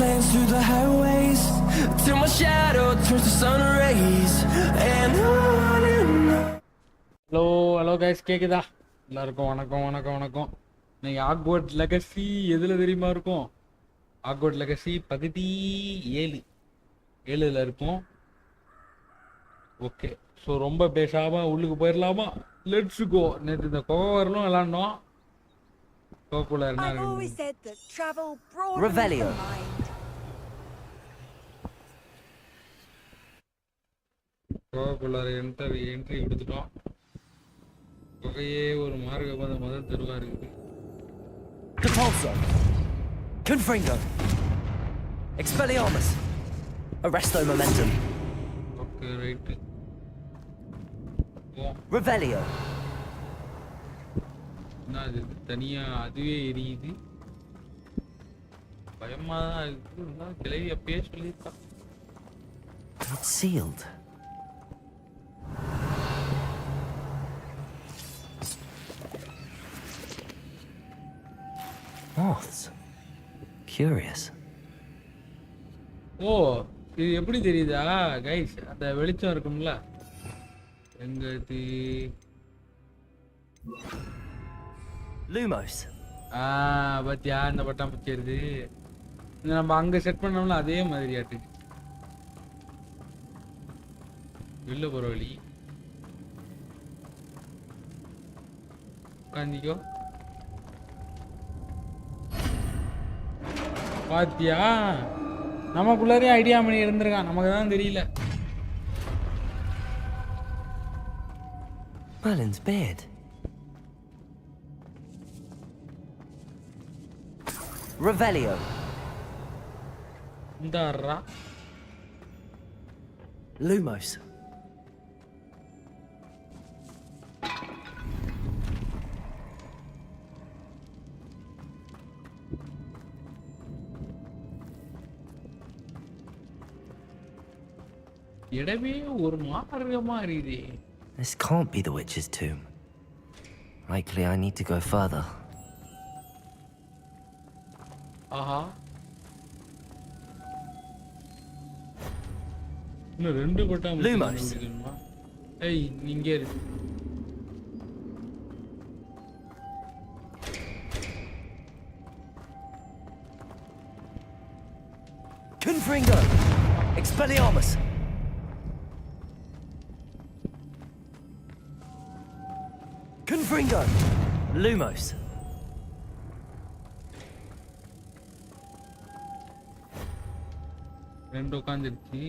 wastelands through the highways till my shadow turns to sun rays and on and on. Hello guys, கேக்குதா? எல்லாருக்கும் வணக்கம். இன்னைக்கு awkward legacy எதுல தெரியுமா இருக்கும்? ஆக்வர்ட் லெகசி பகுதி 7ல இருக்கும். ஓகே, ஸோ ரொம்ப பேசாம உள்ளுக்கு போயிடலாமா? Let's go. நேற்று இந்த கோவர்லும் விளாண்டோம். கோக்குள்ள என்ன Revelio. கோக்குள்ள என்ட்ரி கொடுத்துட்டோம். புகையே ஒரு மார்க்க முதல் தெருவா இருக்குது. Capulso. Confringo. Expelliarmus. Arresto momentum. Okay, right. Revelio. என்ன அது தனியா அதுவே எரியுது? பயமா தான் இருக்கு. கிளவி அப்பயே சொல்லியிருக்கா. It's sealed. Moths. Curious. ஓ, இது எப்படி தெரியுதா கைஸ்? அந்த வெளிச்சம் இருக்கும்ல, எங்க இது? Lumos. பாத்தியா இந்த பட்டம் பிடிக்கிறது? நம்ம அங்க செட் பண்ணோம்ல அதே மாதிரி ஆட்டு. வெளில போற வழி உட்காந்திக்கோ. பாத்தியா, நமக்குள்ளாரே ஐடியா பண்ணி இருந்திருக்கான், நமக்கு தான் தெரியல. Merlin's beard. Revelio. இந்தாரா Lumos. இடமே ஒரு மார்க்கமா இருக்குது. This can't be the witch's tomb. Likely I need to go further. ஆஹா, இன்னும் 2 பட்டம். Lumos. ஏய், நீங்க இரு. Confringo. Expelliarmus. Confringo. Lumos. ரெண்டு உட்காந்துருச்சு.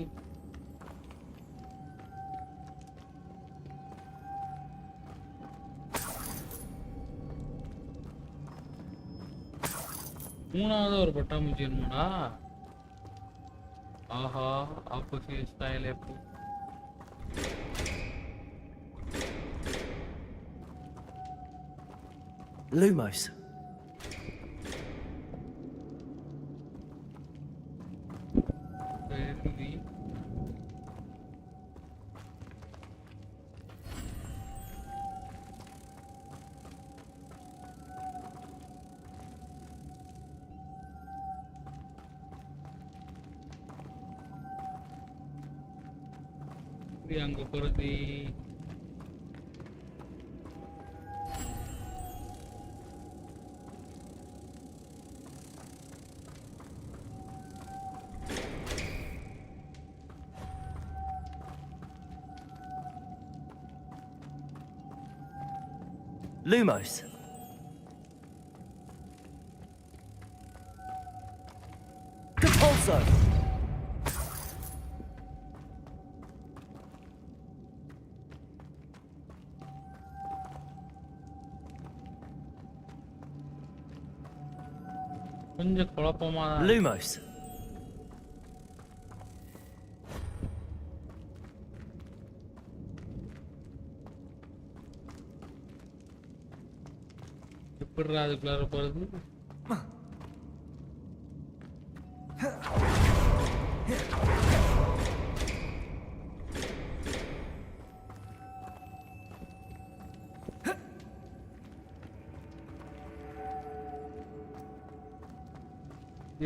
மூணாவது ஒரு பட்டாம்பூச்சி என்னடா? ஆஹா, ஆப்போசிட் ஸ்டைல் எப்போ? Lumos. அங்க போறது Lumos. Capulso. கொஞ்சம் குழப்பமா தான். Lumos. எப்படிடா அதுக்குள்ளார போறது?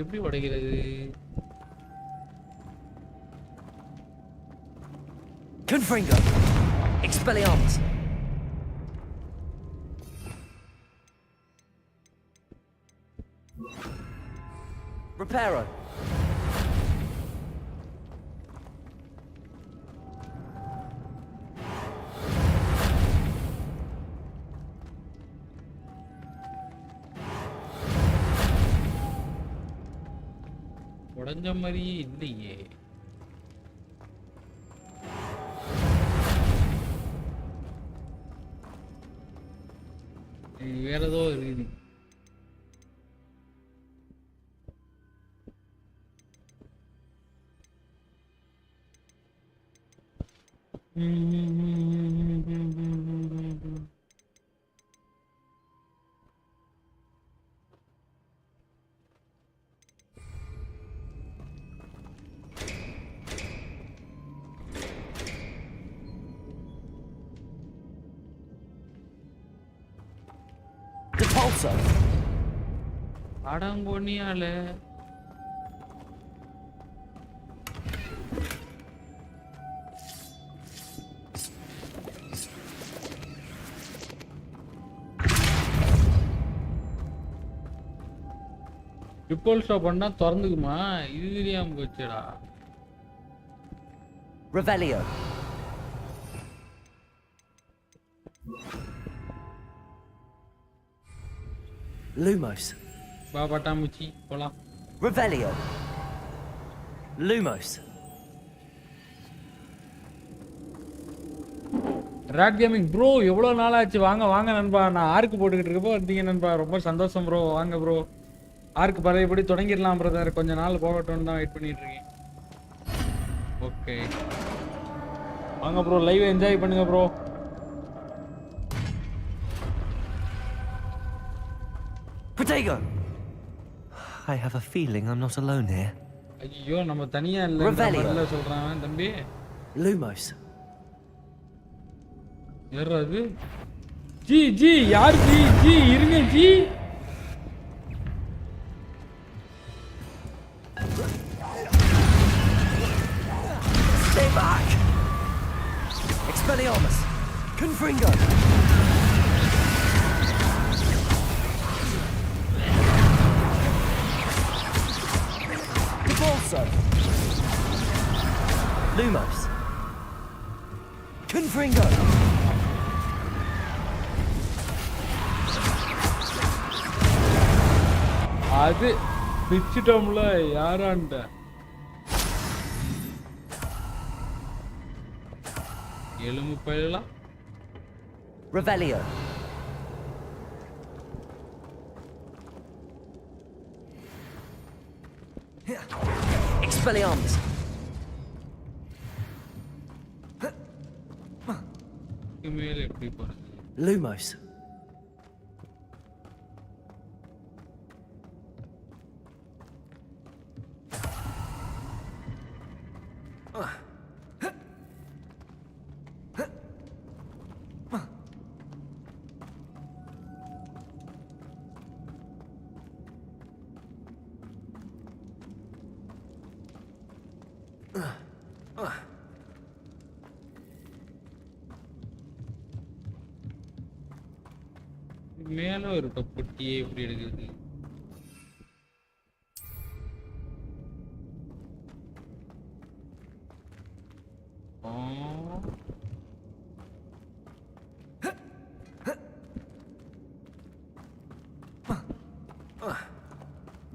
எப்படி உடைக்கிறது? Confringo. Expelliarmus. Reparo. உடைஞ்ச மாதிரியே இல்லையே. வேற ஏதோ இருக்குது. Depulso. அடங்கொன்னியால ட்ரிபிள் ஸ்டாப் பண்ணா திறந்துக்குமா? இது தெரியாம போச்சுடா. Revelio. Lumos. பாப்பாட்டாமுச்சி போலாம். Revelio. Lumos. ராட் கேமிங் ப்ரோ எவ்வளோ நாள் ஆச்சு? வாங்க வாங்க நண்பா. நான் ஆர்க்கு போட்டுக்கிட்டு இருக்கப்போ வந்தீங்க நண்பா. ரொம்ப சந்தோஷம் ப்ரோ. வாங்க ப்ரோ. ஆர்க்கு பழையபடி தொடங்கிடலாம் பிரதர். கொஞ்ச நாள் போகட்டும்னு தான் வெயிட் பண்ணிட்டு இருக்கேன். ஓகே வாங்க ப்ரோ. லைவ் என்ஜாய் பண்ணுங்க bro. Protego. I have a feeling I'm not alone here. ஐயோ நம்ம தனியா இல்ல சொல்றான் தம்பி. Lumos. யாரா அது? ஜி ஜி யார் ஜி? ஜி இருங்க G. Stay back. Expelliarmus. Confringo. Depulso. Lumos. Confringo. அது பிச்சிட்டோம்ல யாரான்ட. எலும்பு பயிலாம். Revelio. Expelliarmus. மேல எப்படி போறது? Lumos. மேல ஒரு கப்புட்டியே எப்படி எடுக்குது?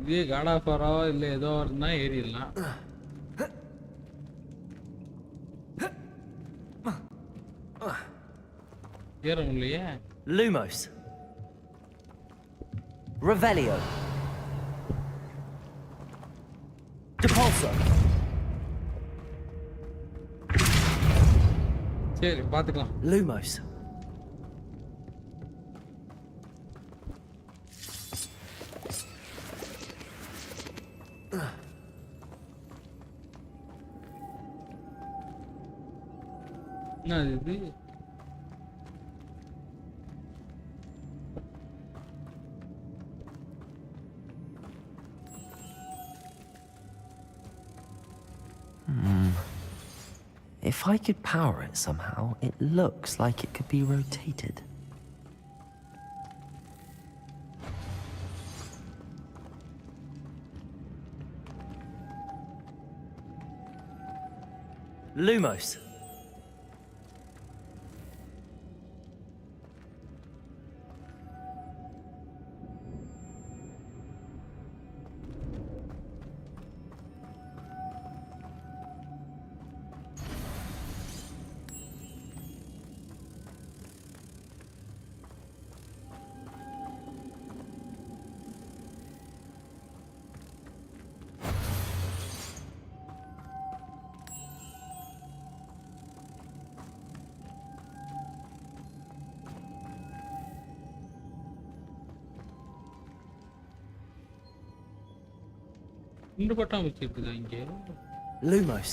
இதே காடாஃபாரோ இல்ல ஏதோ இருந்தா ஏறிடலாம். ஏற முடியலையே. Lumos. Revelio. Depulso. சரி பாத்துக்கலாம். Lumos. என்ன இது? If I could power it somehow, it looks like it could be rotated. Lumos. Lumos.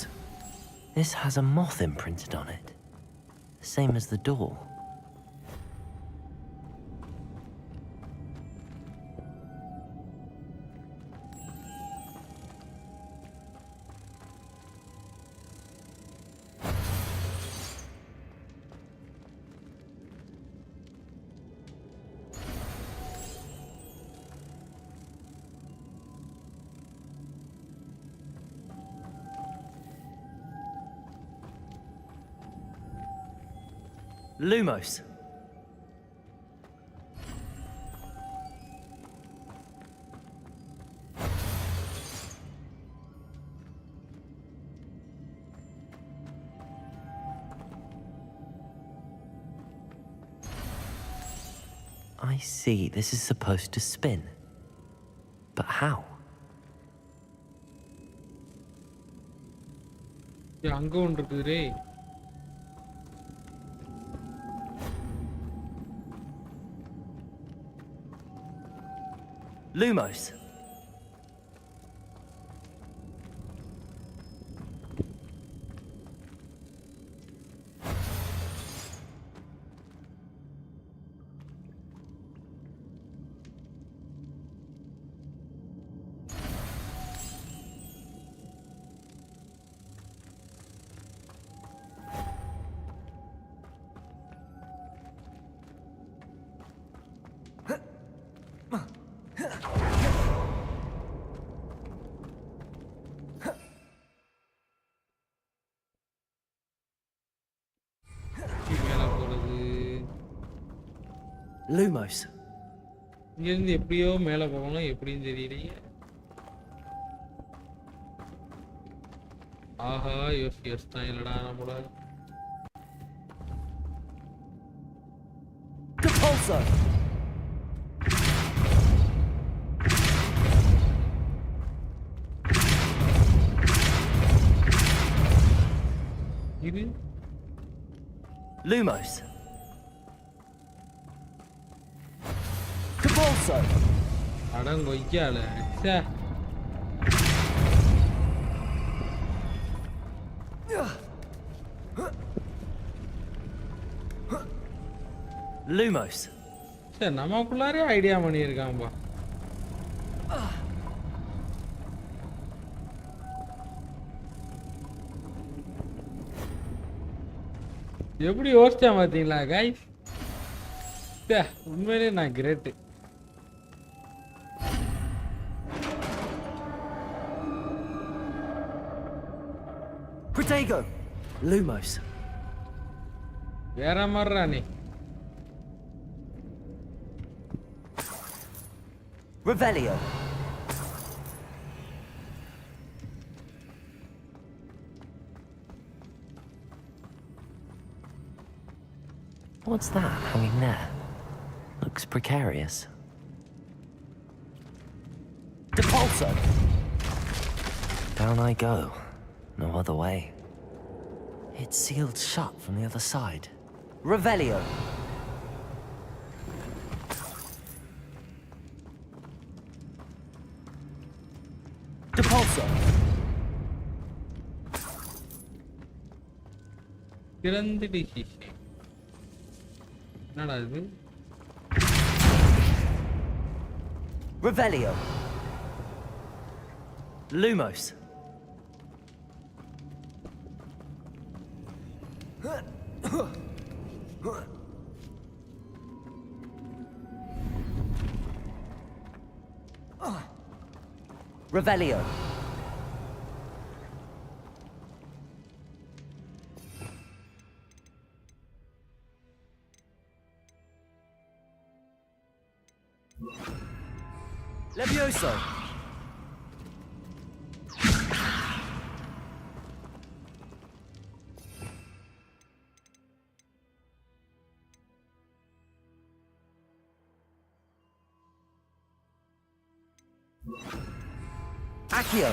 This has a moth imprinted on it. Same as the door. Lumos. I see, this is supposed to spin. But how? அங்க ஒன்று இருக்குதுரே. Lumos. Lumos. இங்கிருந்து எப்படியோ மேலே போகணும், எப்படின்னு தெரியலையே. ஆஹா, S தான் இல்லடா நம்மள. இது Lumos. அடங்கொய்யால சே. Lumos. சே, நமக்குள்ளாரே ஐடியா பண்ணியிருக்கான்பா. எப்படி யோசிச்சா பார்த்தீங்களா கைஸ்? உண்மையிலே நான் கிரேட்டு. Protego. Lumos. வேற மாதிரிடா நீ. Revelio. What's that hanging there? Looks precarious. Depulso. Down I go. No other way. It's sealed shut from the other side. Revelio. Depulso. திறந்துடி சீசே. என்னடா இது? Revelio. Lumos. Revelio. Levioso. Accio.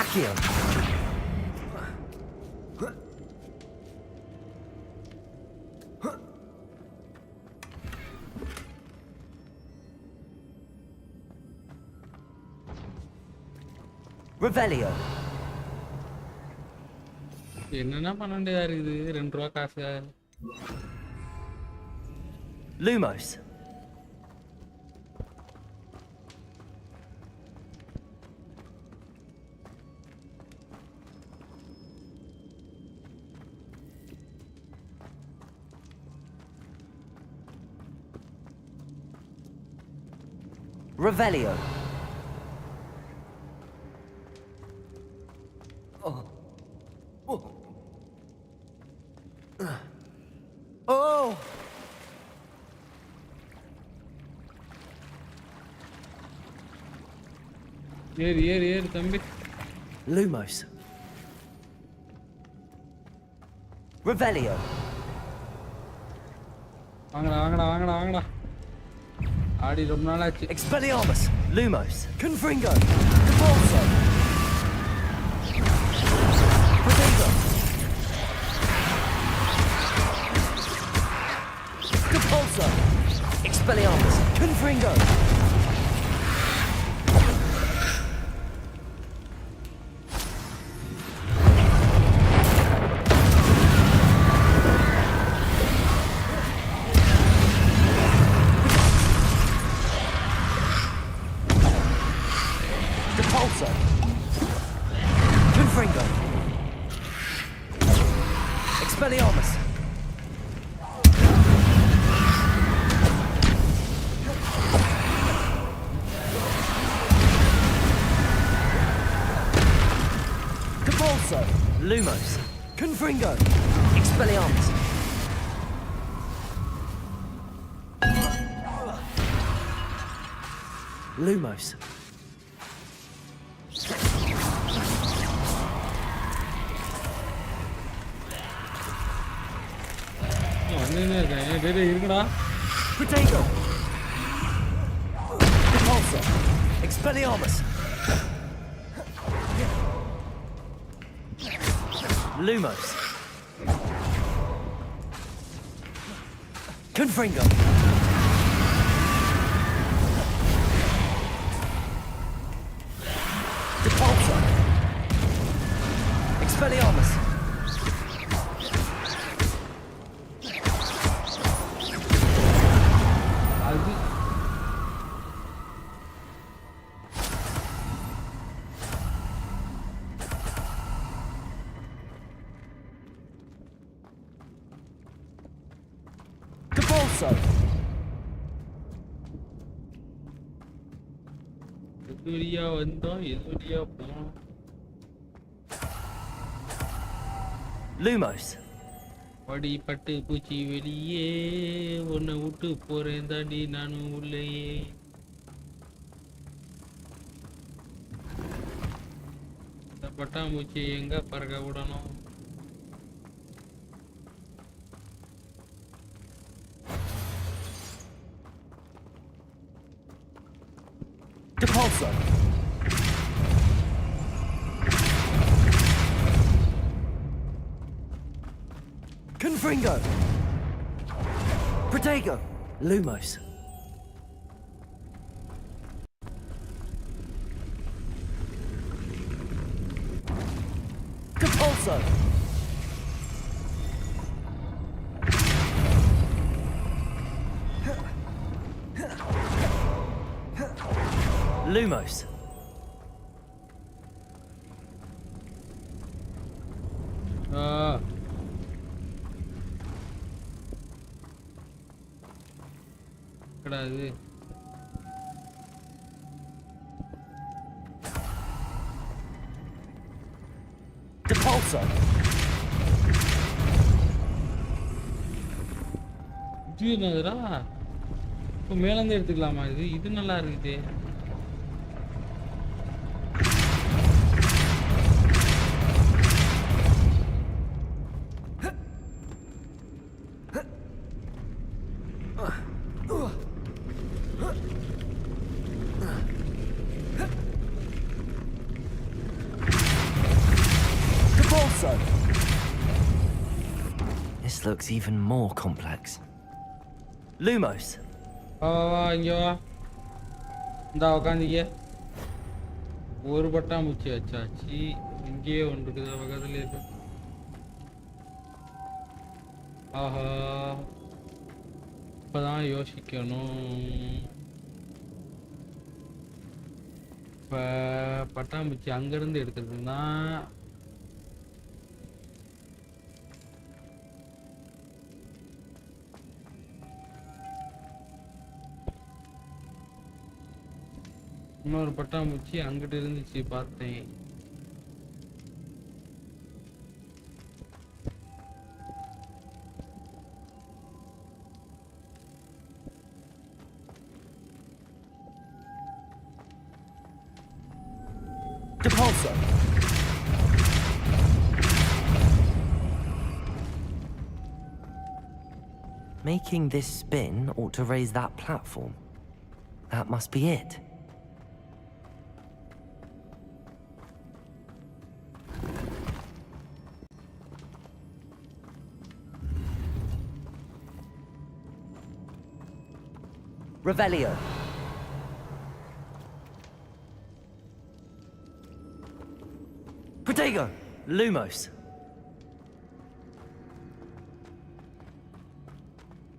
Accio. Revelio. என்னன்னா பண்ண வேண்டியதா இருக்குது 2 ரூபா காசு. Lumos. Revelio. Oh. Oh. Oh. ஏறு தம்பி. Lumos. Revelio. வாங்கடா. ஆடி ரொம்ப நாள் ஆச்சு. Expelliarmus. Lumos. Confringo. Capolso. Protego. Capolso. Expelliarmus. Confringo. Capolso. Confringo. Expelliarmus. Capolso. Lumos. Confringo. Expelliarmus. Lumos. இருக்குடா. Protego. Capolso. Expelliarmus. Lumos. Confringo. Capolso. Expelliarmus. அது Capolso. எது வழியா வந்தோம், எது வழியா போனோம். Lumos. படி பட்டு பூச்சி வெளியே உன்னை விட்டு போறேன் தாண்டி நானும் உள்ளேயே. இந்த பட்டாம்பூச்சி எங்க பறக்க விடணும். Capolso. Confringo. Protego. Lumos. Capolso. Lumos. என்னடா இது Depulso. இது என்னதுடா இப்போ மேலேருந்து எடுத்துக்கலாமா இது நல்லா இருக்குது This looks even more complex. Lumos. வா இங்கே வா இந்தா உக்காந்திக்க ஒரு பட்டாம்பூச்சி வச்சாச்சு இங்கேயே ஒன்று இருக்குது பக்கத்துல இருக்கு ஆஹா இப்பதான் யோசிக்கணும் இப்போ பட்டாம்பூச்சி அங்கேருந்து எடுக்கிறதுனா இன்னொரு பட்டாம்பூச்சி அங்கிட்டு இருந்துச்சு பார்த்தேன் Depulso. Making this spin ought to raise that platform. That must be it. Revelio. Protego. Lumos.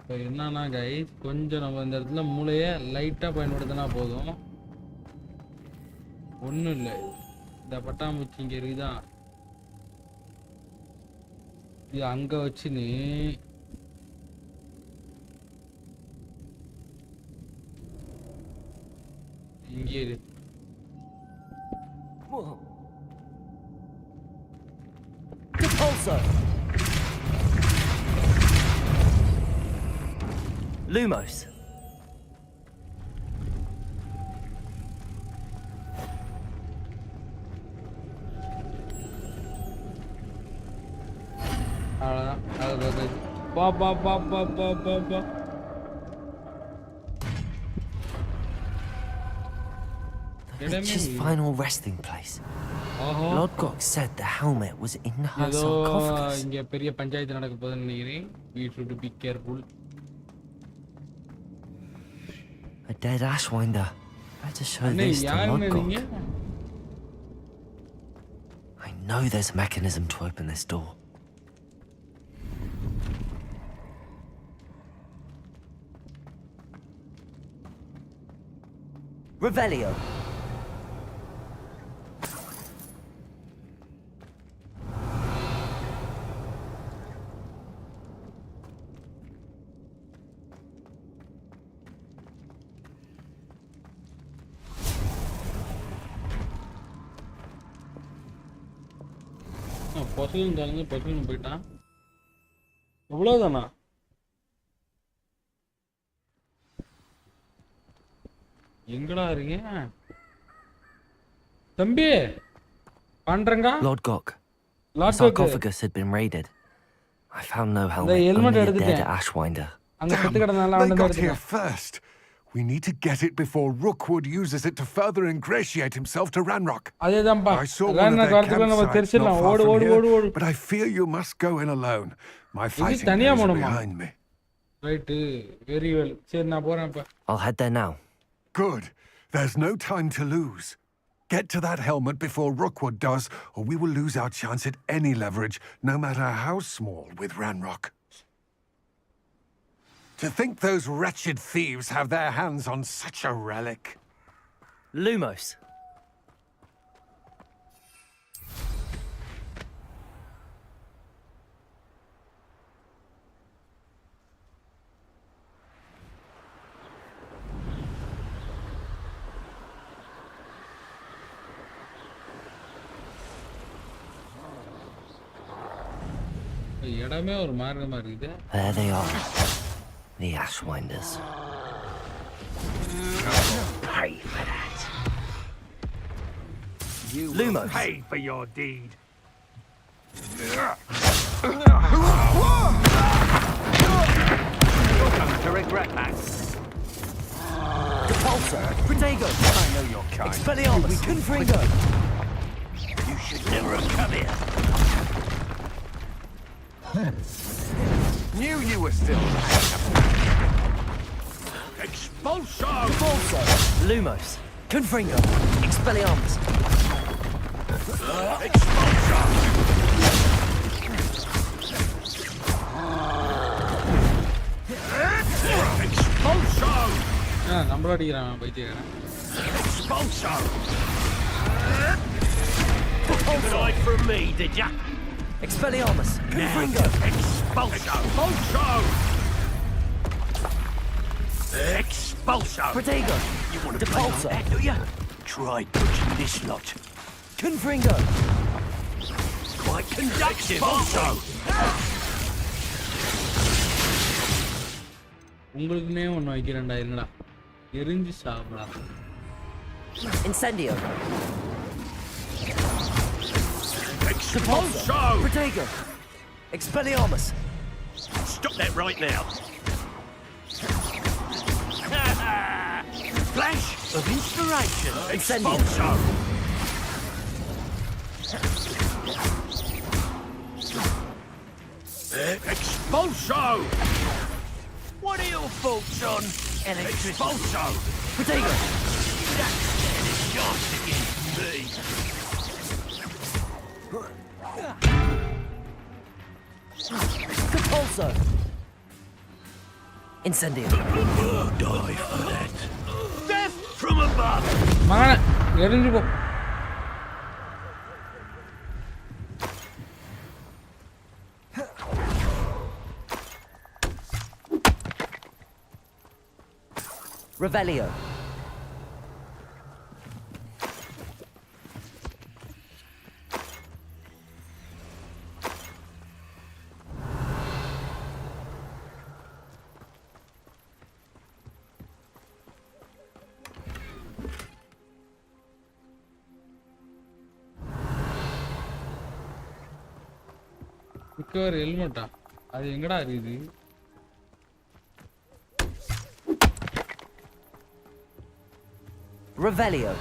இப்போ என்னன்னா கைஸ் கொஞ்சம் நம்ம இந்த இடத்துல மூளையை லைட்டாக பயன்படுத்தினா போதும் ஒன்றும் இல்லை இந்த பட்டாம்பூச்சி இங்கே இருக்குதா இது அங்கே வச்சுன்னு இங்கே இரு Depulso. Lumos. அவ்வளோதான் அது பா பா பா பா பா பா பா The Witch's final resting place. Lodgok said the helmet was in her sarcophagus. இங்க பெரிய பஞ்சாயத்து நடக்க போகுதுன்னு நினைக்கிறேன். We should be careful. A dead Ashwinder. Better show this to Lodgok. I know there's a mechanism to open this door. Revelio. பொசுன்னு தானுங்க பொசுன்னு போயிட்டான் இவ்வளவுதானா எங்கடா இருக்கீங்க தம்பி பண்றங்க Lodgok. The sarcophagus had been raided. I found no helmet, only a dead Ashwinder. They got here first. We need to get it before Rookwood uses it to further ingratiate himself to Ranrock. I saw one of their campsites not far from here, but I fear you must go in alone. My fighting days are behind me. Right, very well. I'll head there now. Good. There's no time to lose. Get to that helmet before Rookwood does, or we will lose our chance at any leverage, no matter how small, with Ranrock. To think those wretched thieves have their hands on such a relic. Lumos. இடமே ஒரு மார்க்கமா இருக்குது. There they are. The Ashwinders. Pay for that. You Lumos. will pay for your deed. You're going to regret that. Repulsor. Protego. I know your kind. Expelliarmus. Confringo. You should never have come here. Knew you were still Expulso! Repulsor. Lumos. Confringo. Expelliarmus. Expulso! Expulso! நம்மள அடிக்கிறான் பைத்தியக்காரன். Expulso! Took an eye from me, did ya? Expelliarmus. Confringo. Expulso! Expulso! Expulso! Protego. You want to play like Repulsor. that, do ya? Try dodging this lot. Confringo. Quite conductive, also. உங்களுக்குனே ஒன்று வைக்கிறேன்டா இருங்கடா. எரிஞ்சு சாப்பிடா. Incendio. Expulso! Protego. Expelliarmus. Stop that right now. Flash of inspiration. Incendio. Expulso! Expulso! What are your thoughts on electricity? Expulso! Protego. That's a chance against me. Repulsor. Incendio. You'll die for that. Death from above! மகனே எரிஞ்சு போ. Revelio. ஒரு ஹெல்மெட்டா அது எங்கடா இருக்குது? Revelio.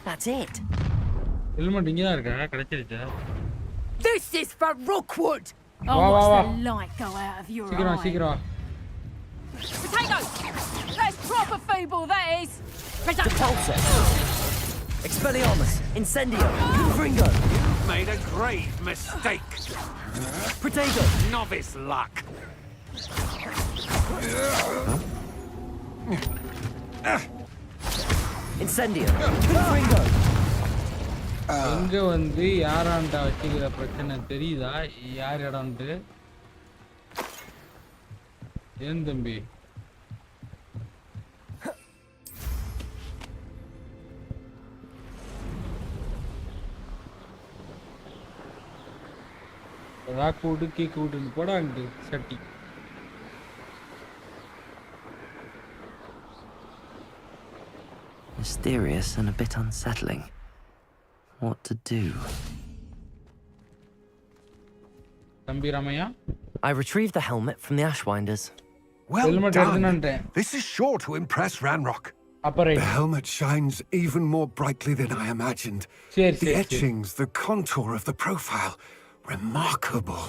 That's it. Helmet இங்க தான் இருக்கா? கிடைச்சிருச்சா? This is for Rookwood. Wow, Oh, wow, watch wow. the light go out of your சீக்கிரம் eye. சீக்கிரம். Potato! That's proper feeble, that is. Repulsor. Expelliarmus. Incendio. Confringo. Made a grave mistake. Protego. Novice luck. Incendio. Confringo. எங்க வந்து யாராண்டா வச்சுக்கிற பிரச்சனை தெரியுதா? யார் இடம்ட்டு? ஏன் தம்பி? ராக்கூடு கேக்கு விட்டு போடா அங்கு சட்டி. Mysterious and a bit unsettling. What to do? தம்பி Ramaiah, I retrieved the helmet from the Ashwinders. Well Helmet done. எடுத்துனேன்ட்டேன். This is sure to impress Ranrock. அப்புறம் The helmet shines even more brightly than I imagined. சரி The சரி சரி. etchings, the contour of the profile, remarkable.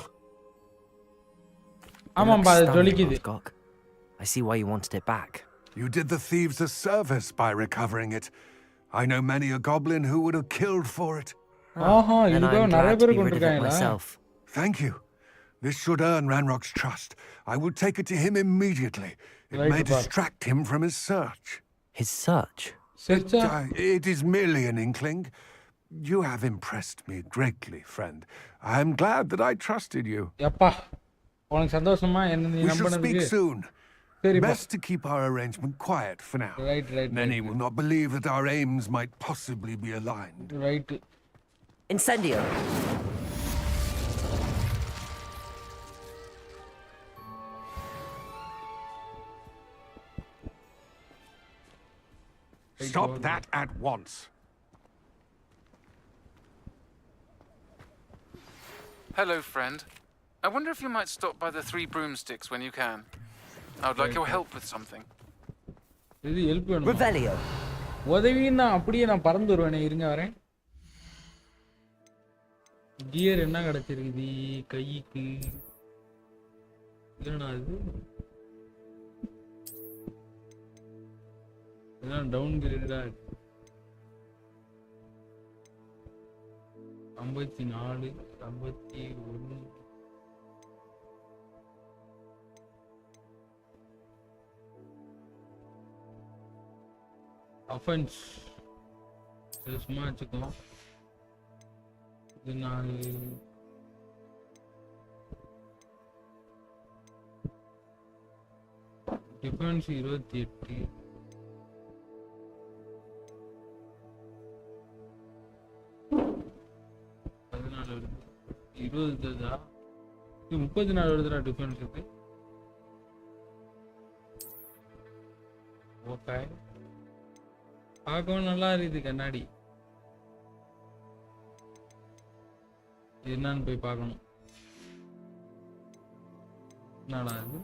ஆமாம்பா அது Stunning, ஜொலிக்குது. Rothcock. I see why you wanted it back. You did the thieves a service by recovering it. I know many a goblin who would have killed for it. then I'm glad to be rid of it myself. Thank you. This should earn Ranrock's trust. I will take it to him immediately. It may distract him from his search. His search? It is merely an inkling. You have impressed me greatly, friend. I am glad that I trusted you. We shall speak soon. Best to keep our arrangement quiet for now. Many will not believe that our aims might possibly be aligned. Incendio. Stop that at once. Hello, friend. I wonder if you might stop by the Three Broomsticks when you can. I would like your help with something. Revelio. உதவின்னா அப்படியே நான் பறந்து வருவேனே, இருங்க வரேன். Gear என்ன கிடைச்சிருக்குது கைக்கு? என்னடா இது? இதெல்லாம் டவுன் கிரேடா இருக்கு. 54 51 offense சும்மா வச்சுக்கோ. இது 4 டிஃபென்ஸ் 28 20 வருதா? இது 34 வருதுடா டிஃபென்ஸ் இருக்கு. ஓகே, பார்க்கவும் நல்லா இருக்குது கண்ணாடி. என்னன்னு போய் பார்க்கணும். என்னடா இது?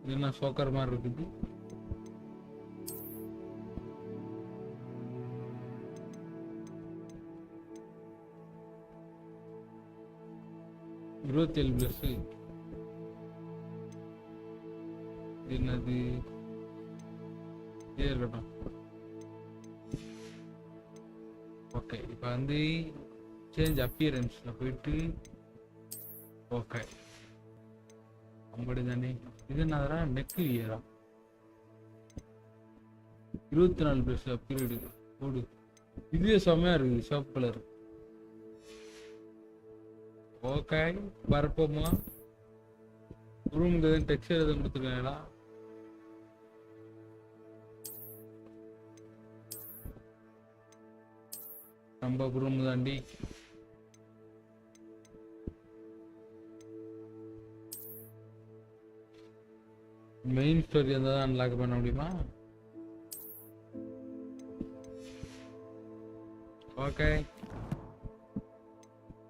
இது என்ன சோக்கர் மாதிரி இருக்குது? +. என்னது இருக்கட்டும். ஓகே, இப்போ வந்து சேஞ்ச் அப்பியரன்ஸ்ல போயிட்டு ஓகே அப்படிதானே. இது என்னதுடா நெக் வியரா? 24 அப்கிரேடு போடு. இதுவே செம்மையா இருக்குது, ஷாப் கலர். ஓகே, வரப்போமா? ரூமுக்கு எதுவும் டெக்ஸ்சர் எதுவும் கொடுத்துருக்காங்களா? நம்ம ரூம் தாண்டி மெயின் ஸ்டோரி இருந்தால் தான் அன்லாக் பண்ண முடியுமா? ஓகே,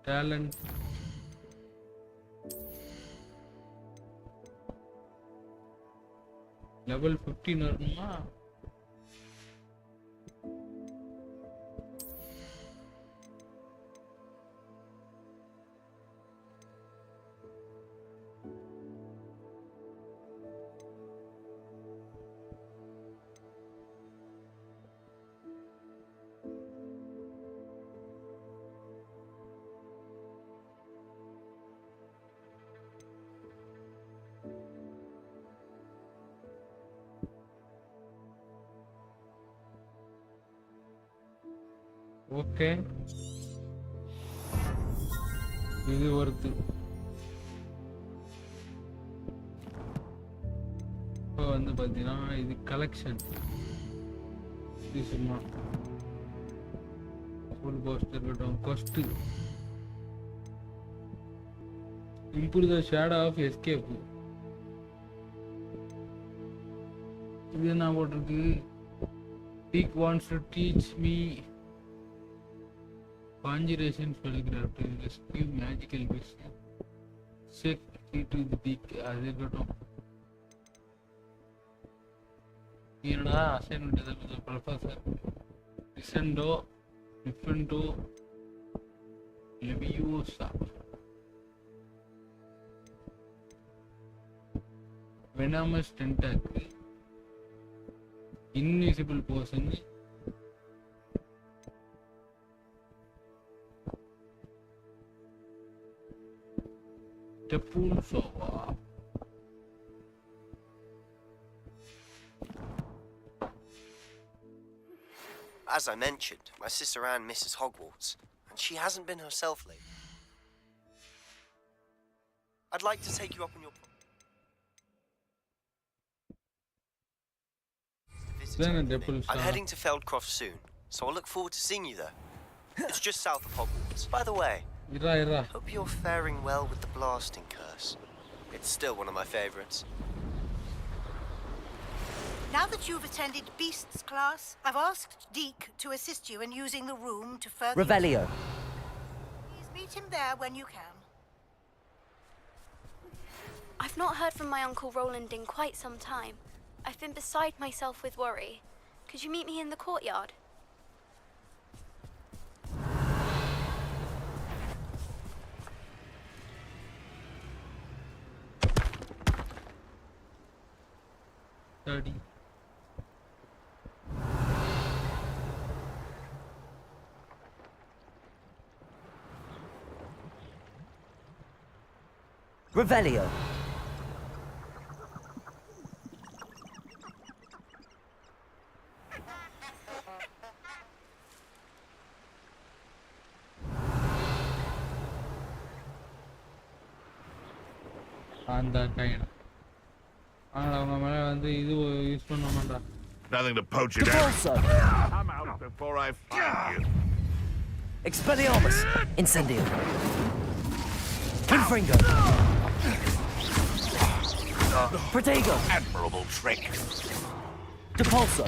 டேலண்ட் level 15 வரணுமா? ஓகே, இது வருது. இப்போ வந்து பார்த்தீங்கன்னா இது கலெக்ஷன். இது சும்மா ஃபுல் போஸ்ட் இருக்கட்டும். First improve the shadow of escape. இது என்ன போட்டிருக்கு? Peak wants to teach me conjuration spellcraft to rescue magical beasts. Check to the peak. அது இருக்கட்டும். என்னடா அசைன்மெண்ட் எதாவது ப்ரொஃபஸர் ரிசெண்டோ Diffindo Leviosa venomous tentacle Invisible person. Temple Sova. As I mentioned, my sister Anne misses Hogwarts, and she hasn't been herself lately. I'd like to take you up on your I'm heading to Feldcroft soon, so I'll look forward to seeing you there. It's just south of Hogwarts. By the way, hope you're faring well with the blasting curse. It's still one of my favorites. Now that you've attended Beasts class, I've asked Deke to assist you in using the room to further... Revelio. Please meet him there when you can. I've not heard from my Uncle Roland in quite some time. I've been beside myself with worry. Could you meet me in the courtyard? Revelio. அந்த guide அவங்க மேல வந்து இது use பண்ண மாட்டா. Nothing to poach it out. Come out before I find you. Expelliarmus. Incendio. Confringo. Protego. Admirable trick. Depulso.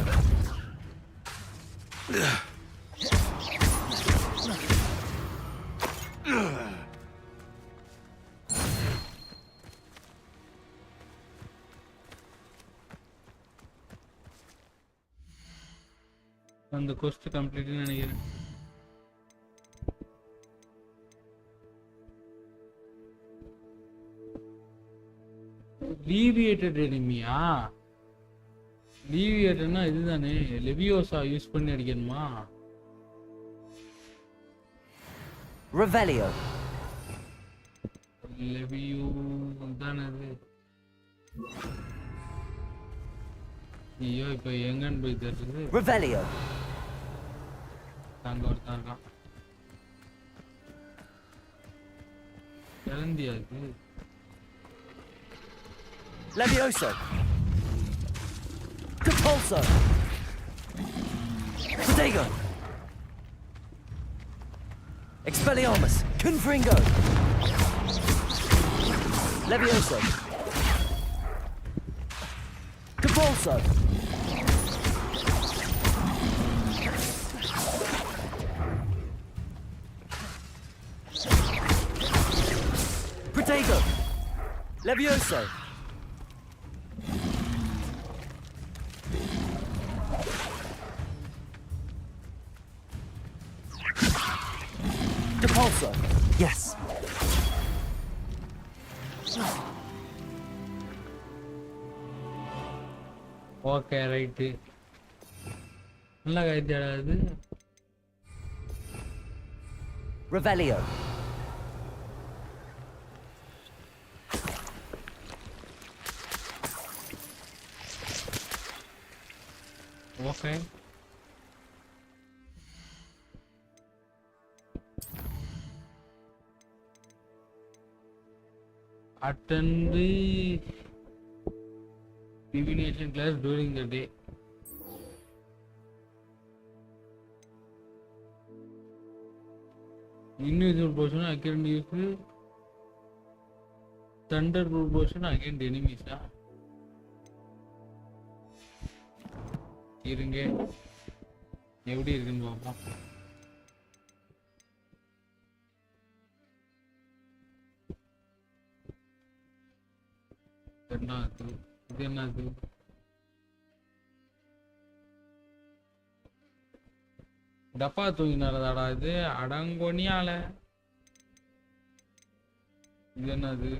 அந்த quest complete நினைக்கிறேன். Deviated enemy-யா? Deviated-னா இதுதானே லெவியோசா யூஸ் பண்ணி அடிக்கணுமா? Revelio. லெவியோ தானே அது. ஐயோ இப்போ எங்கன்னு போய் தெரியுது. Revelio. அங்க ஒருத்தன் இருக்கான். இறந்தியா இது? Levioso. Depulso. Protego. Expelliarmus. Confringo. Levioso. Depulso. Protego. Levioso. Depulso. Yes. Okay right. நல்லா கைதியாடா இது. Revelio. Okay. Attend the divination class during the day. Invisible portion again use thunderbolt portion against enemies. இருங்க எப்படி இருக்குன்னு பார்ப்போம். என்னது இது? என்னது டப்பா தூங்கினாலதாடா இது? அடங்கொனியால இது என்னது?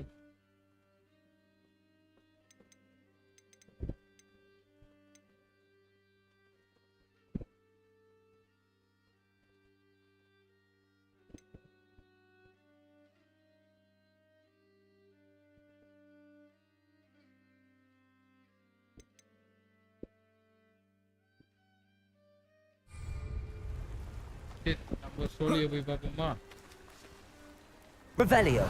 நம்ம சோலியை போய் பார்ப்போமா? Revelio.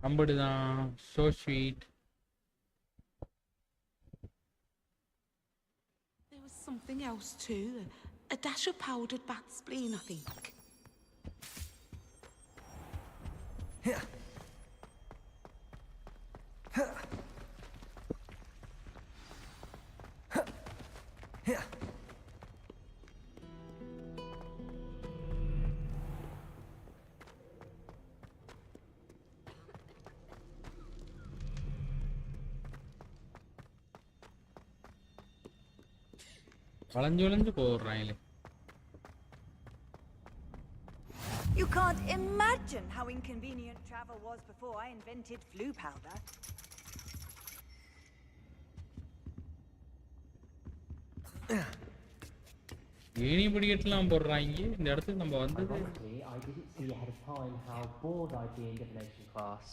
நம்படுதான். So sweet. There was something else too. A dash of powdered bat spleen, I think. வளைஞ்சு போடுறாங்களே. You can't imagine how inconvenient travel was before I invented flu powder. ஏணி படிக்கட்டுலாம் போடுறாங்க. இந்த இடத்துக்கு நம்ம வந்தது. I didn't see ahead of time how bored I'd be in divination class.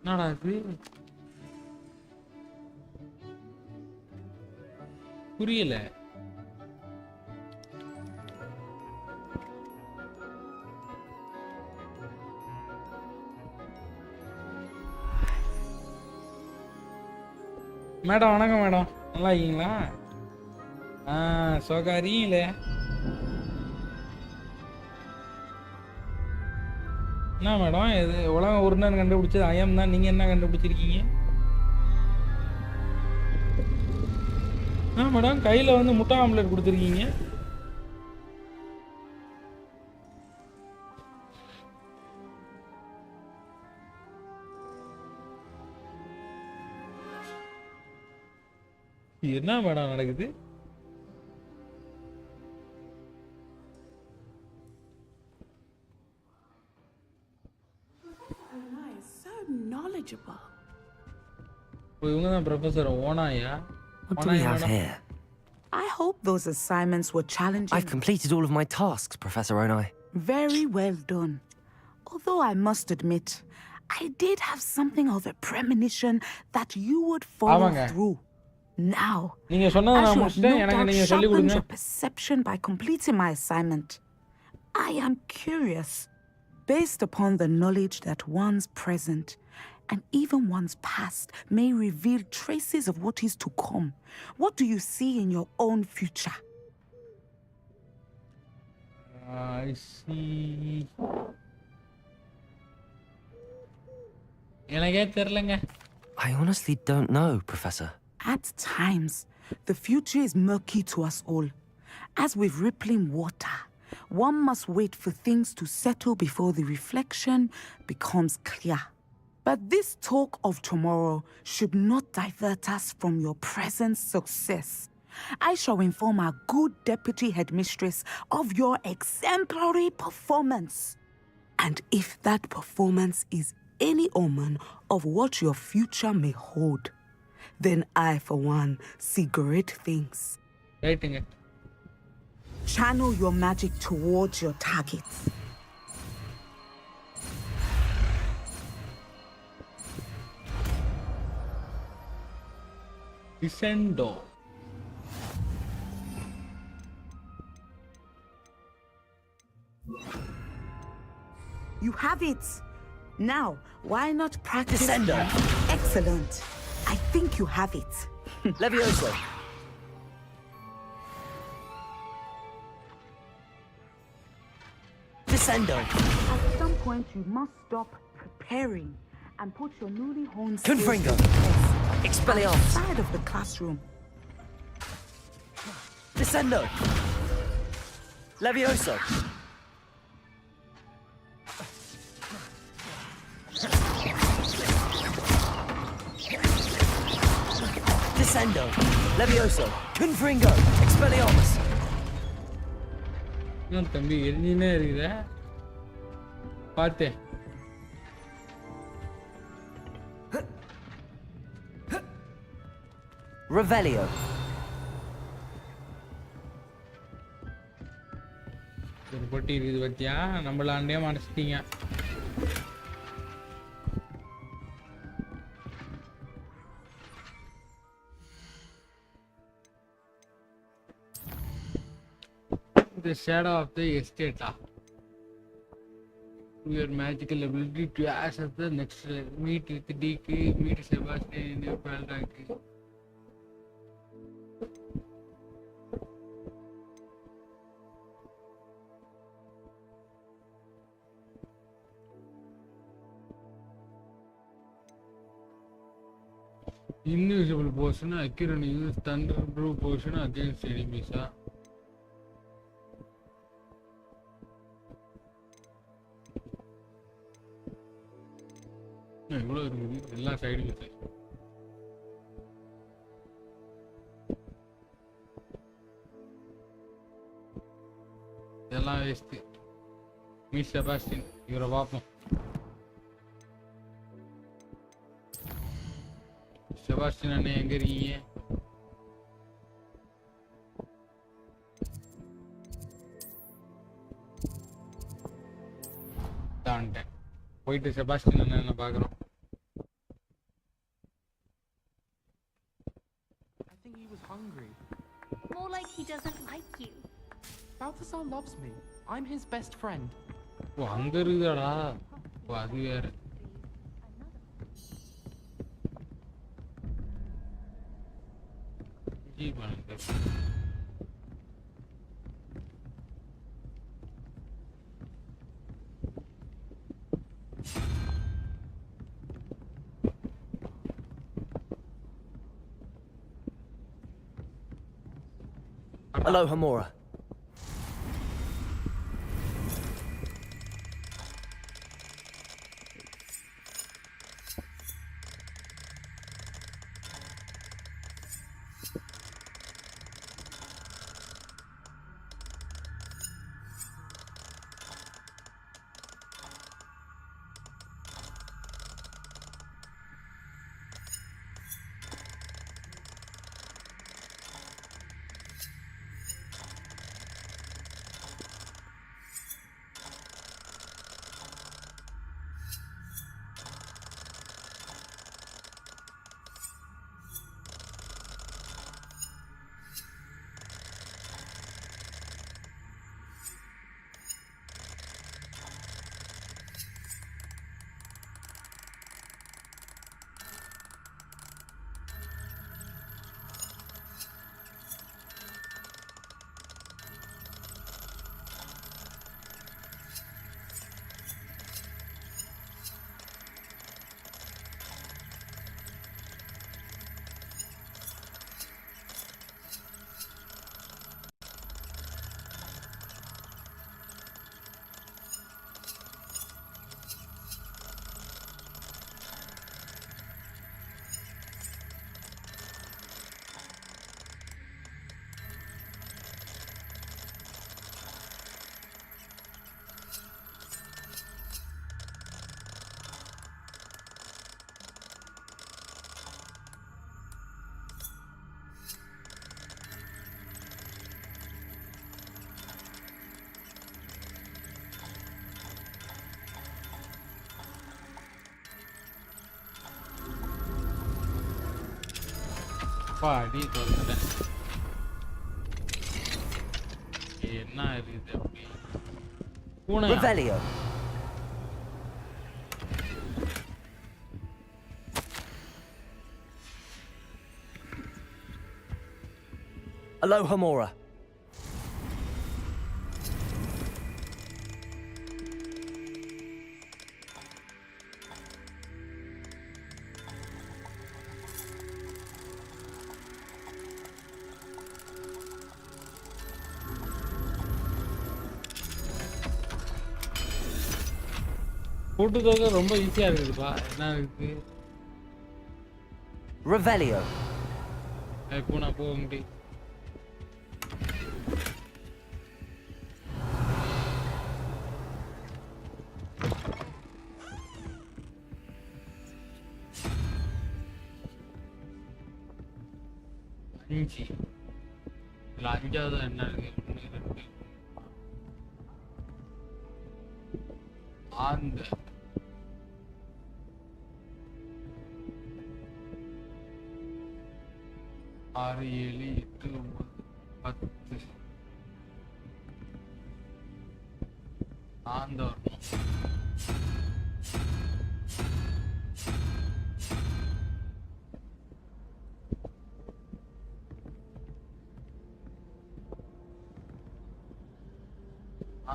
என்னடா இது? புரியல. மேடம் வணக்கம் மேடம், நல்லா இருக்கீங்களா? சோகாரியில என்ன மேடம் இது உலகம் உருண்டன்னு கண்டுபிடிச்சது ஐயம் தான். நீங்க என்ன கண்டுபிடிச்சிருக்கீங்க? மேடம் கையில வந்து முட்டை ஆம்லெட் கொடுத்துருக்கீங்க. என்ன மேடம் நடக்குது? Knowledgeable. இவங்க தான் professor ஓனாயா? What do we have here? I hope those assignments were challenging. I've completed all of my tasks, Professor Onai. Very well done. Although I must admit, I did have something of a premonition that you would follow through. Now, நீங்க சொன்னத நான் முடிச்சிட்டேன். எனக்கு நீங்க சொல்லி கொடுங்க. Your perception by completing my assignment. I am curious, based upon the knowledge that one's present and even one's past may reveal traces of what is to come. What do you see in your own future? I see. எனக்கே தெரியலங்க. I honestly don't know, Professor. At times, the future is murky to us all. As with rippling water, one must wait for things to settle before the reflection becomes clear. But this talk of tomorrow should not divert us from your present success. I shall inform our good deputy headmistress of your exemplary performance. And if that performance is any omen of what your future may hold, then I, for one, see great things. Waiting it. Channel your magic towards your targets. Descendo. You have it. Now, why not practice? Descendo. Excellent. I think you have it. Levioso. Descendo. At some point, you must stop preparing and put your newly honed Confringo. Expelliarmus. outside of the classroom. Descendo. Levioso. Levioso, Confringo, Expelliarmus. இன்னும் தம்பி எரிஞ்சினே இருக்குதே பாத்து Revelio. ஒரு பொட்டி இருக்குது பத்தியா நம்மள ஆண்டே மனசிட்டீங்க The shadow of the estate. Your magical ability to access the next meet with DK, meet Sebastian in your pal rank. Invisible potion, accurate use thunder brew potion against enemies. இவ்வளோ இருக்குது எல்லா சைடும் இருக்குது இதெல்லாம் வேஸ்ட்டு மீட் செபாஸ்டின் இவரை பார்ப்போம் செபாஸ்டின் அண்ணே எங்க இருக்கீங்க தாண்டேன் போயிட்டு செபாஸ்டின் அண்ணனை பார்க்குறோம் Hungry. More like he doesn't like you. Balthazar loves me. I'm his best friend. ஓ அங்க இருக்குதாடா ஓ அது வேற ஜி பண்ணுங்க Hello, Hamura. அடி தோத்துட்டேன் என்ன இருக்குது அப்படி பூனை Revelio. Hello, Hamura. கூட்டு தொகை ரொம்ப ஈஸியா இருக்குதுப்பா என்ன இருக்கு Revelio. பூனா போங்கடி. அஞ்சு இல்லை அஞ்சாவது என்ன இருக்கு? 1 2 ஆந்த 6 7 8 9 10 ஆந்த வரணும்.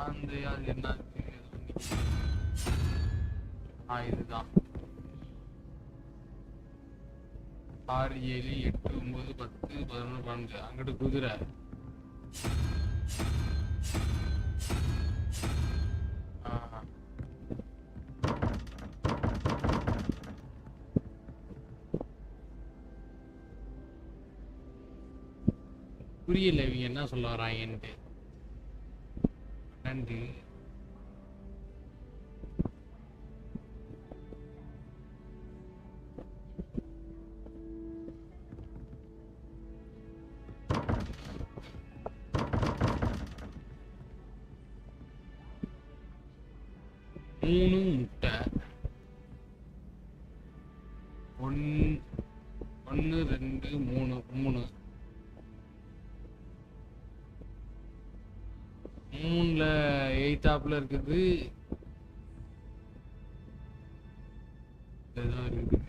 ஆந்த அது என்ன இருக்கு? இதுதான் 6 7 8 9 10 11 12. அங்கிட்டு குதிரை. புரியல இவங்க என்ன சொல்ல வராங்கன்ட்டு. நன்றி. மூணு முட்டை 1 2 3 3 3ல 8 இருக்குது. இதுதான் இருக்குது.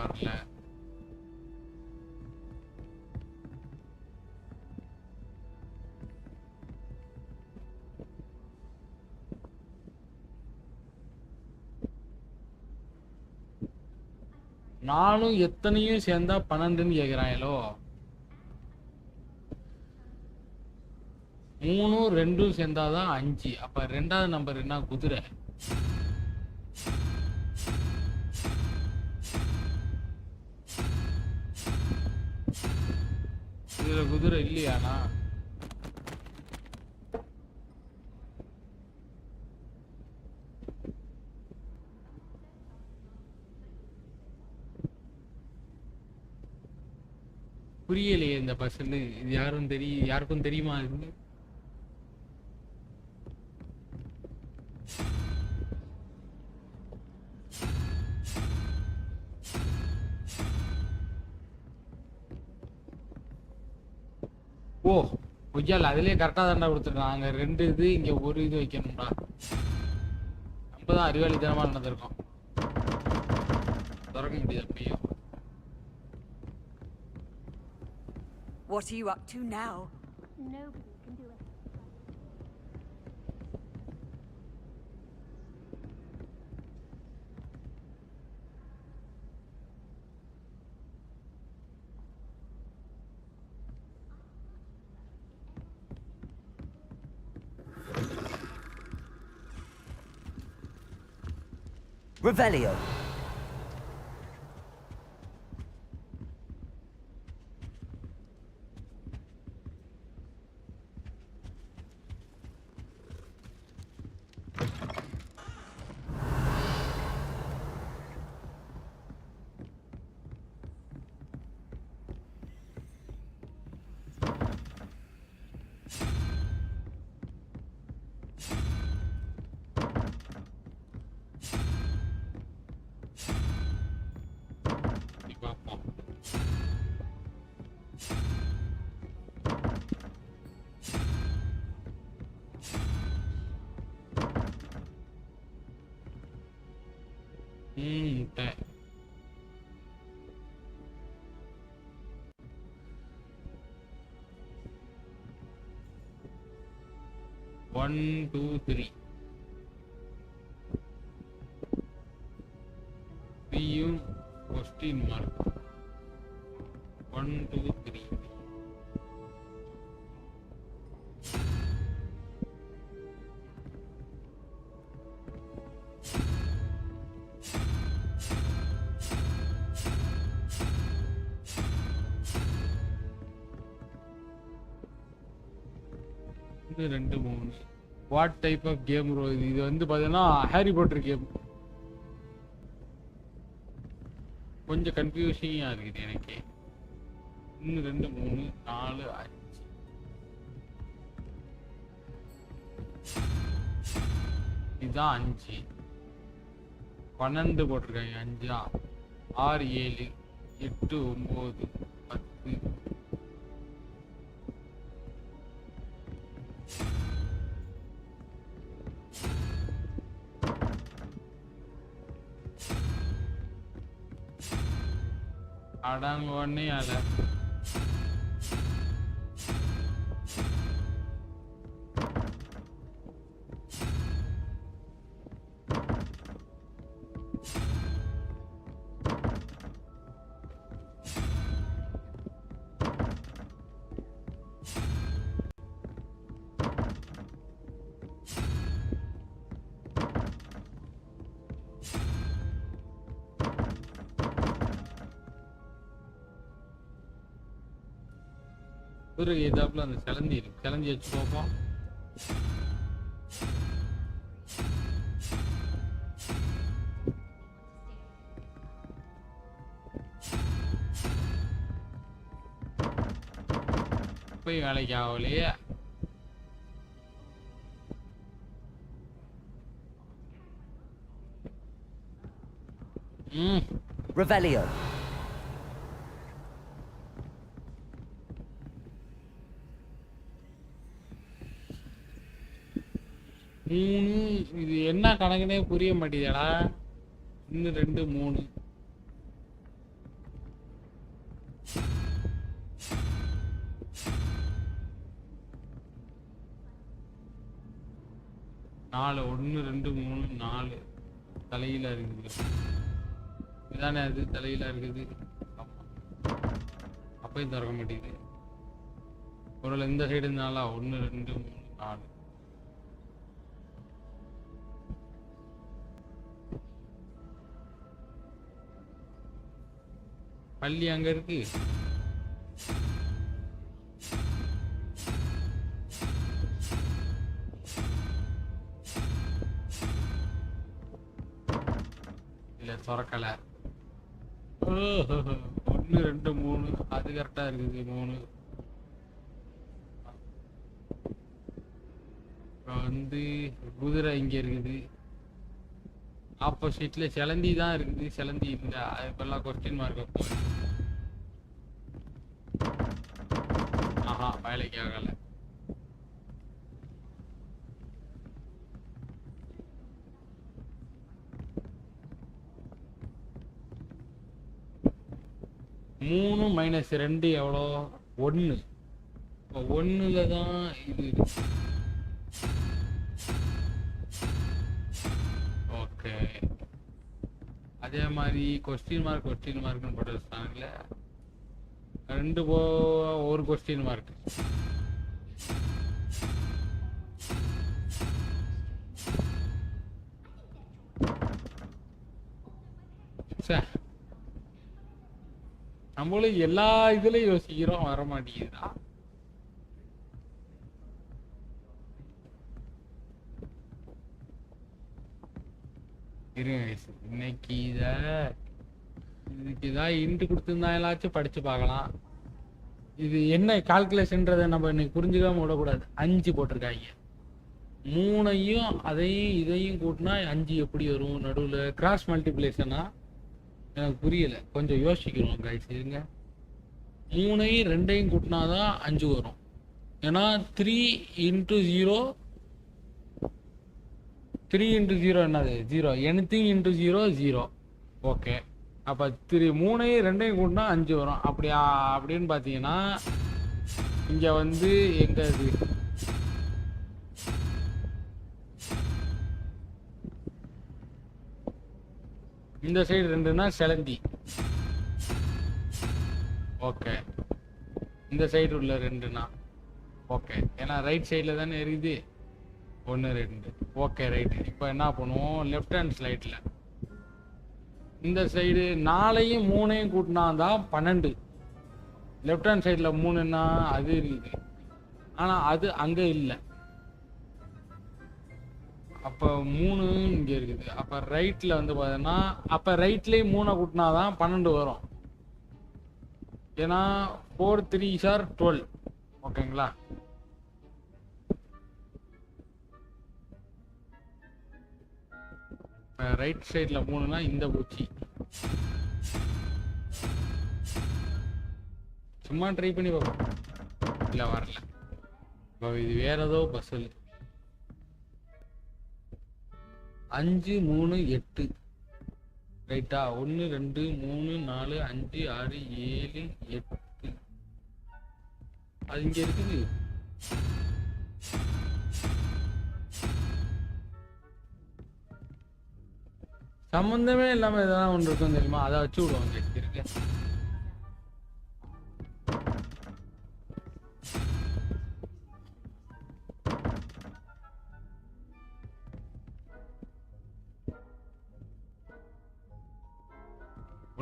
வரல. நானும் எத்தனையும் சேர்ந்தா 12ன்னு கேக்குறாங்களோ. 3 2 சேர்ந்தாதான் 5. அப்ப 2வது நம்பர் என்ன? குதிரை. இதுல குதிரை இல்லையானா? புரியலையே இந்த பஸ்ன்னு. இது யாருக்கும் தெரியுமா? இது ஓ பொய்யால அதுலயே கரெக்டா தாண்டா கொடுத்துருக்கான். அங்க 2 இது, இங்க 1 இது வைக்கணும்டா. நம்ம தான் அறிவாளித்தனமா நடந்திருக்கோம். திறக்க முடியாது அப்பயும். What are you up to now? Nobody can do it. Revelio. முட்டை. One, 2, 3. P-U question mark. 1, 2, 3. 1 2 3 what type of game bro இது வந்து பார்த்தீங்கன்னா ஹாரி பாட்டர் கேம். கொஞ்சம் கன்ஃபியூசிங்காக இருக்குது எனக்கு. 1 2 3 4 5 இதுதான் 5 12 போட்டிருக்காங்க. 5 6 7 8 9 10 அடாங்க ஒன்னே அல ஒரு ஏதாப்புல அந்த சிலந்தி இருக்கு. சிலந்தி வச்சு பார்ப்போம். போய் வேலைக்கு ஆகலையே. Revelio. இது என்ன கணக்குனே புரிய மாட்டேதடா. 1 2 3 4 1 2 3 4 தலையில இருக்குது. இதானே அது தலையில இருக்குது. அப்பயும் திறக்க மாட்டேங்குது. ஒரு இந்த சைடு இருந்தாலா 1 2 3 4 பள்ளி அங்க இருக்கு. இல்ல திறக்கல. 1 2 3 அது கரெக்டா இருக்குது. 3 வந்து குதிரை இங்க இருக்குது. ஆப்போசிட்ல சிலந்தி தான் இருக்குது. சிலந்தி இல்ல. இப்பெல்லாம் கொஸ்டின் மார்க். ஆஹா வேலைக்கு ஆகல. மூணு மைனஸ் 2 எவ்வளோ? 1. 1ல தான் இது. ஓகே அதே மாதிரி கொஸ்டின் மார்க்னு போட்டு வச்சுட்டாங்கல்ல. 2 ஒரு கொஸ்டின் மார்க். நம்மளும் எல்லா இதுலயும் யோசிக்கிறோம், வர மாட்டேங்குதா? இன்னைக்கு இதுக்கு இதான் இன்ட்டு கொடுத்துருந்தாங்களாச்சும் படிச்சு பார்க்கலாம். இது என்ன கால்குலேஷன்றதை நம்ம இன்னைக்கு புரிஞ்சுக்காம விடக்கூடாது. 5 போட்டிருக்காங்க. 3ஐயும் அதையும் இதையும் கூட்டினா 5 எப்படி வரும்? நடுவில் கிராஸ் மல்டிப்ளேஷனா எனக்கு புரியல, கொஞ்சம் யோசிக்கணும் கைஸ். இருங்க, 3ஐயும் 2ஐயும் கூட்டினாதான் 5 வரும். ஏன்னா 3 × 0 3 × 0 என்னது? 0. எனிதிங் × 0 0. ஓகே, அப்போ 3ஐயும் 2ஐயும் கூட்டினா 5 வரும். அப்படின்னு பார்த்தீங்கன்னா இங்கே வந்து எங்க இது இந்த சைடு 2னா சிலந்தி. ஓகே, இந்த சைடு உள்ள 2னா ஓகே, ஏன்னா ரைட் சைடில் தானே இருக்குது. 1 2 ஓகே ரைட்டு. இப்போ என்ன பண்ணுவோம், லெஃப்ட் ஹேண்ட் ஸ்லைடில் இந்த சைடு 4ஐயும் 3ஐயும் கூட்டினா தான் 12. லெஃப்ட் ஹேண்ட் சைடில் 3ன்னா அது இருக்குது, ஆனால் அது அங்கே இல்லை. அப்போ 3 இங்கே இருக்குது. அப்போ ரைட்டில் வந்து பார்த்தீங்கன்னா அப்போ ரைட்லேயே 3 கூட்டினா தான் 12 வரும். ஏன்னா 4 3s are 12. ஓகேங்களா? இப்போ ரைட் சைடில் 3னா இந்த பூச்சி. சும்மா ட்ரை பண்ணி பார்ப்போம். இல்லை வரல. இப்போ இது வேற ஏதோ பஸ்ஸில் 5 3 8 ரைட்டா? 1 2 3 4 5 6 7 8 அது இங்க இருக்குது. சம்பந்தமே இல்லாம எதாவது ஒன்று இருக்கும் தெரியுமா? அதை வச்சு விடுவாங்க. இருக்கு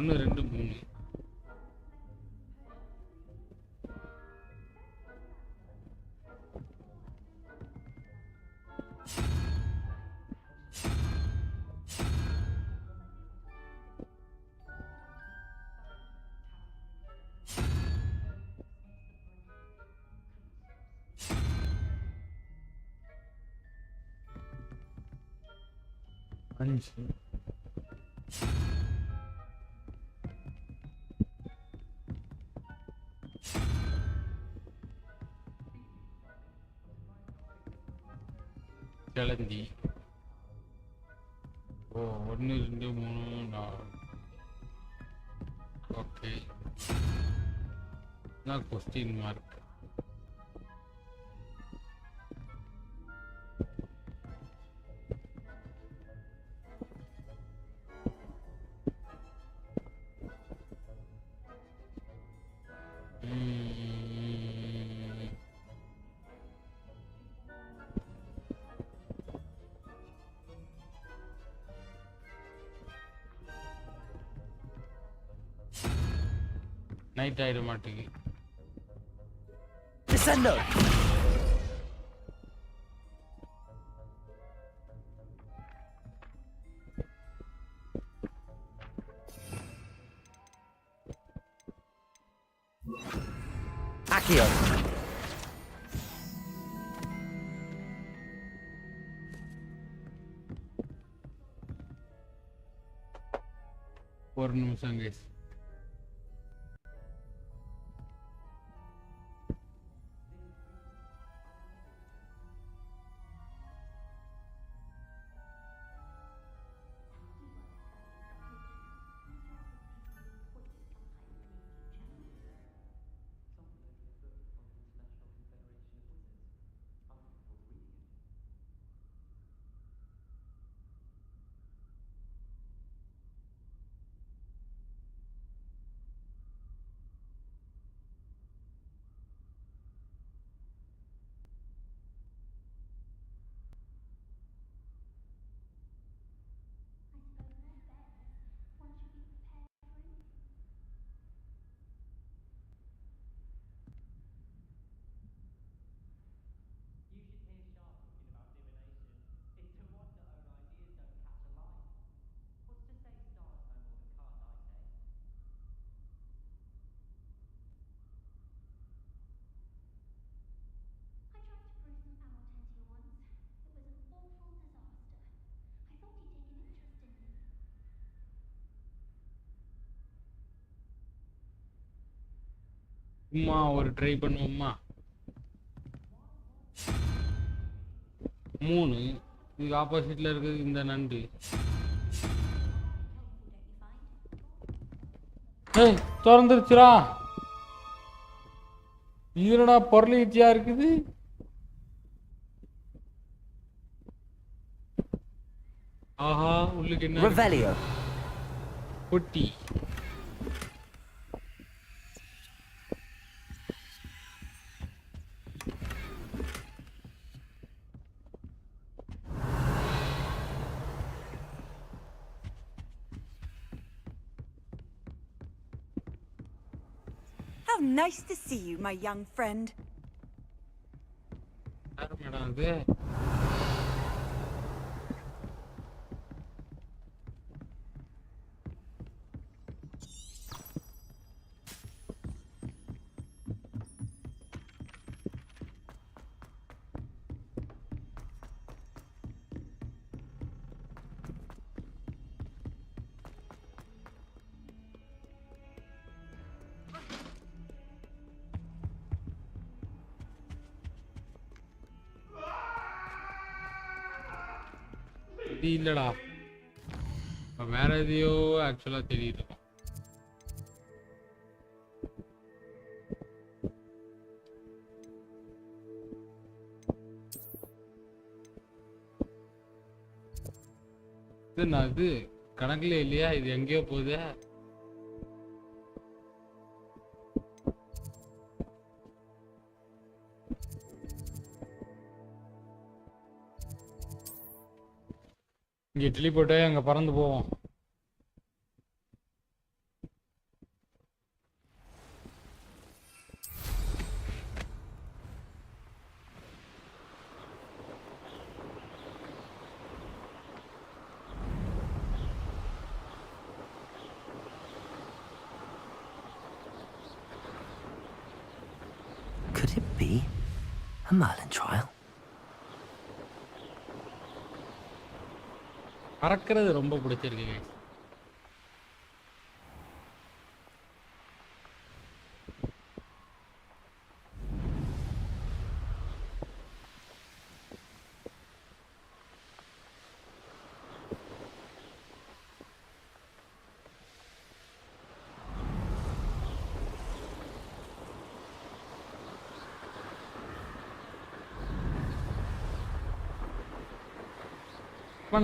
1 2 3 5 கிளந்தி. ஓ 1 2 3 4 ஓகே. நான் கொஸ்டின் மார்க் நைட் ஆயிட மாட்டேங்குது. Accio. ஒரு நிமிஷம் கைஸ். சும்மா ஒரு ட்ரை பண்ணுவோமா? 3 இதுக்கு ஆப்போசிட்ல இருக்குது இந்த நண்டு. ஏய் திறந்துருச்சுடா. இதுடா பொருளீச்சியா இருக்குது. ஆஹா உள்ளுக்கு என்ன பொட்டி. How nice to see you, my young friend. அது இல்லடா வேற எதையோ ஆக்சுவலா தெரியுது இது கணக்குல இல்லையா இது எங்கேயோ போகுது இங்க இட்லி போட்டு அங்க பறந்து போவோம் Could it be a Merlin trial? பறக்கிறது ரொம்ப பிடிச்சிருக்கு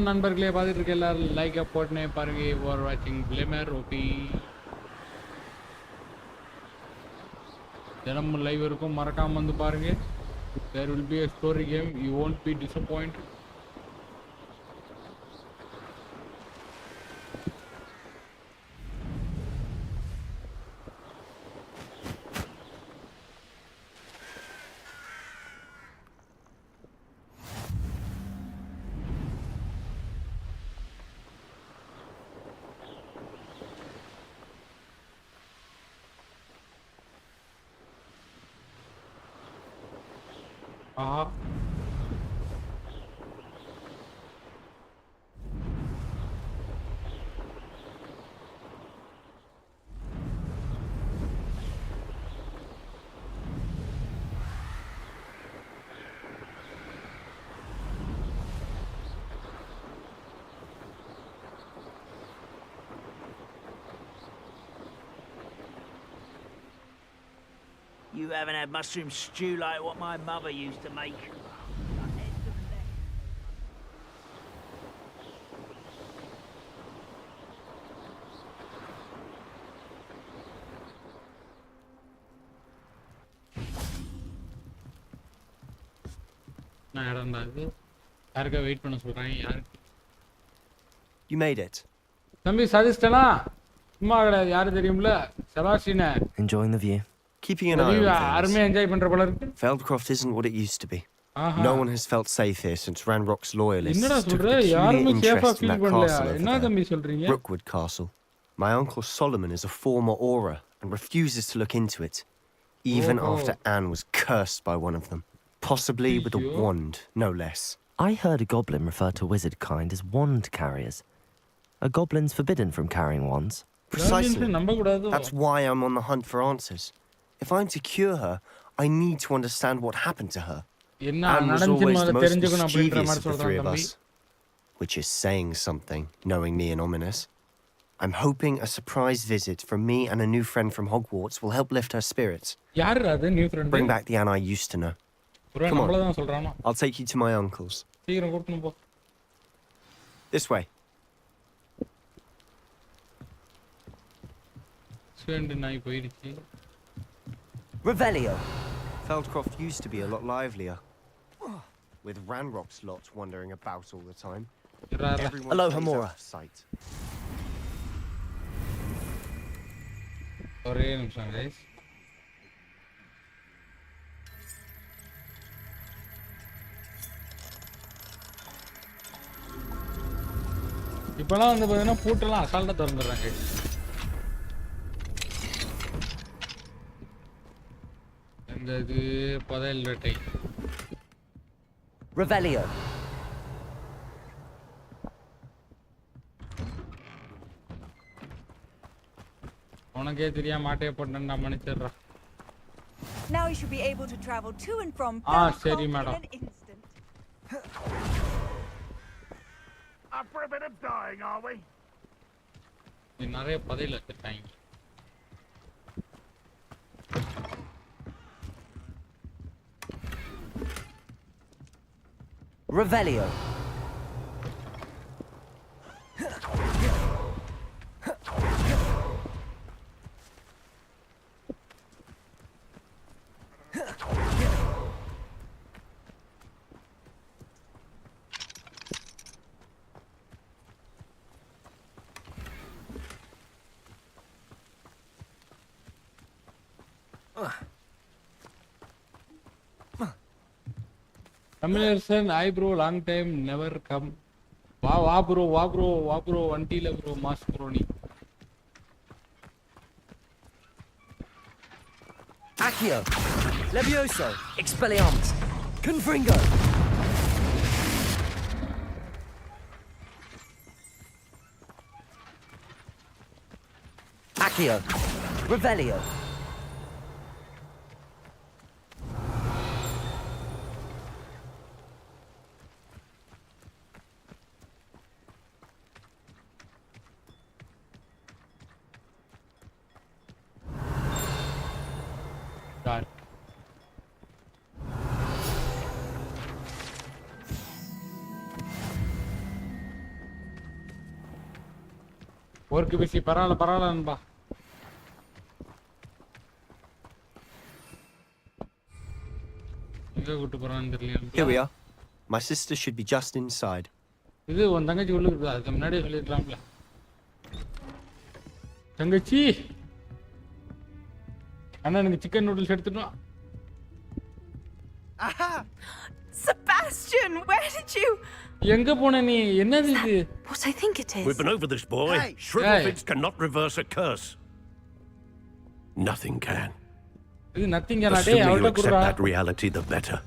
நண்பர்களே பார்த்துட்டு இருக்க எல்லாரும் லைக் போட்டுனே பாருங்க for watching FlamerOpYT தினமும் லைவ் இருக்கும் மறக்காம வந்து பாருங்க there will be a story game you won't be disappointed You haven't had mushroom stew like what my mother used to make. நான் இடம்டா இது யாருக்கா வெயிட் பண்ண சொல்றேன் யாருக்கு You made it. தம்பி சாதிச்சிட்டனா சும்மா கிடையாது யாரு தெரியும்ல Sebastian Enjoying the view. Keeping an eye on things. Feldcroft isn't what it used to be. No one has felt safe here since Ranrock's loyalists took a peculiar interest in that castle over there, Rookwood Castle. My uncle Solomon is a former Auror and refuses to look into it, even after Anne was cursed by one of them, possibly with a wand, no less. I heard a goblin refer to wizard kind as wand carriers. Are goblins forbidden from carrying wands? Precisely. That's why I'm on the hunt for answers. If I'm to cure her, I need to understand what happened to her. Anne was always the most mischievous of the three of us. Which is saying something, knowing me and Ominous. I'm hoping a surprise visit from me and a new friend from Hogwarts will help lift her spirits. Bring back the Anne I used to know. Come on, I'll take you to my uncle's. This way. Revelio. Feldcroft used to be a lot livelier. With Ranrock's lot wandering about all the time. Hello, Hamora. Sight. ஒரே நிமிஷம் guys. இப்பலாம் வந்து பாத்தீங்கன்னா பூட்டெல்லாம் அசால்ட்டா திறந்துடுறாங்க இது பதல் வேட்டை Revelio. உனக்கே தெரியாம மாட்டே போட்டேன்டா மன்னிச்சிடுறா Now you should be able to travel to and from சரி madam Up for a bit of dying, are we? நிறைய பதையில வச்சிருக்காங்க. Revelio. Familiar I bro, long time never come. Wow bro, வண்டில bro, mass bro நீ. Accio. Levioso. Expelliarmus. Confringo. Accio. Revelio. Work PC பரவாயில்ல நண்பா. எங்க கூட்டி போறான்னு தெரியல. Here we are. My sister should be just inside. இது உன் தங்கச்சி உள்ள இருக்குதா? அதுக்கு முன்னாடியே சொல்லிருக்கலாம்ல. தங்கச்சி அண்ணா எனக்கு சிக்கன் நூடுல்ஸ் எடுத்துட்டு வா. Sebastian, where did you? எங்க போன நீ? என்னது இது? What I think it is. We've been over this, boy. Shrivelfigs cannot reverse a curse. Nothing can. இது nothing can. The sooner you accept that reality, the better.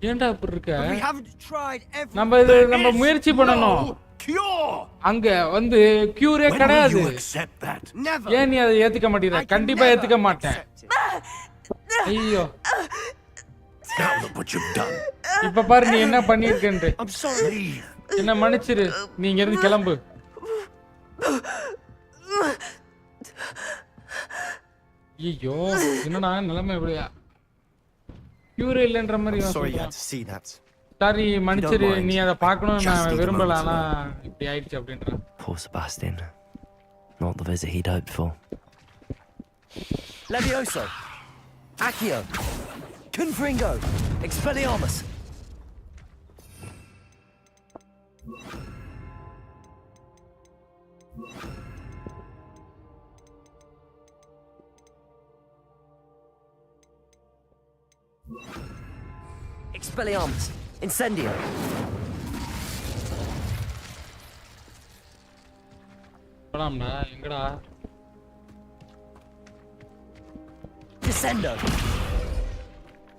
ஏன்டா இப்படி இருக்க? We haven't tried everything. நம்ம முயற்சி பண்ணனும். Cure. அங்க வந்து கியூரே கிடையாது. You accept that. Never. ஏன் நீ அதை ஏத்துக்க மாட்டீங்க? கண்டிப்பா ஏத்துக்க மாட்டேன். ஐயோ. Now look what you've done. இப்ப பாரு நீ என்ன பண்ணிருக்கேன்னு. I'm sorry. என்ன மன்னிச்சிரு. நீ இங்க இருந்து கிளம்பு. ஐயோ என்னடா நிலைமை இப்படியா? கியூரே இல்லன்ற மாதிரி. Sorry you had to see that. Sorry மன்னிச்சிரு. நீ அதை பார்க்கணும் நான் விரும்பல. ஆனா இப்படி ஆயிடுச்சு அப்படின்றான். Poor Sebastian. Not the visit he'd hoped for. Levioso. Accio. Confringo. Expelliarmus. Expelliarmus. Incendio. போலாம்டா. எங்கடா? Descendo.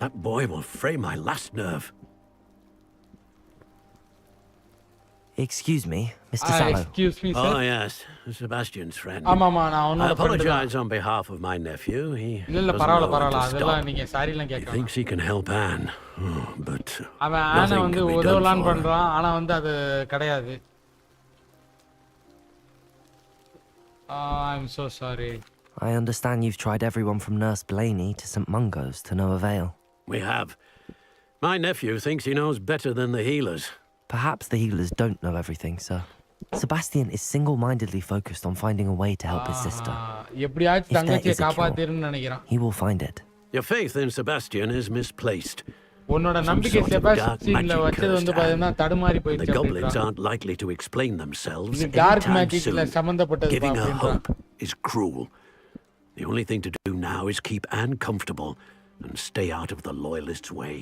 That boy will fray my last nerve. Excuse me, Mr. Sallow. Excuse me, sir. Oh, yes. Sebastian's friend. I apologize on behalf of my nephew. He doesn't know when to stop. He thinks he can help Anne, but அவன் ஆனா வந்து உதவலான்னு பண்றான். ஆனா வந்து அது கிடையாது. I'm so sorry. I understand you've tried everyone from Nurse Blaney to St. Mungo's to no avail. We have. My nephew thinks he knows better than the healers. Perhaps the healers don't know everything, sir. Sebastian is single-mindedly focused on finding a way to help his sister. If there is a cure, he will find it. Your faith in Sebastian is misplaced. உன்னோட நம்பிக்கை செபாஸ்டியன்ல வச்சது வந்து பாத்தீங்கன்னா தடுமாறி போயிடுச்சு. The goblins aren't likely to explain themselves. இது dark மேஜிக்ல சம்பந்தப்பட்டது. Giving her hope is cruel. The only thing to do now is keep Anne comfortable and stay out of the loyalists' way.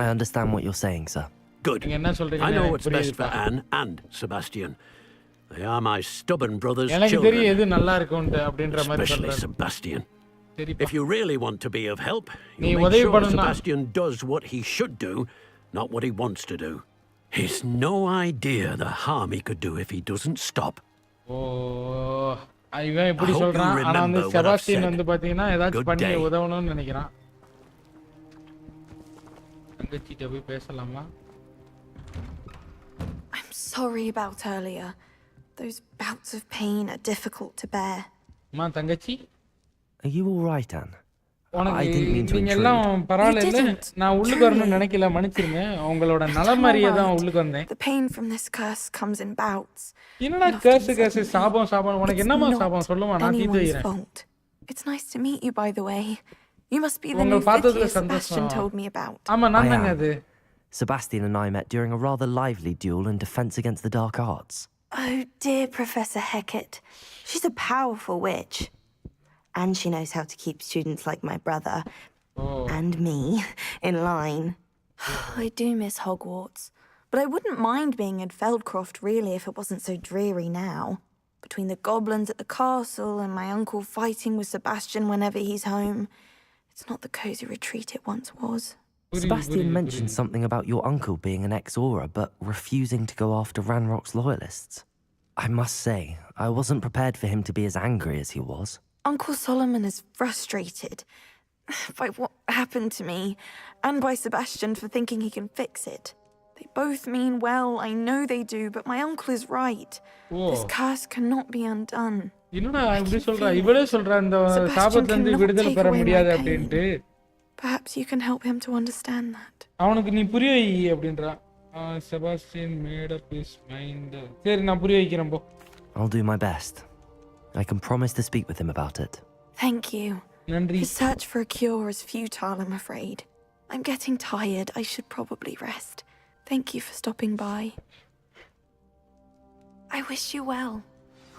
I understand what you're saying, sir. Good. I know what's best for Anne and Sebastian. They are my stubborn brother's children. Especially Sebastian. If you really want to be of help, you make sure Sebastian does what he should do, not what he wants to do. He's no idea the harm he could do if he doesn't stop. Oh, இவன் இப்படி சொல்றான். ஆனா வந்து செபாஸ்டியன் வந்து பாத்தீங்கன்னா ஏதாச்சும் பண்ணி உதவணும்னு நினைக்கிறான். தங்கச்சிட்ட போய் பேசலாமா? sorry about earlier. Those bouts of pain are difficult to bear. Ma tangachi? Are you all right, Anne? உனக்கு I didn't mean to நீங்க intrude. எல்லாம் பரவாயில்ல இல்ல நான் உள்ளுக்கு வரணும்னு நினைக்கல மன்னிச்சிருங்க உங்களோட நலமறிய தான் உள்ளுக்கு வந்தேன் The pain from this curse comes in bouts. என்னடா கர்ஸ் சாபம் உனக்கு என்னமா சாபம் சொல்லுமா நான் தீர்த்து வைக்கிறேன் It's nice to meet you, by the way. You must be the new Fri Sebastian told me about. ஆமா நான் தாங்க அது Sebastian and I met during a rather lively duel in defense against the dark arts. Oh dear, Professor Hecat. She's a powerful witch. And she knows how to keep students like my brother and me in line. I do miss Hogwarts, but I wouldn't mind being in Feldcroft really if it wasn't so dreary now. Between the goblins at the castle and my uncle fighting with Sebastian whenever he's home, it's not the cozy retreat it once was. Sebastian mentioned something about your uncle being an ex-Aura but refusing to go after Ranrock's loyalists. I must say, I wasn't prepared for him to be as angry as he was. Uncle Solomon is frustrated by what happened to me and by Sebastian for thinking he can fix it. They both mean well, I know they do, but my uncle is right. This curse cannot be undone. என்னடா இப்படி சொல்றா இவளே சொல்றா இந்த சாபத்துல இருந்து விடுதலை பெற முடியாது அப்படினு Perhaps you can help him to understand that. அவனுக்கு நீ புரிய வை அப்படின்றா Sebastian made up his mind. சரி நான் புரிய வைக்கிறேன் போ I'll do my best. I can promise to speak with him about it. Thank you. Nandri. His search for a cure is futile, I'm afraid. I'm getting tired. I should probably rest. Thank you for stopping by. I wish you well.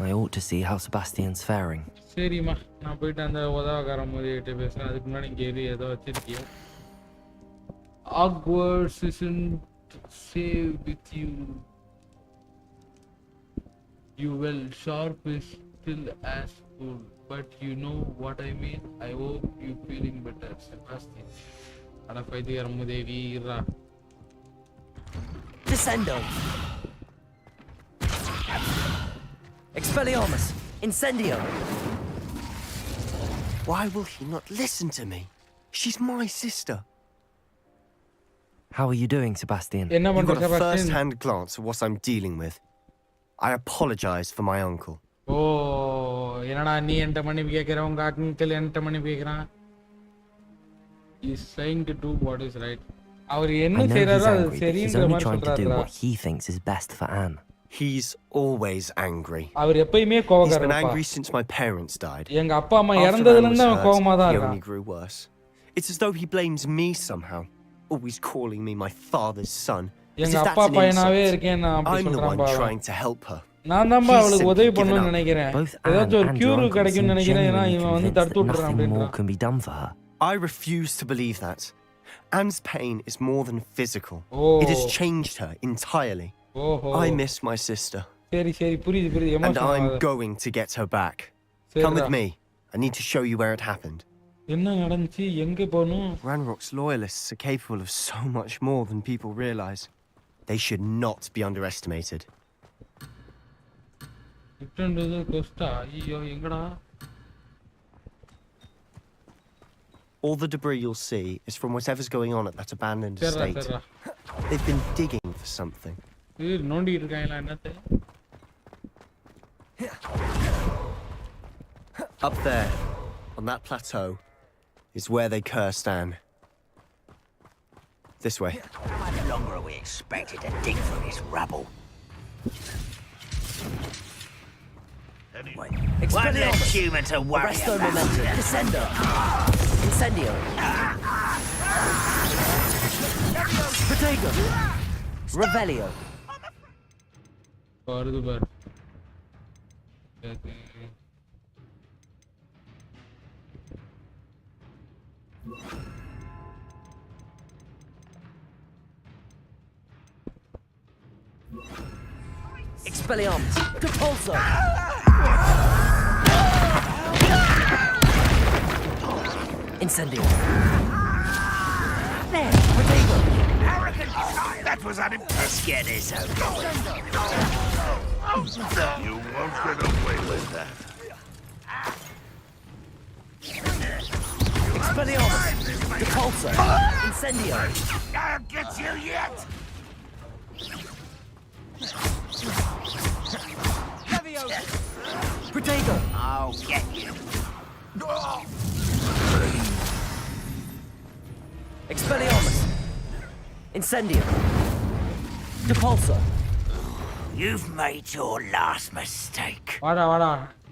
I ought to see how Sebastian's faring. சரிமா நான் போயிட்டு அந்த உதவகார மோதிட்ட பேசுறேன் அதுக்கு முன்னாடி இங்க ஏதோ வச்சிருக்கியா Hogwarts isn't safe with you. You will sharp is still as full, but you know what I mean. I hope you feeling better, Sebastian. Ada paitiyar mudevi irra. Descendo. Expelliarmus. Incendio. Why will he not listen to me? She's my sister. How are you doing, Sebastian? You got a first-hand glance at what I'm dealing with. I apologize for my uncle. Oh, என்னடா நீ என்கிட்ட மன்னிப்பு கேக்குற உங்க uncle என்கிட்ட மன்னிப்பு கேக்குறான். He is trying to do what is right. அவர் என்ன செய்றாரோ அது சரின்ற மாதிரி சொல்றாரு. Do what he thinks is best for Anne. He's always angry. அவர் எப்பவுமே கோவக்காரர். He's been angry since my parents died. எங்க அப்பா அம்மா இறந்ததுல இருந்து அவன் கோவமா தான் இருக்கான். He only grew worse. It's as though he blames me somehow, always calling me my father's son. எங்க அப்பா பையனாவே இருக்கேன் நான் அப்படி சொல்றேன் I'm the one trying to help her. நான் தான் அவளுக்கு உதவி பண்ணனும்னு நினைக்கிறேன். ஏதாச்சும் ஒரு கியூர் கிடைக்கும்னு நினைக்கிறேன் ஏனா இவன் வந்து தடுத்து விட்டுறான் அப்படின்றான். I refuse to believe that. Anne's pain is more than physical. It has changed her entirely. I miss my sister. சரி சரி புரியுது புரியுது And I'm going to get her back. Come with me. I need to show you where it happened. என்ன நடந்துச்சு எங்க போணும்? Ranrock's loyalists are capable of so much more than people realize. They should not be underestimated. All the debris you'll see is from whatever's going on at that abandoned estate. They've been digging for something. Up there, on that plateau, is where they cursed Anne. This way. How much longer are we expected to dig through this rubble? One less human to worry about. Descendo. Incendio. Protego. Revelio. Expelliarmus. Compulso. Incendio. There. Protego. Arrogant. That was unimpressive. Let's get this over. You won't get away with that. Expelliarmus. Compulso. Incendio. I'll get you yet. Protego! I'll get you. Expelliarmus! Incendio! Depulso! You've made your last mistake. வாடா வாடா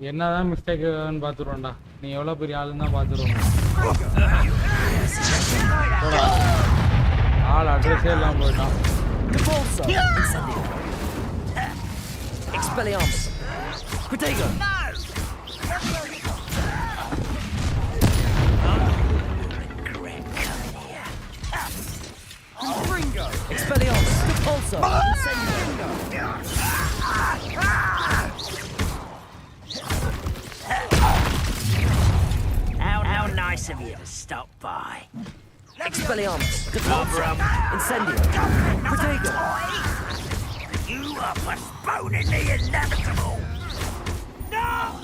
என்னதான் மிஸ்டேக்னு பாத்துறோம்டா நீ எவ்வளவு பெரிய ஆளுன்னு தான் பாத்துறோம் ஆள் அட்ரஸே இல்லாம போயிட்டான் Depulso! Incendio! Expelliarmus! Protego! Expelliarmus! Depulso! Incendio! How nice of you to stop by. Expelliarmus! Depulso! Incendio! Protego! You are postponing the inevitable. No!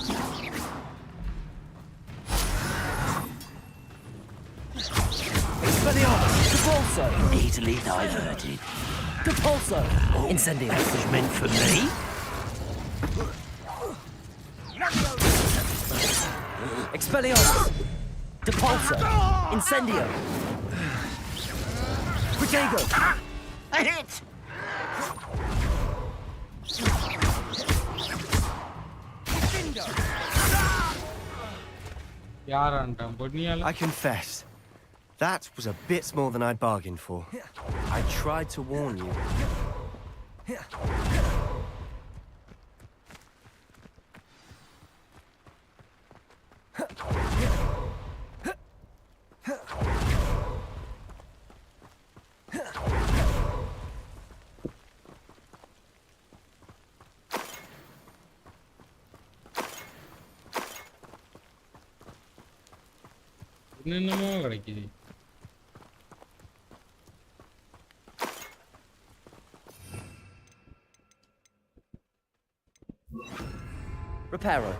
Expelliarmus! Depulso! Easily diverted. Depulso! Incendio! This was meant for me. Expelliarmus! Depulso! Incendio! Protego! A hit! யாரான்டான் பொன்னியால I confess, that was a bit more than I'd bargained for. I tried to warn you. என்னென்னமோ கிடைக்குது Reparo.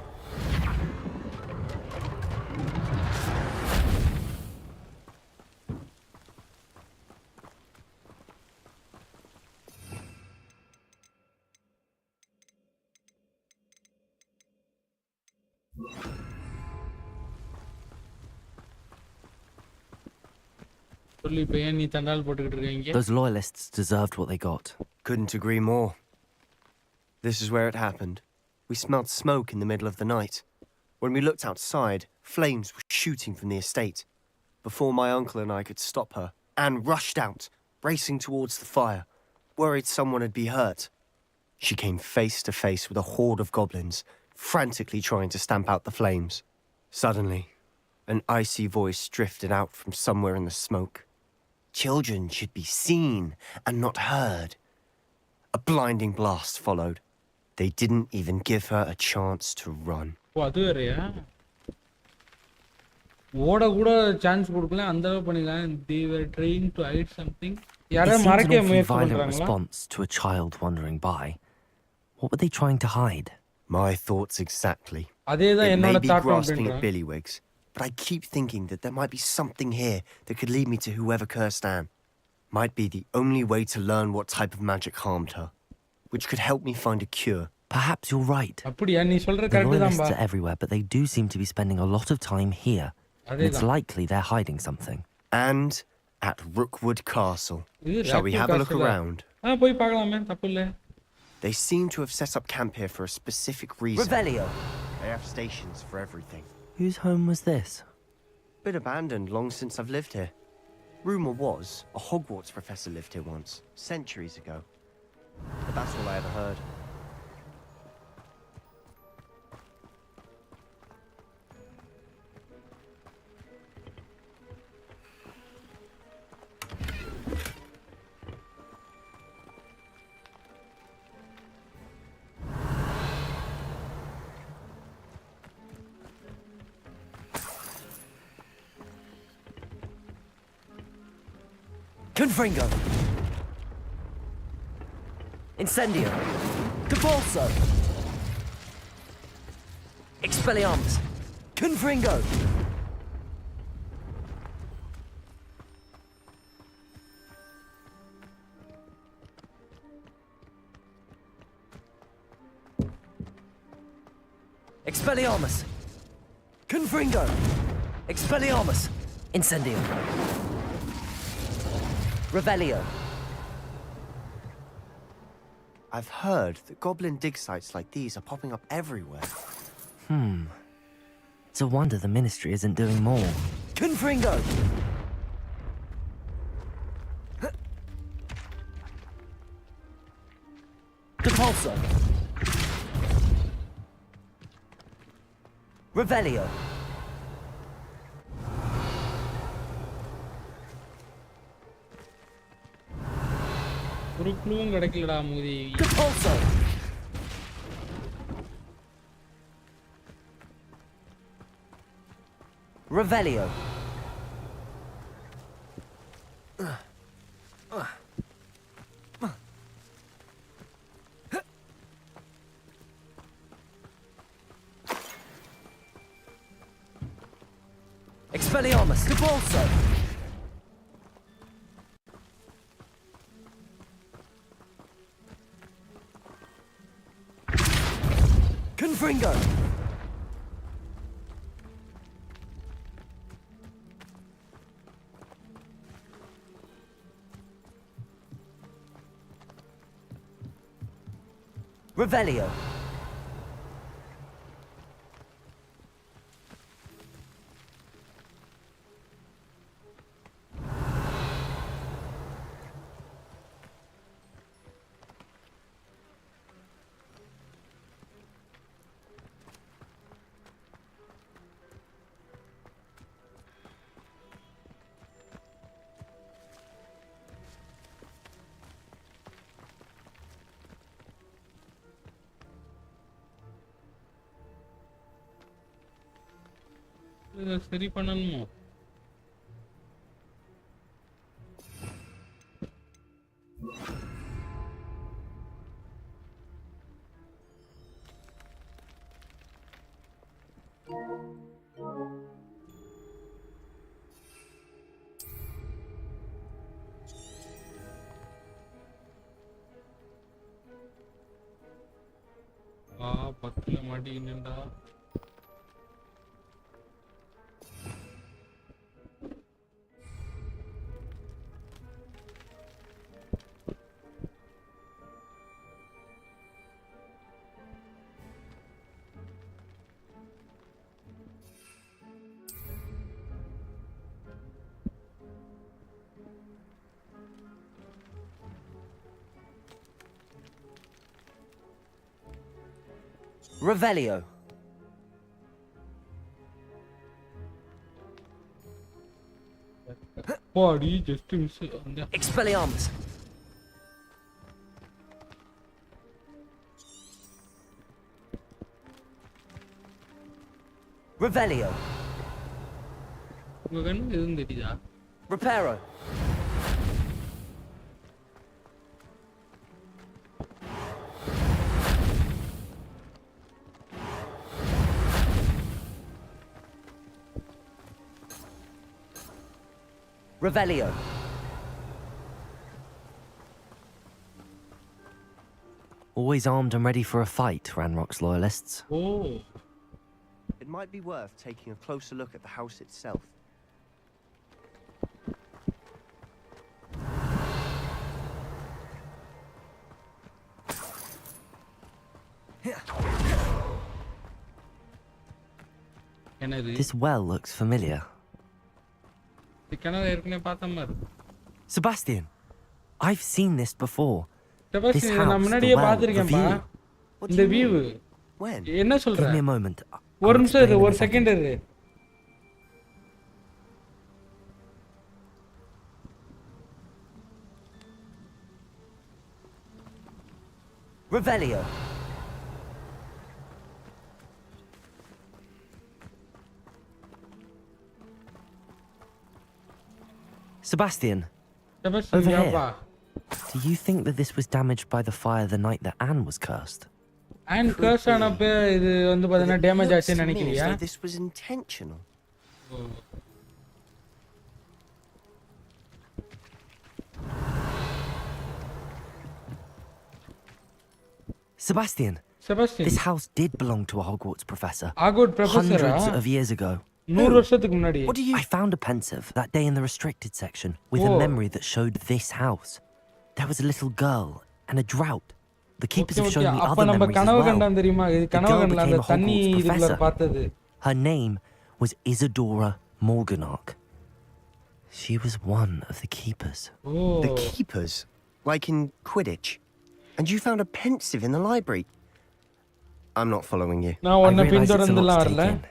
சொல்லு இப்போ ஏன் நீ தண்டால் போட்டுக்கிட்டு இருக்கீங்க Those loyalists deserved what they got. Couldn't agree more. This is where it happened. We smelled smoke in the middle of the night. When we looked outside, flames were shooting from the estate. Before my uncle and I could stop her, Anne rushed out, racing towards the fire, worried someone had been hurt. She came face to face with a horde of goblins, frantically trying to stamp out the flames. Suddenly, an icy voice drifted out from somewhere in the smoke. Children should be seen and not heard. A blinding blast followed. They didn't even give her a chance to run. ஓ அது வேறயா ஓட கூட chance கொடுக்கல அந்த அளவு பண்ணிக்கலாம் they were trying to hide something யாரோ மறைக்க முயற்சி பண்றாங்களா response to a child wandering by. What were they trying to hide? My thoughts exactly. அதேதான் It may என்னோட be தாட் grasping பண்றேன் at Billywigs, but I keep thinking that there might be something here that could lead me to whoever cursed Anne. Might be the only way to learn what type of magic harmed her, which could help me find a cure. Perhaps you're right. அப்படியே நீ சொல்ற The correct தான் loyalists பா are everywhere, but they do seem to be spending a lot of time here. And it's likely they're hiding something. And at Rookwood Castle. இது Shall we Rookwood have a look Castle-ஆ? around? போய் பார்க்கலாமே தப்பு இல்ல They seem to have set up camp here for a specific reason. Revelio. They have stations for everything. Whose home was this? Been abandoned long since I've lived here. Rumour was a Hogwarts professor lived here once, centuries ago. But that's all I ever heard. Confringo. Incendio. Depulso. Expelliarmus. Confringo. Expelliarmus! Confringo! Expelliarmus! Incendio! Revelio! I've heard that goblin dig sites like these are popping up everywhere. It's a wonder the Ministry isn't doing more. Confringo! Depulso! Revelio! ஒரு க்ளூவும் கிடைக்கலடா Murthy. Depulso! Revelio! Expelliarmus! Depulso! Confringo! Revelio! இத சரி பண்ணணுமோ? பக்கத்துல மாட்டிக்கிட்டேன்டா. Revelio! Body just to Expelliarmus! Revelio! உங்க கண்ணு எதுவும் தெரியுதா? Reparo! Revelio! Always armed and ready for a fight, Ranrock's loyalists. Oh. It might be worth taking a closer look at the house itself. This well looks familiar. Sebastian, I've seen this before. This house, the well, the view. The view. When? Give me a moment. One second. Revelio! Sebastian, over here. Do you think that this was damaged by the fire the night that Anne was cursed? Anne cursed ஆனப்ப இது வந்து பாத்தீங்கன்னா damage ஆச்சுன்னு நினைக்கலையா? This was intentional. Sebastian, Sebastian. This house did belong to a Hogwarts professor. Hogwarts professor. Hundreds of years ago. What do you? I found a pensive that day in the restricted section with a memory that showed this house. There was a little girl and a drought. The keepers have shown me other memories as well. The girl became a Hogwarts professor. Her name was Isadora Morganach. She was one of the keepers. The keepers? Like in Quidditch? And you found a pensive in the library? I'm not following you. I realize it's a lot to take in.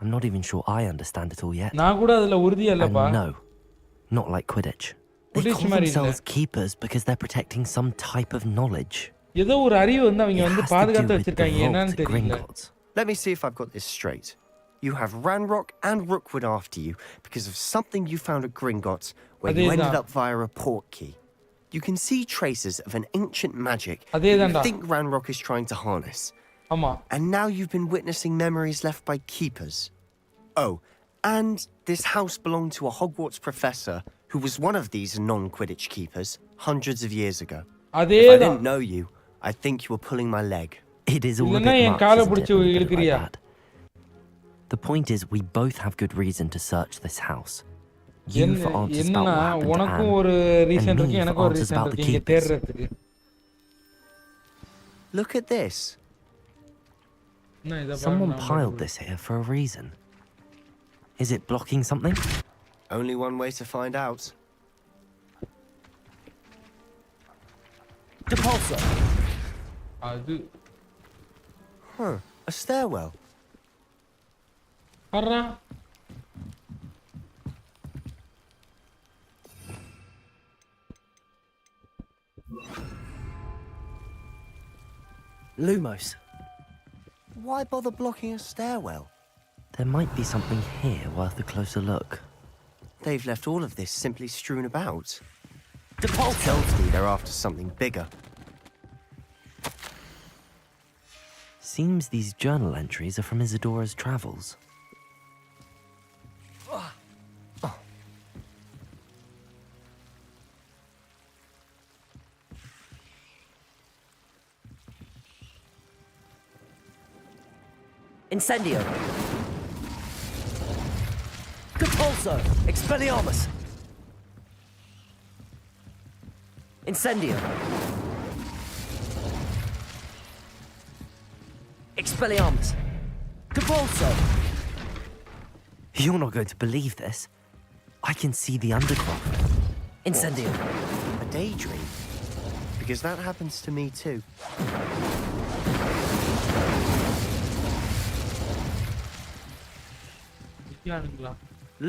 I'm not even sure I understand it all yet. And no, not like Quidditch. They call themselves keepers because they're protecting some type of knowledge. ஏதோ ஒரு அறிவு வந்து அவங்க வந்து பாதுகாத்து வச்சிருக்காங்க என்னன்னு தெரியல. Let me see if I've got this straight. You have Ranrock and Rookwood after you because of something you found at Gringotts where you ended up via a port key. You can see traces of an ancient magic that you think Ranrock is trying to harness. And now you've been witnessing memories left by keepers. Oh, and this house belonged to a Hogwarts professor who was one of these non-Quidditch keepers hundreds of years ago. If I didn't know you, I think you were pulling my leg. It is all a bit much, isn't it, like that? The point is, we both have good reason to search this house. You for answers about what happened to Anne, and me for answers about the keepers. Look at this. Someone piled this here for a reason. Is it blocking something? Only one way to find out. Depulsor. Huh, a stairwell. Lumos. Why bother blocking a stairwell? There might be something here worth a closer look. They've left all of this simply strewn about. Depulsor tells me they're after something bigger. Seems these journal entries are from Isadora's travels. Incendio. Depulsor. Expelliarmus. Incendio. Expelliarmus. Depulsor. You're not going to believe this. I can see the undercroft. Incendio. A daydream? Because that happens to me too.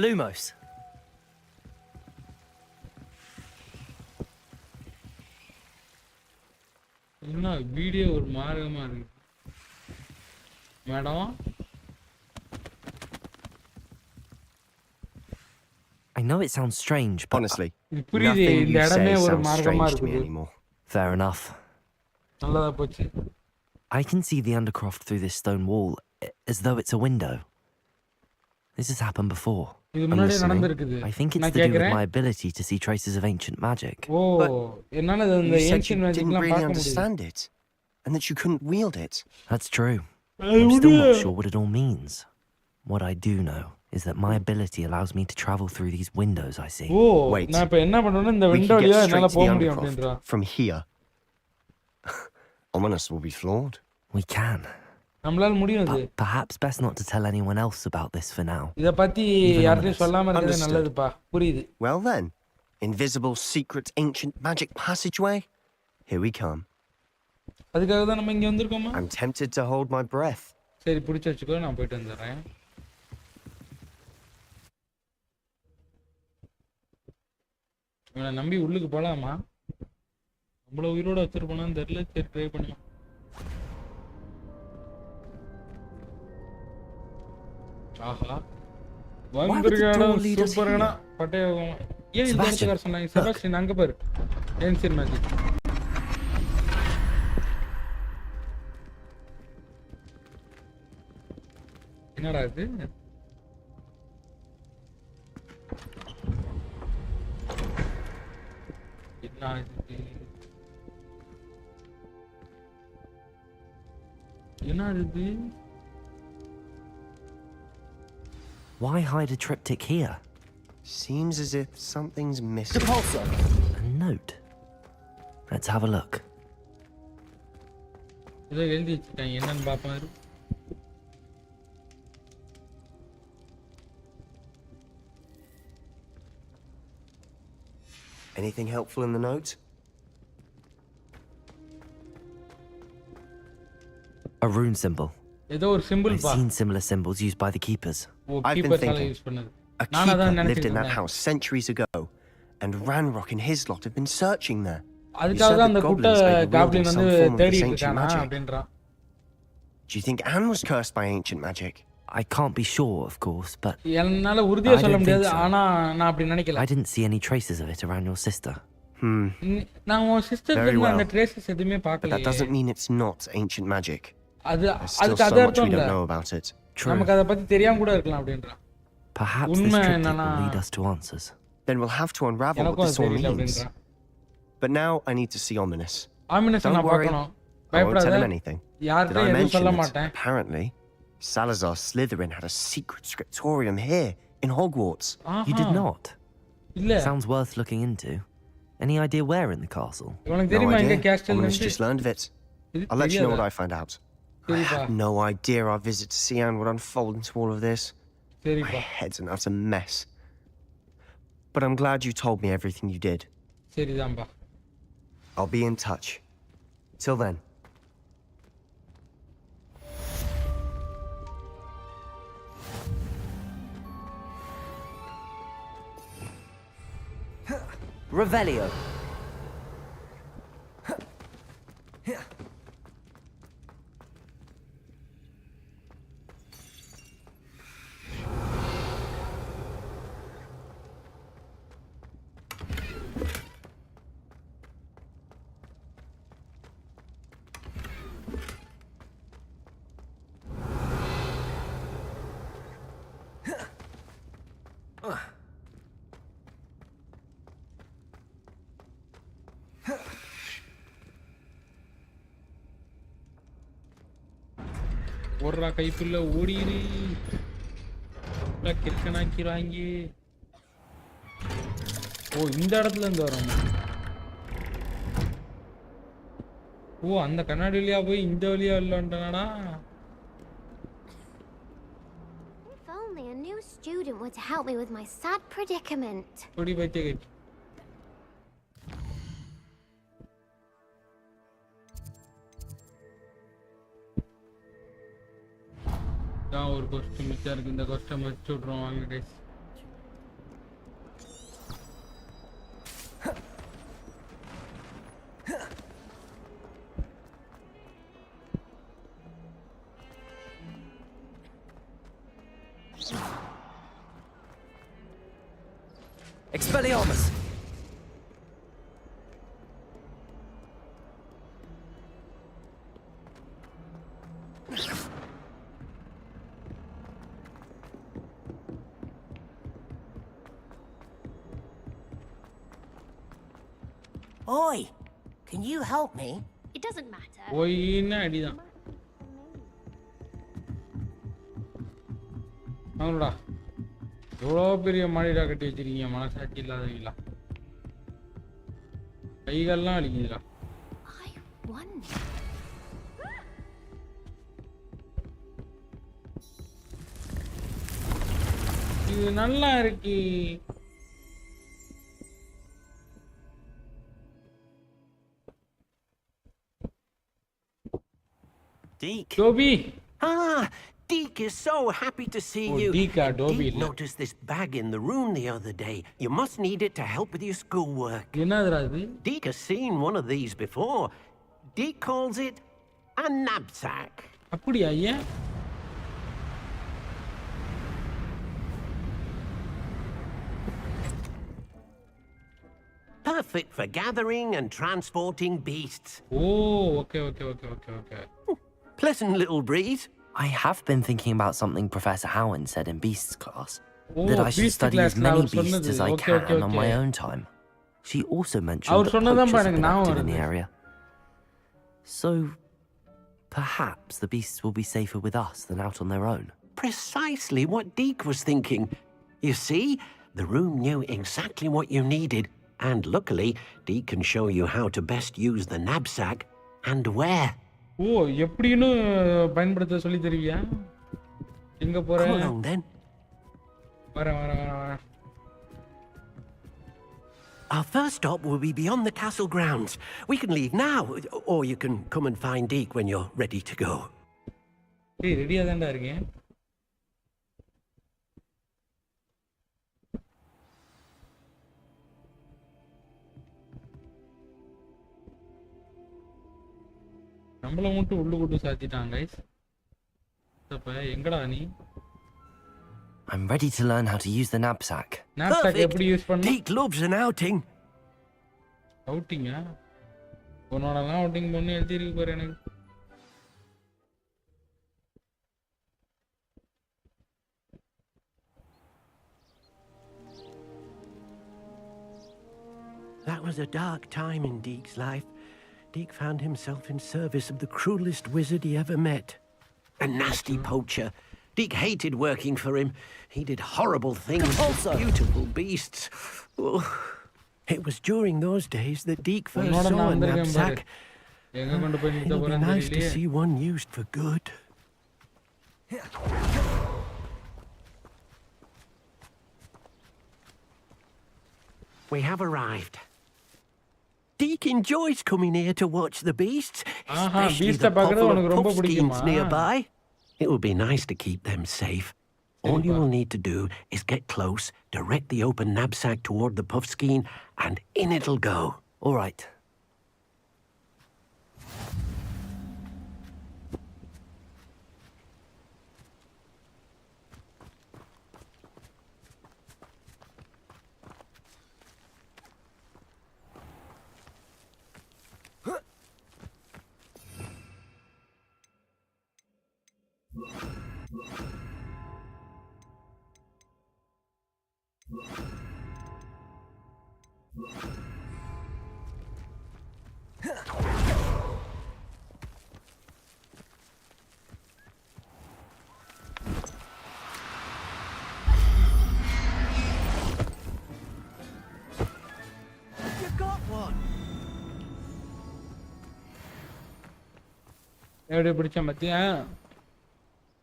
Lumos. என்ன video ஒரு மார்க்கமா இருக்கு madam. I know it sounds strange, but honestly, nothing you say sounds strange to me anymore. Fair enough. I can see the undercroft through this stone wall as though it's a window. This has happened before. I think it's to do with my ability to see traces of ancient magic. But you said you didn't really understand it, and that you couldn't wield it. That's true. I'm still not sure what it all means. What I do know is that my ability allows me to travel through these windows I see. Wait, we can get straight to the undercroft from here. Ominous will be flawed. We can. But perhaps best not to tell anyone else about this for now. Well then, invisible, secret, ancient magic passageway? Here we come. I'm tempted to hold my breath. சரி புடிச்சு வச்சுக்கோ, நான் போயிட்டு வந்துறேன். இவனை நம்பி உள்ளுக்கு போலாமா? நம்மள உயிரோட வச்சிருப்பானான்னு தெரியல. சரி ட்ரை பண்ணலாம். ஆஹா வந்துருக்காடா, சூப்பர்ங்கடா, பட்டையாகும். ஏன் இந்த இடத்துக்கு வர சொன்னாங்க? செபாஸ்டியன் அங்க பாரு. Ancient magic. என்னடா இது? என்ன இது? Why hide a triptych here? Seems as if something's missing. Depulso. A note. Let's have a look. Anything helpful in the note? A rune symbol. I've seen similar symbols used by the keepers. I've been thinking. A keeper lived in that house centuries ago, and Ranrock and his lot have been searching there. You said the goblins may be wielding some form of this ancient magic. Do you think Anne was cursed by ancient magic? I can't be sure, of course, but I didn't see any traces of it around your sister. Very well. But that doesn't mean it's not ancient magic. There's still so much we don't know about it. True. Perhaps this triptych will lead us to answers. Then we'll have to unravel what this all means. But now I need to see Ominous. Don't worry, I won't tell him anything. Did I mention that apparently Salazar Slytherin had a secret scriptorium here in Hogwarts? You did not? Sounds worth looking into. Any idea where in the castle? No idea. Ominous just learned of it. I'll let you know what I find out. I had no idea our visit to Cian would unfold into all of this. My head's an utter mess. But I'm glad you told me everything you did. I'll be in touch. Till then. Revelio. ஓடுறா கைப்புள்ள ஓடிரு கிறுக்கனாக்கிறாங்க. ஓ இந்த இடத்துல இருந்து வரோம். ஓ அந்த கண்ணாடி வழியா போய் இந்த வழியா இல்லைன்றானா? If only a new student were to help me with my sad predicament. ஓடி பைத்திய ஒரு கொஸ்டின் மிச்சா இருக்கு. இந்த கொஸ்டின் வச்சு விட்றோம் வாங்க guys. Expelliarmus. Oi, can you help me? It doesn't matter. ஓய்னா அடிதான். அவங்களா எவ்வளோ பெரிய மாடிடா கட்டி வச்சிருக்கீங்க, மனசாட்சி இல்லாதவங்களா. கைகள்லாம் அடிக்குதுடா. இது நல்லா இருக்கு. Deke. Dobby. Ah, Deke is so happy to see you. Deke, Dobby. Deke noticed this bag in the room the other day. You must need it to help with your schoolwork. Deke has seen one of these before. Deke calls it a knapsack. அப்படியா ஏன்? Perfect for gathering and transporting beasts. Oh, okay. Pleasant little breeze. I have been thinking about something Professor Howard said in Beasts class. That I should Beast study class as many class beasts as I okay, can on my own time. She also mentioned that poachers have been active in the area. So, Perhaps the beasts will be safer with us than out on their own. Precisely what Deke was thinking. You see, the room knew exactly what you needed, and luckily, Deke can show you how to best use the knapsack and where. Oh, எப்படின்னு பயன்படுத்த சொல்லி தருவியா? எங்க போற? Come along then. வர. Our first stop will be beyond the castle grounds. We can leave now, or you can come and find Deke when you're ready to go. Hey, ரெடியா தான்டா இருக்கேன். நம்மள மட்டும் உள்ள கூட்டி சாத்திட்டாங்க guys. அப்ப எங்கடா நீ? I'm ready to learn how to use the knapsack. Knapsack எப்படி யூஸ் பண்ணனும்? Deke loves an outing. Outing-ஆ? உன்னோடலாம் outing பண்ணி எழுதி இருக்கு பாரு எனக்கு. That was a dark time in Deke's life. Deke found himself in service of the cruelest wizard he ever met. A nasty poacher. Deke hated working for him. He did horrible things to beautiful beasts. Oh. It was during those days that Deke first saw a knapsack. It would be nice to see one used for good. We have arrived. Deke enjoys coming here to watch the beasts, especially the couple of puff skeins nearby. It would be nice to keep them safe. All you will need to do is get close, direct the open knapsack toward the puff skein, and in it'll go. All right.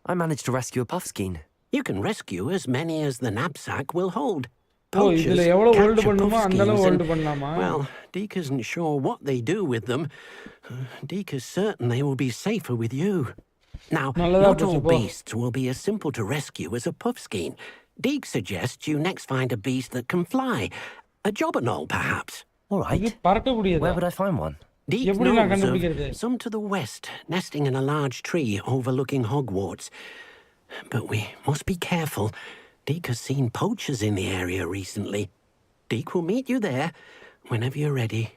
I managed to rescue a puff skein. You can rescue as many as the knapsack will hold. Oh, Poachers இதுல எவ்வளவு hold capture பண்ணுமோ puff அந்த அளவு skeins hold and, பண்ணலாமா? well, Deke isn't sure what they do with them. Deke is certain they will be safer with you. Now, not all beasts will be as simple to rescue as a puff skein. Deke suggests you next find a beast that can fly. A jobberknoll, perhaps. All right. Where would I find one? Deke knows of some to the west, nesting in a large tree overlooking Hogwarts. But we must be careful. Deke has seen poachers in the area recently. Deke will meet you there whenever you're ready.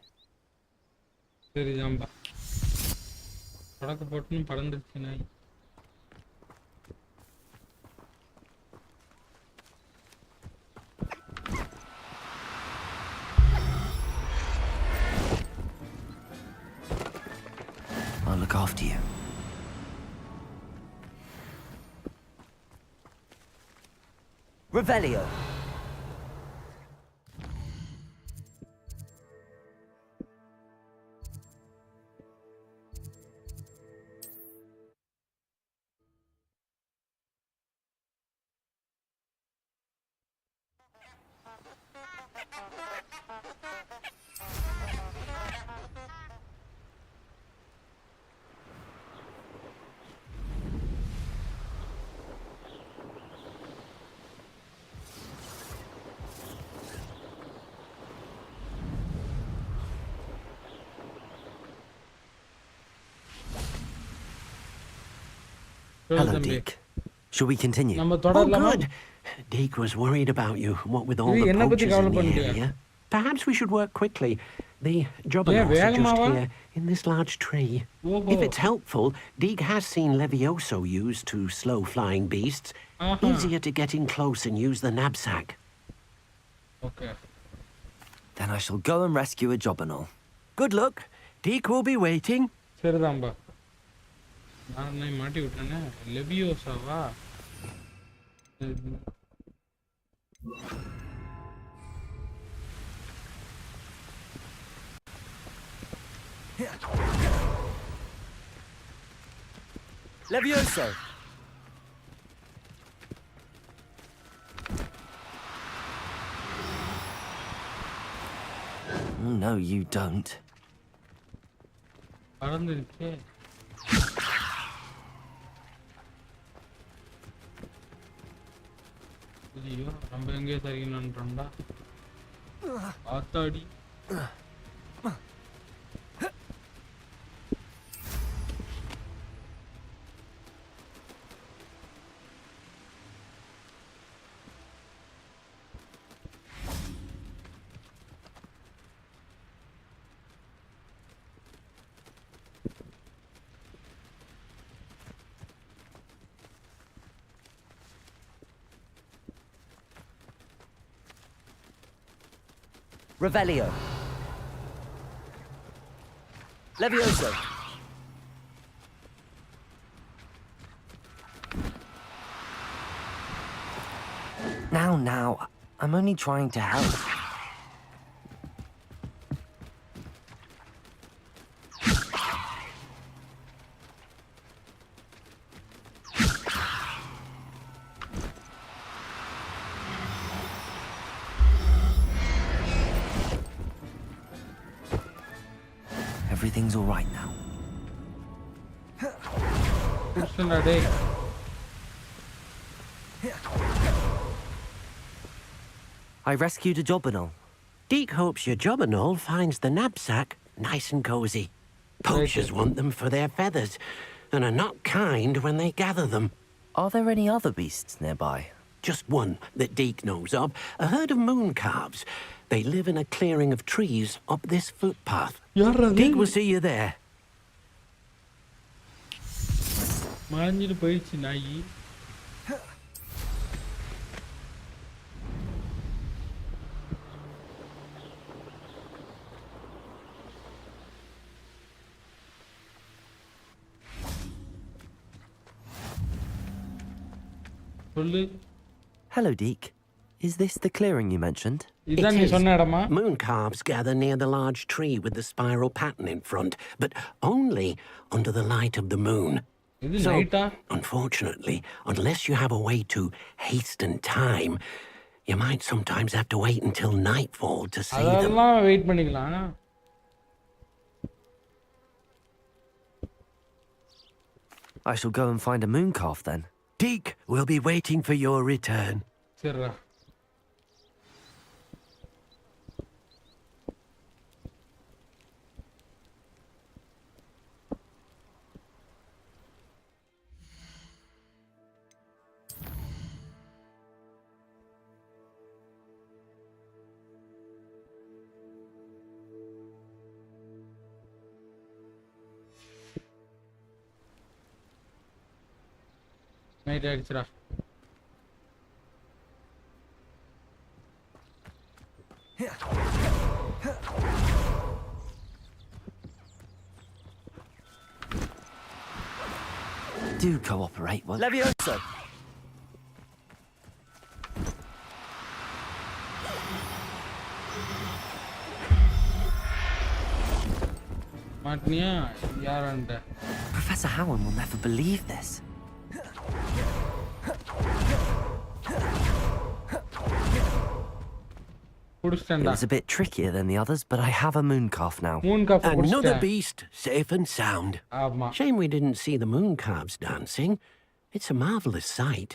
I'll look after you. Revelio. Hello, Deke. Shall we continue? Oh, good. Deke was worried about you, what with all the poachers in the area. Perhaps we should work quickly. The jobberknolls are just here, in this large tree. If it's helpful, Deke has seen Levioso used to slow flying beasts. Easier to get in close and use the knapsack. Okay. Then I shall go and rescue a jobberknoll. Good luck. Deke will be waiting. நான் மாட்டி விட்டேனே. லெவியோசாவா? Levioso. No, you don't. பறந்துருக்கே. ஐயோ, நம்ம எங்கே சரிக்கணும்ன்றோம்டா. ஆத்தாடி. Revelio. Levioso. Now, I'm only trying to help. Everything's all right now. I rescued a jobberknoll. Deke hopes your jobberknoll finds the knapsack nice and cozy. Poachers want them for their feathers, and are not kind when they gather them. Are there any other beasts nearby? Just one that Deke knows of, a herd of moon calves. They live in a clearing of trees up this footpath. Deke will see you there. மறைஞ்சிட்டு போயிடுச்சு நாயி. Hello, Deke. Is this the clearing you mentioned? It is. Moon calves gather near the large tree with the spiral pattern in front, but only under the light of the moon. So, unfortunately, unless you have a way to hasten time, you might sometimes have to wait until nightfall to see them. Wait பண்ணிக்கலாம். I shall go and find a moon calf then. Deke will be waiting for your return. சரிடா. Night ஆயிடுச்சுடா. Do cooperate, won't you? Levioso. மாட்டினியா யாரான்ட்ட? Professor Howard will never believe this. It was a bit trickier than the others, but I have a moon calf now. Another beast, safe and sound. Shame we didn't see the moon calves dancing. It's a marvelous sight.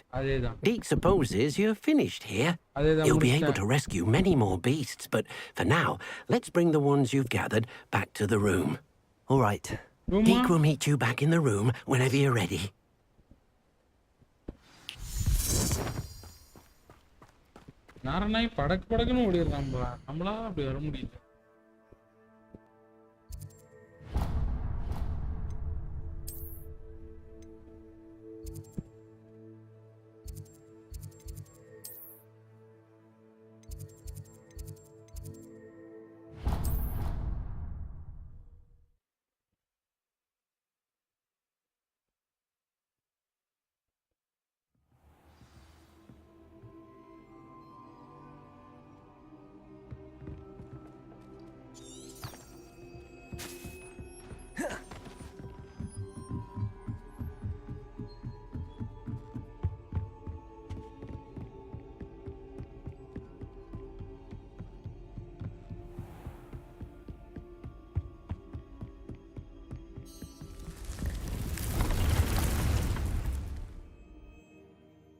Deke supposes you're finished here. You'll be able to rescue many more beasts, but for now, let's bring the ones you've gathered back to the room. All right. Deke will meet you back in the room whenever you're ready. நாரநாய் படக்குன்னு ஓடிடுறான்பா. நம்மளா அப்படி வர முடியல.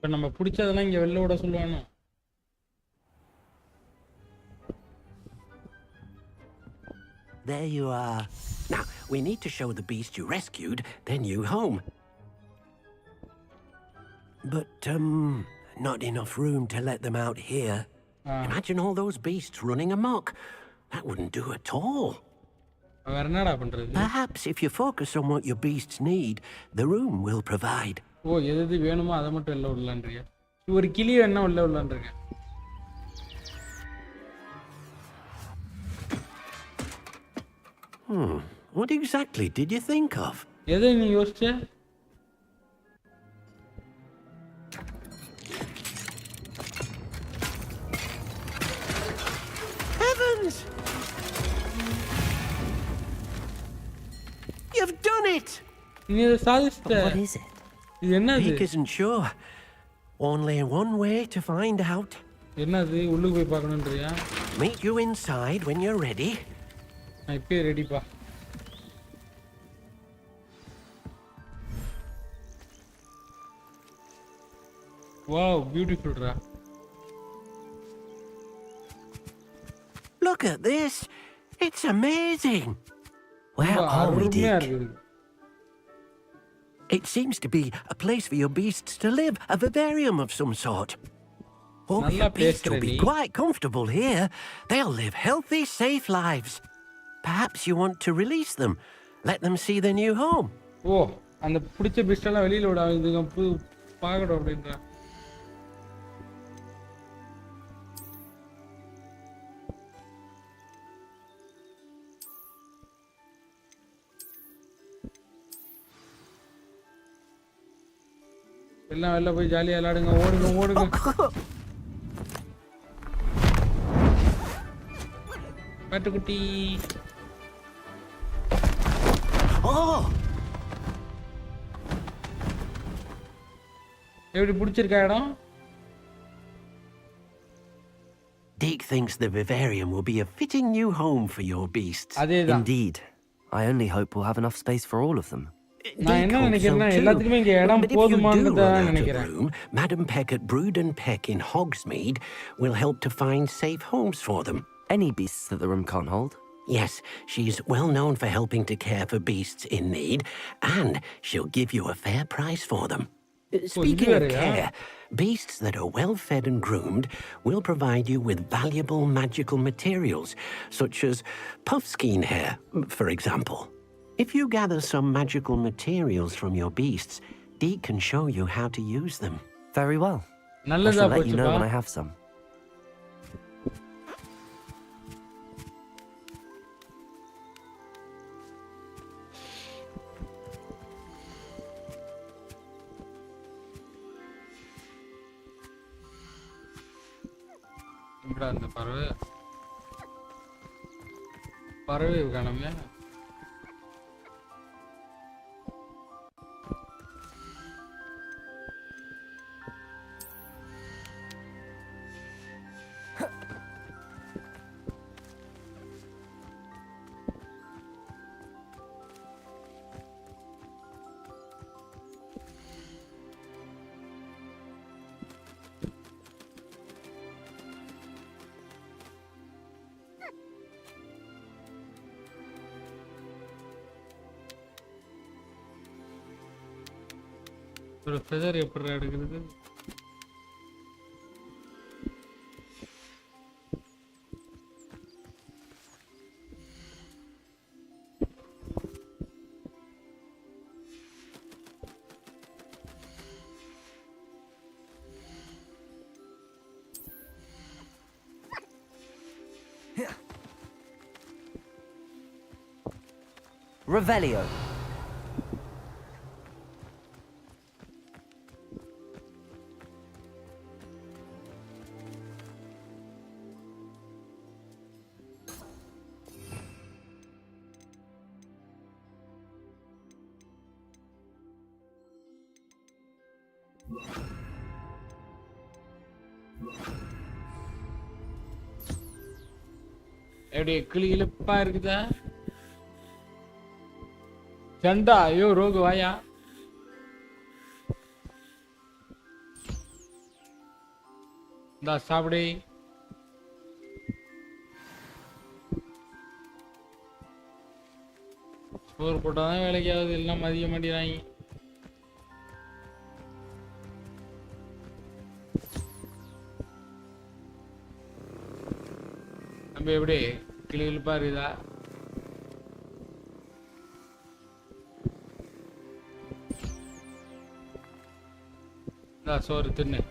இப்ப நம்ம பிடிச்சதெல்லாம் இங்க வெளில விட சொல்லுவானோ? There you are. Now, we need to show the beast you rescued their new home. But, not enough room to let them out here. Imagine all those beasts running amok. That wouldn't do at all. Perhaps if you focus on what your beasts need, the room will provide. ஓ எது வேணுமோ அதை மட்டும் வெளில விடலான்றீங்க. ஒரு கிளி என்ன வெளில விடலான்றீங்க. What exactly did you think of? எதை நீ யோசிச்ச? Heavens! You've done it! நீ இதை சாதிச்சிட்ட. What is it? இது என்னது? He isn't sure. Only one way to find out. என்னது உள்ளுக்கு போய் பார்க்கணும்ன்றியா? Meet you inside when you're ready. நான் இப்பவே ரெடிப்பா. Wow, beautiful ra. Look at this. It's amazing. Where are we, Dick? It seems to be a place for your beasts to live, a vivarium of some sort. Oh, your beasts will be quite comfortable here. They'll live healthy, safe lives. Perhaps you want to release them. Let them see their new home. Oh, and the பிடிச்ச beast எல்லாம் வெளியில விட இதுங்க பாக்கணும் அப்படின்றா. எல்லாம் வெளில போய் ஜாலியா விளையாடுங்க, ஓடுங்க. பட்டுக்குட்டி. எப்படி பிடிச்சிருக்கா இடம்? Deke thinks the vivarium will be a fitting new home for your beasts. Indeed. I only hope we'll have enough space for all of them. நான் என்ன நினைக்கிறேன்னா எல்லாத்துக்குமே இங்க இடம் போதுமானதா நினைக்கிறேன். Madam Peck at Brood and Peck in Hogsmeade will help to find safe homes for them. Any beasts that the room can't hold? Yes, she's well known for helping to care for beasts in need, and she'll give you a fair price for them. Speaking of care, beasts that are well fed and groomed will provide you with valuable magical materials, such as puffskein hair, for example. If you gather some magical materials from your beasts, Deke can show you how to use them. Very well. I shall let you know when I have some. அந்த பறவை காணமே. ஒரு feather எப்படி எடுக்கிறது? Revelio. எப்படி கிளிப்பா இருக்குதா? சண்டா, ஐயோ ரோகு வாயா. Da sabdi. சோறு போட்டாதான் வேலைக்கு ஆகுது, எல்லாம் மதிய மாட்டேறாங்க. நம்ம எப்படி கிளி இழுப்பாரு இதா? இந்த சோறு தின்னு.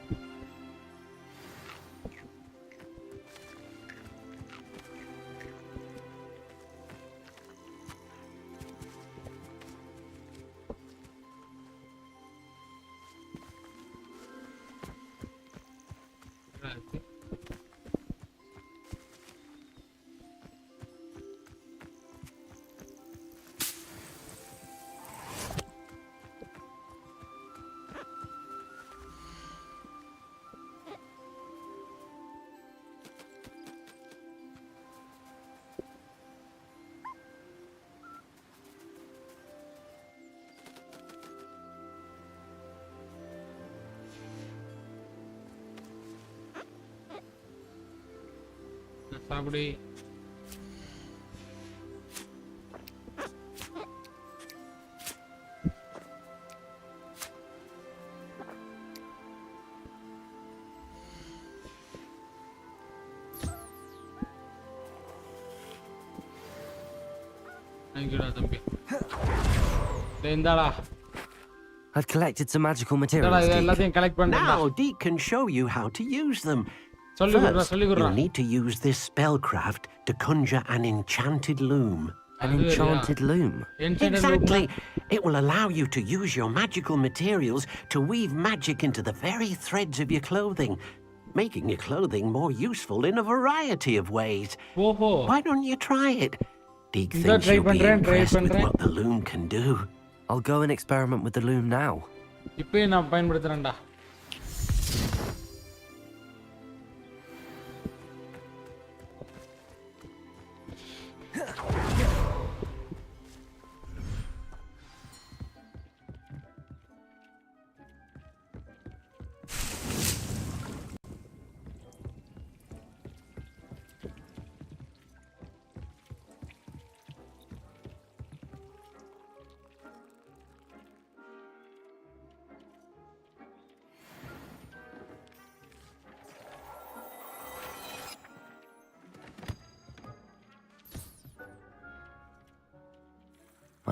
சாப்பிடு. தேங்க்யூடா தம்பி. இந்தாடா. I've collected some magical materials. எல்லாத்தையும் கலெக்ட் பண்ணேன். Now Deke can show you how to use them. First, you'll need to use this spellcraft to conjure an enchanted loom. An enchanted loom? Exactly. It will allow you to use your magical materials to weave magic into the very threads of your clothing, making your clothing more useful in a variety of ways. Why don't you try it? Deke thinks you'll be impressed with what the loom can do. I'll go and experiment with the loom now. இப்பவே நான் பயன்படுத்துறேன்டா.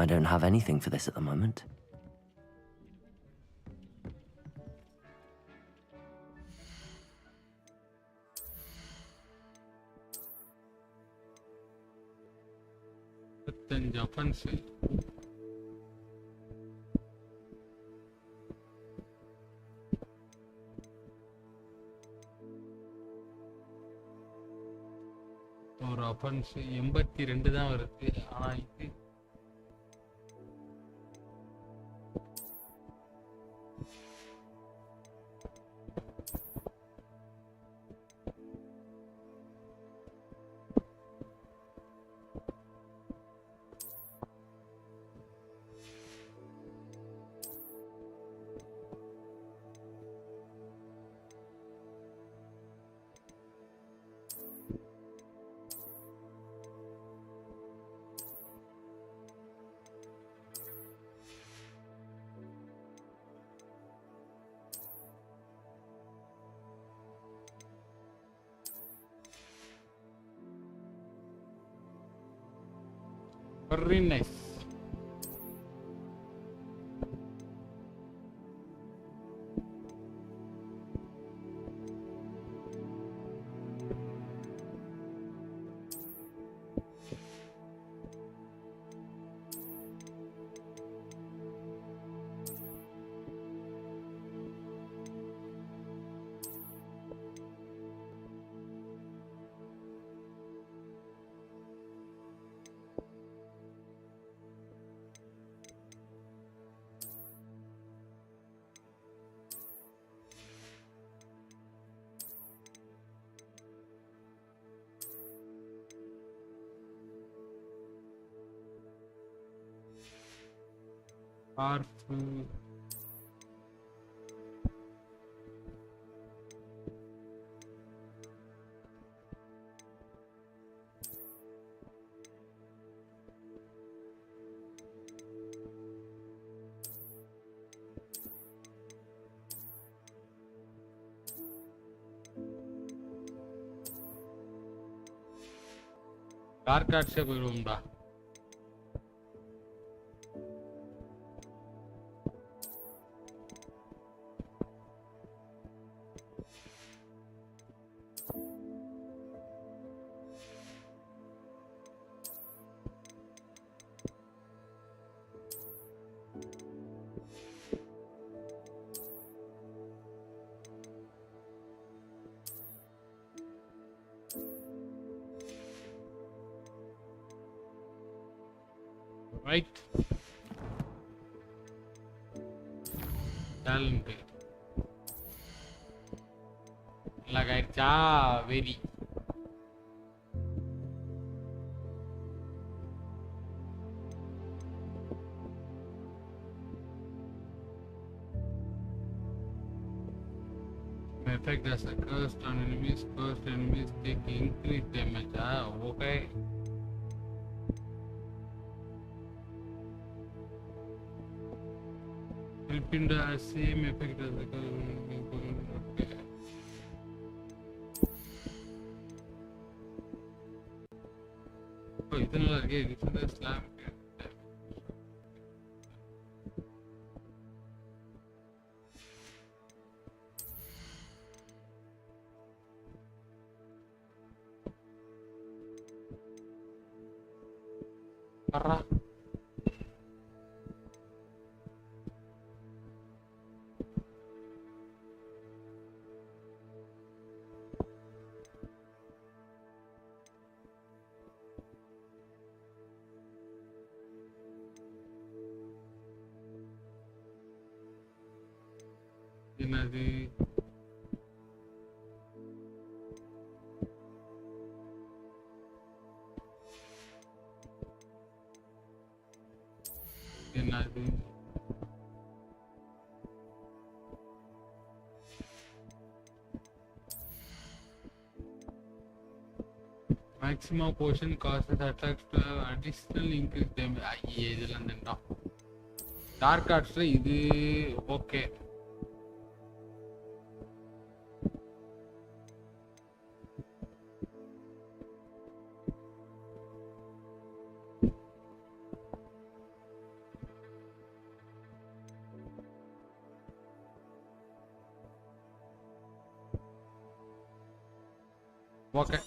I don't have anything for this at the moment. ஒரு offense 82 தான் வருது. ஆனா இது very nice. Powerful. Dark ஆர்ட்ஸே போயிடுவோம்டா. Right. Talent. Lagaitcha very. Effect as a cursed on enemies. Cursed enemies take increased damage. Okay. Helping the same effect as the okay. Oh, it's not again. It's in the slam. Parah. Nadi maximum portion causes attacks to have additional increased damage. இதெல்லாம் தண்டா dark ஆர்ட்ஸ்ல இது okay. Okay.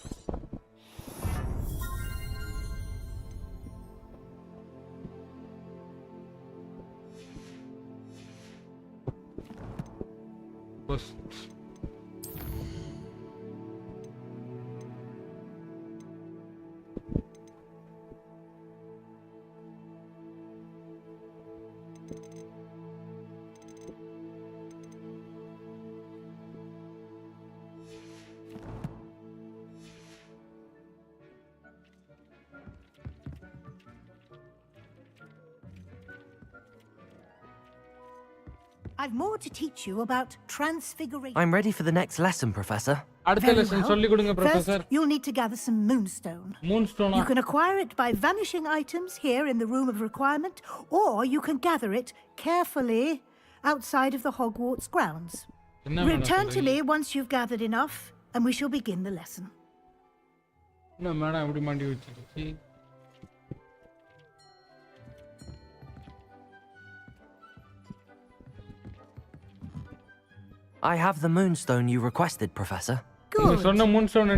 I've more to teach you about transfiguration. I'm ready for the next lesson, Professor. Very well. First, you'll need to gather some moonstone. Moonstone. You can acquire it by vanishing items here in the room of requirement, or you can gather it carefully outside of the Hogwarts grounds. Return to me once you've gathered enough, and we shall begin the lesson. No, madam, I would demand you to. I have the moonstone you requested, Professor. Good.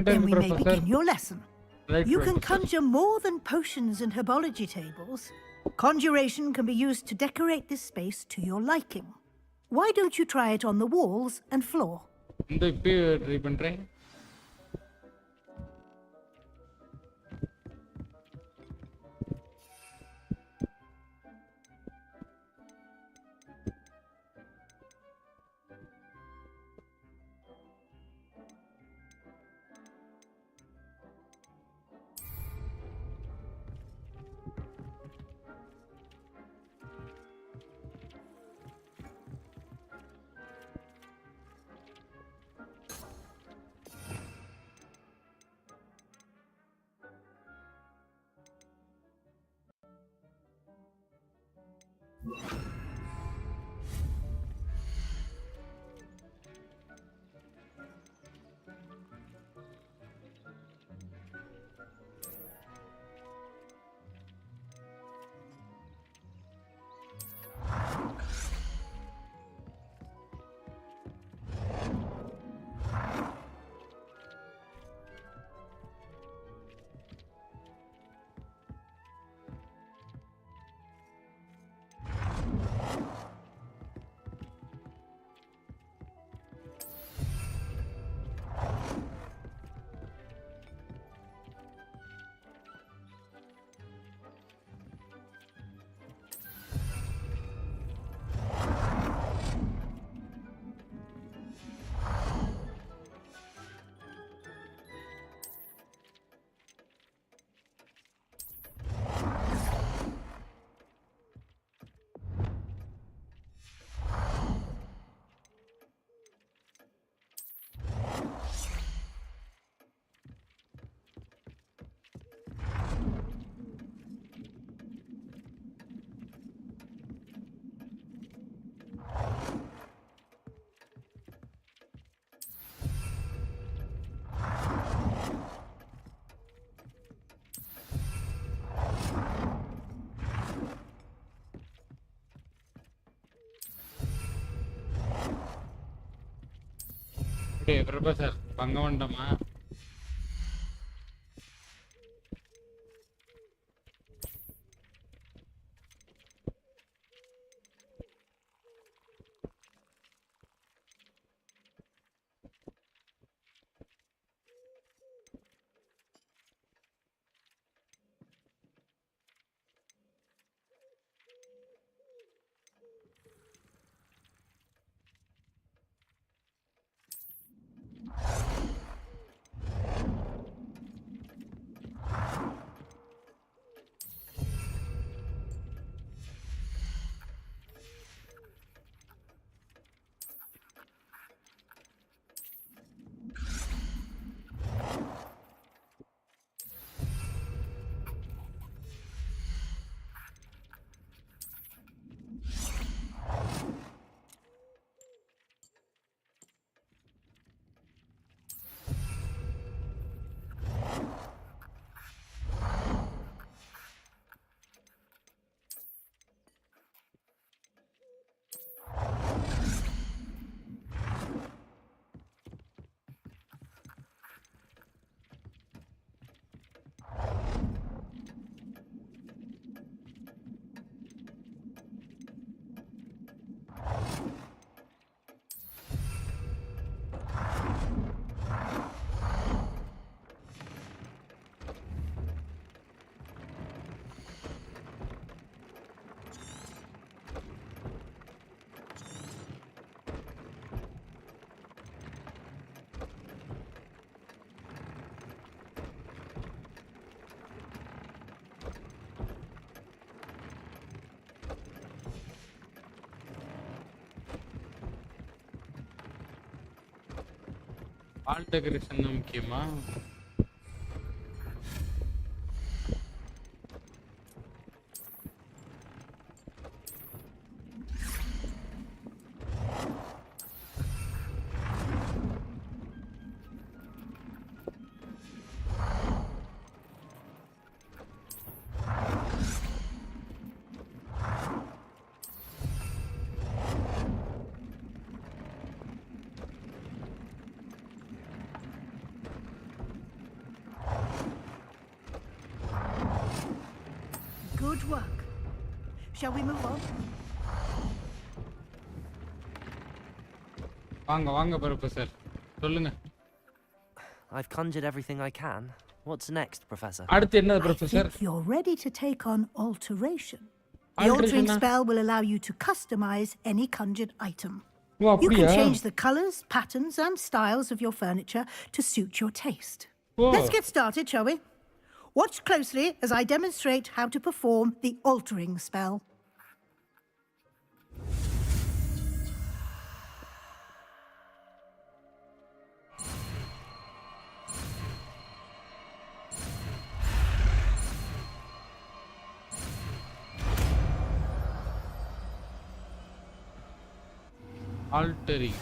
Then we may begin your lesson. You can conjure more than potions and herbology tables. Conjuration can be used to decorate this space to your liking. Why don't you try it on the walls and floor? Okay, Professor, Bangavandama. All decoration முக்கியமா? Good work. Shall we move on? வாங்க Professor. சொல்லுங்க. I've conjured everything I can. What's next, Professor? அடுத்து என்ன Professor? I think you're ready to take on alteration. The altering spell will allow you to customize any conjured item. You can change the colors, patterns, and styles of your furniture to suit your taste. Let's get started, shall we? Watch closely as I demonstrate how to perform the altering spell. Altering.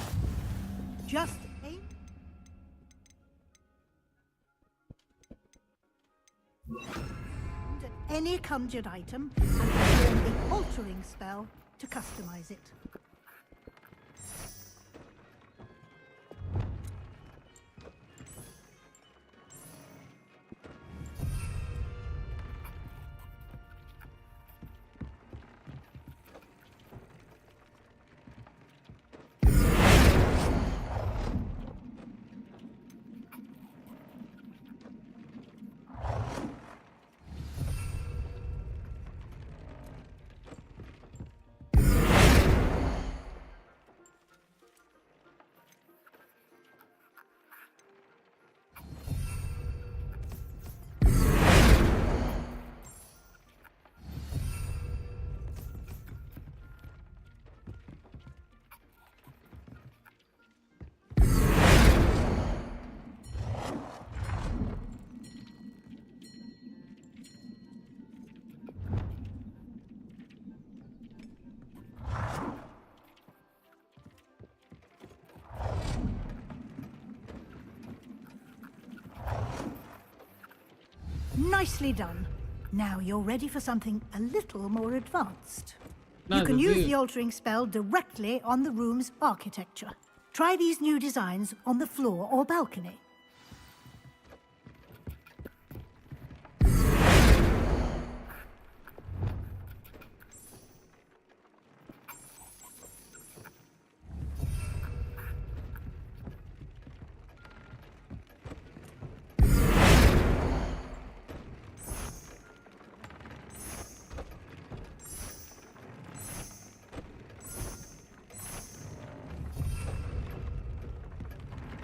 Just aim. At any conjured item and perform the altering spell to customize it. Nicely done. Now you're ready for something a little more advanced. You can use the altering spell directly on the room's architecture. Try these new designs on the floor or balcony.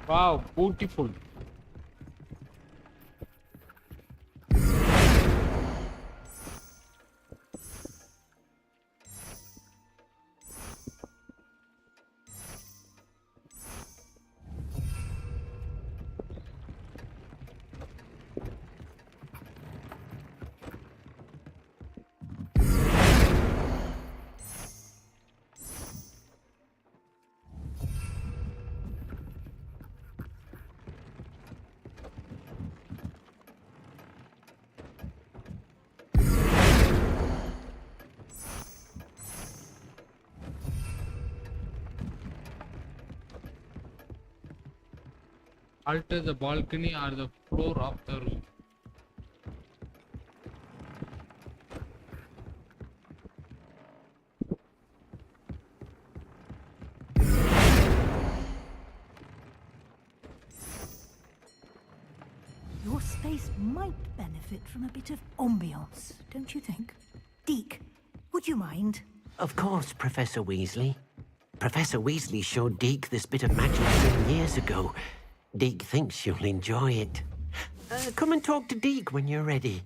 Wow, beautiful. Alter the balcony or the floor of the room. Your space might benefit from a bit of ambiance, don't you think? Deke, would you mind? Of course, Professor Weasley. Professor Weasley showed Deke this bit of magic 7 years ago. Deke thinks you'll enjoy it. Come and talk to Deke when you're ready.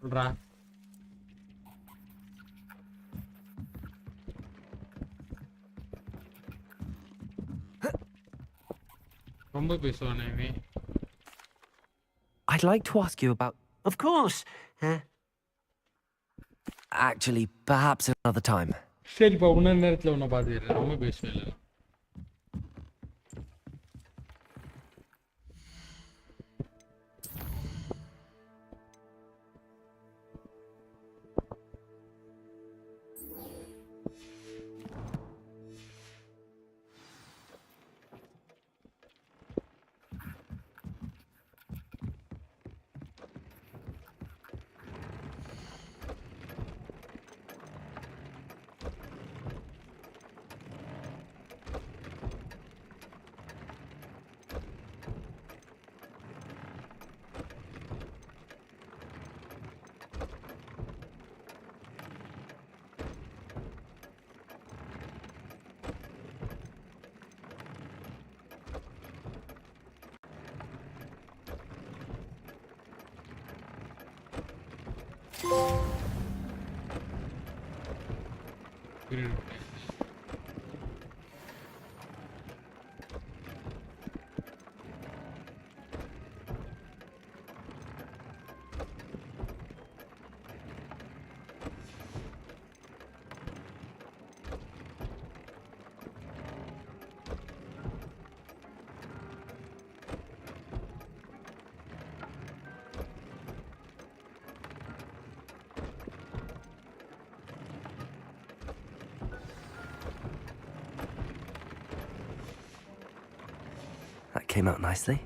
Right. I'd like to ask you about... Of course. Actually, perhaps another time. சரிப்பா இன்னொரு நேரத்துல உன்னை பாத்துக்கிறேன் ரொம்ப பேசுவேன் இல்லை That came out nicely.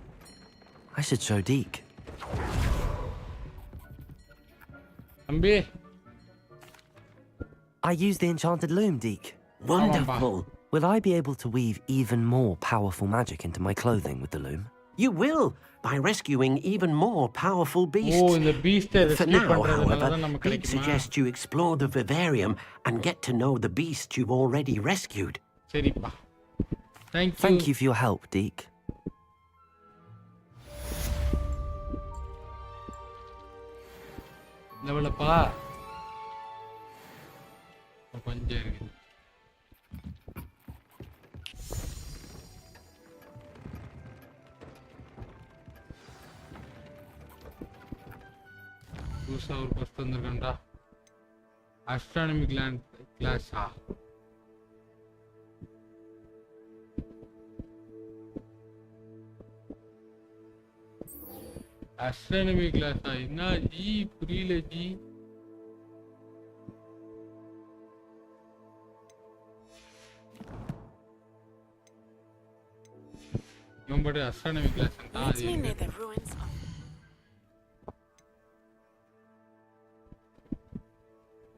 I should show Deke. Ambi. I used the enchanted loom, Deke. Wonderful. Will I be able to weave even more powerful magic into my clothing with the loom? You will, by rescuing even more powerful beasts. Oh, the beast For now, however, Pete suggests you explore the vivarium and get to know the beast you've already rescued. சரிப்பா. Thank you for your help, Deke. லெவலப்பா. கொஞ்சம் இருக்கு. புதுசா ஒரு bus வந்திருக்கேன்டா. Astronomy கிளாஸா? Astronomy class என்ன G புரியல G Nobody astronomy class. Meet me near the ruins of...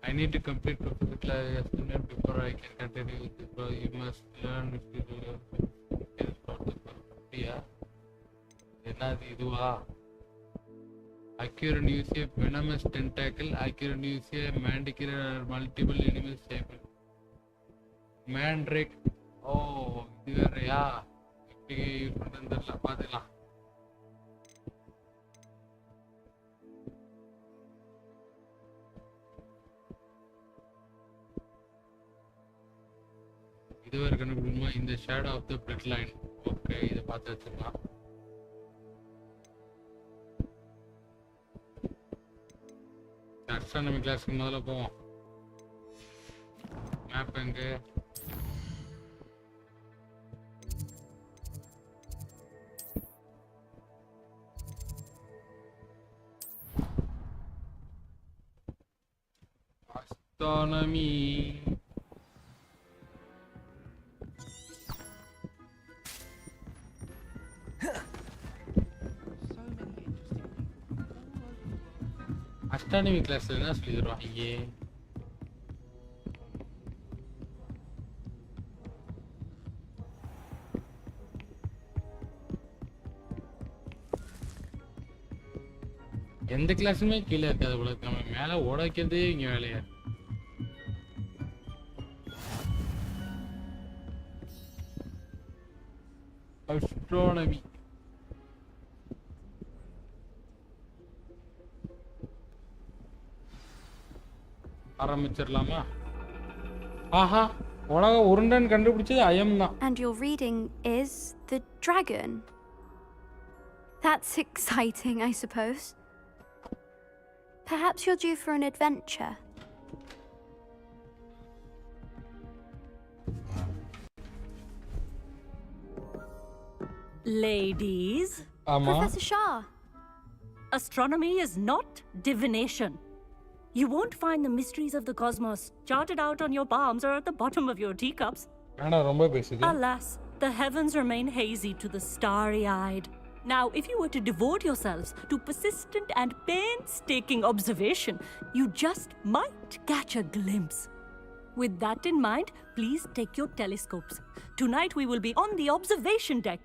I need to complete professor class estimate before I can continue with this. You must learn if you yeah. என்னது இதுவா? Accurate use a venomous tentacle. Accurate use a manticore multiple enemies table. Mandrake. Oh, இது வேறயா? எப்படி use பண்றதுன்னு தெரியல. பாத்துக்கலாம். இதுவரை கண்டுபிடிக்குமா இந்த shadow of the blood line. Okay, இதை பார்த்து வச்சுக்கலாம். அஸ்ட்ரானமி கிளாஸ்க்கு முதல்ல போவோம். மேப் எங்க? அஸ்ட்ரானமி அஸ்ட்ரானமி கிளாஸ்ல என்ன சொல்லி தருவாங்க? எந்த கிளாஸுமே கீழே இருக்காது போல. நம்ம மேல ஓட வைக்கிறதே இங்க வேலையா. அஸ்ட்ரானமி ஆரம்பிச்சிடலாமா? ஆஹா, உலக உருண்டன் கண்டுபிடிச்சது ஐயம் தான். And your reading is the dragon. That's exciting, I suppose. Perhaps you're due for an adventure. Ladies. Professor Shah. Astronomy is not divination. You won't find the mysteries of the cosmos charted out on your palms or at the bottom of your teacups. Alas, the heavens remain hazy to the starry-eyed. Now, if you were to devote yourselves to persistent and painstaking observation, you just might catch a glimpse. With that in mind, please take your telescopes. Tonight we will be on the observation deck.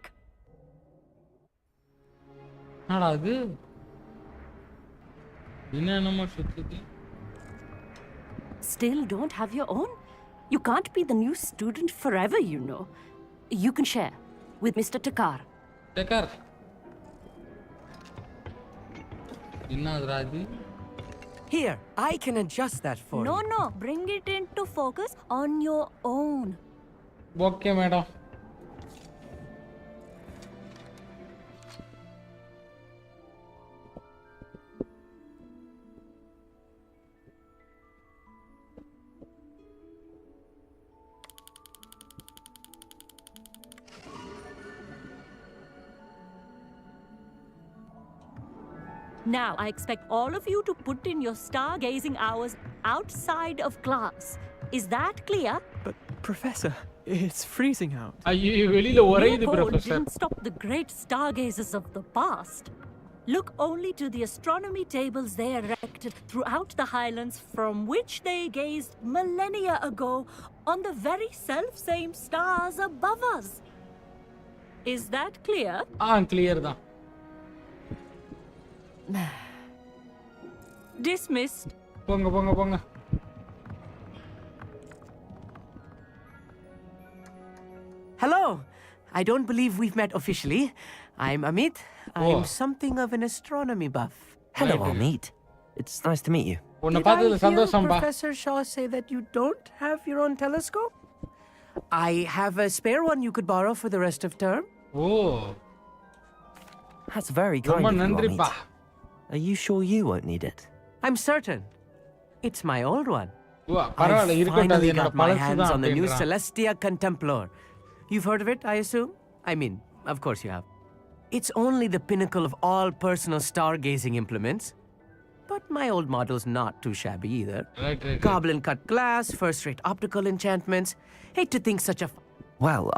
Still don't have your own? You can't be the new student forever, you know. You can share with Mr. Takar. Takar. Here, I can adjust that for you. No, bring it into focus on your own. Okay, madam. Now, I expect all of you to put in your stargazing hours outside of class. Is that clear? But, Professor, it's freezing out. Leopold didn't stop the great stargazers of the past. Look only to the astronomy tables they erected throughout the highlands from which they gazed millennia ago on the very self-same stars above us. Is that clear? Clear da. Dismissed. Ponga. Hello. I don't believe we've met officially. I'm Amit. I'm something of an astronomy buff. Hello, Amit. It's nice to meet you. Did I hear Professor Shaw say that you don't have your own telescope? I have a spare one you could borrow for the rest of term. Oh. That's very kind of you, Amit. Are you sure you won't need it? I'm certain. It's my old one. I've finally got my hands on the new Celestia Contemplar. You've heard of it, I assume? I mean, of course you have. It's only the pinnacle of all personal stargazing implements. But my old model's not too shabby either. Right. Goblin-cut glass, first-rate optical enchantments. Hate to think such a... Well,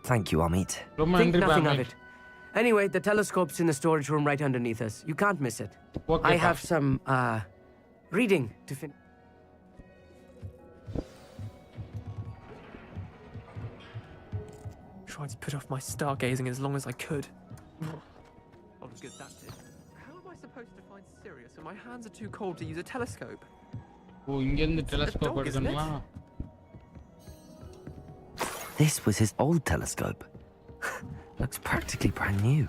Thank you, Amit. Think nothing of it. Anyway, the telescope's in the storage room right underneath us. You can't miss it. Okay, I have some, reading to finish. Tried to put off my stargazing as long as I could. Not as good as that did. How am I supposed to find Sirius when my hands are too cold to use a telescope? Oh, inge irundhu telescope edukanuma. This was his old telescope. Looks practically brand new.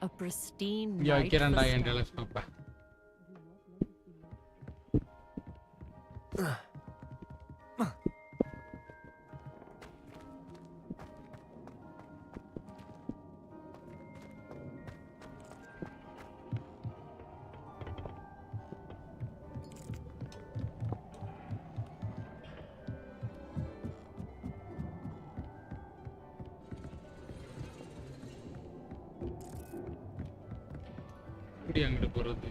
A pristine Yeah, night Kiran for and stars. telescope. இப்படி அங்கிட்டு போறது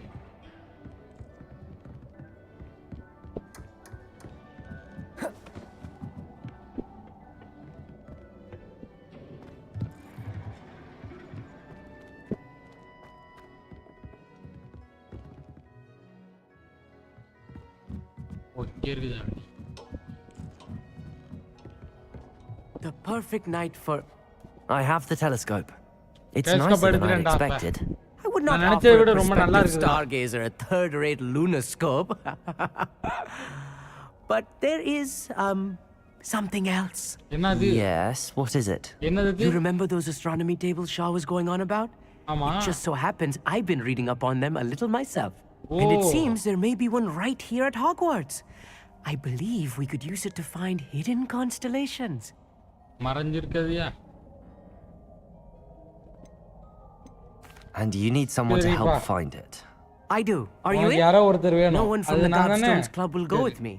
The perfect night for... I have the telescope. It's nicer than I expected. I would not offer a prospective stargazer a third-rate lunoscope. But there is, something else. Yes, what is it? You remember those astronomy tables Shaw was going on about? It just so happens I've been reading up on them a little myself. And it seems there may be one right here at Hogwarts. I believe we could use it to find hidden constellations. And you need someone to help find it. I do. Are you in? No one from the Godstones Club will go with me.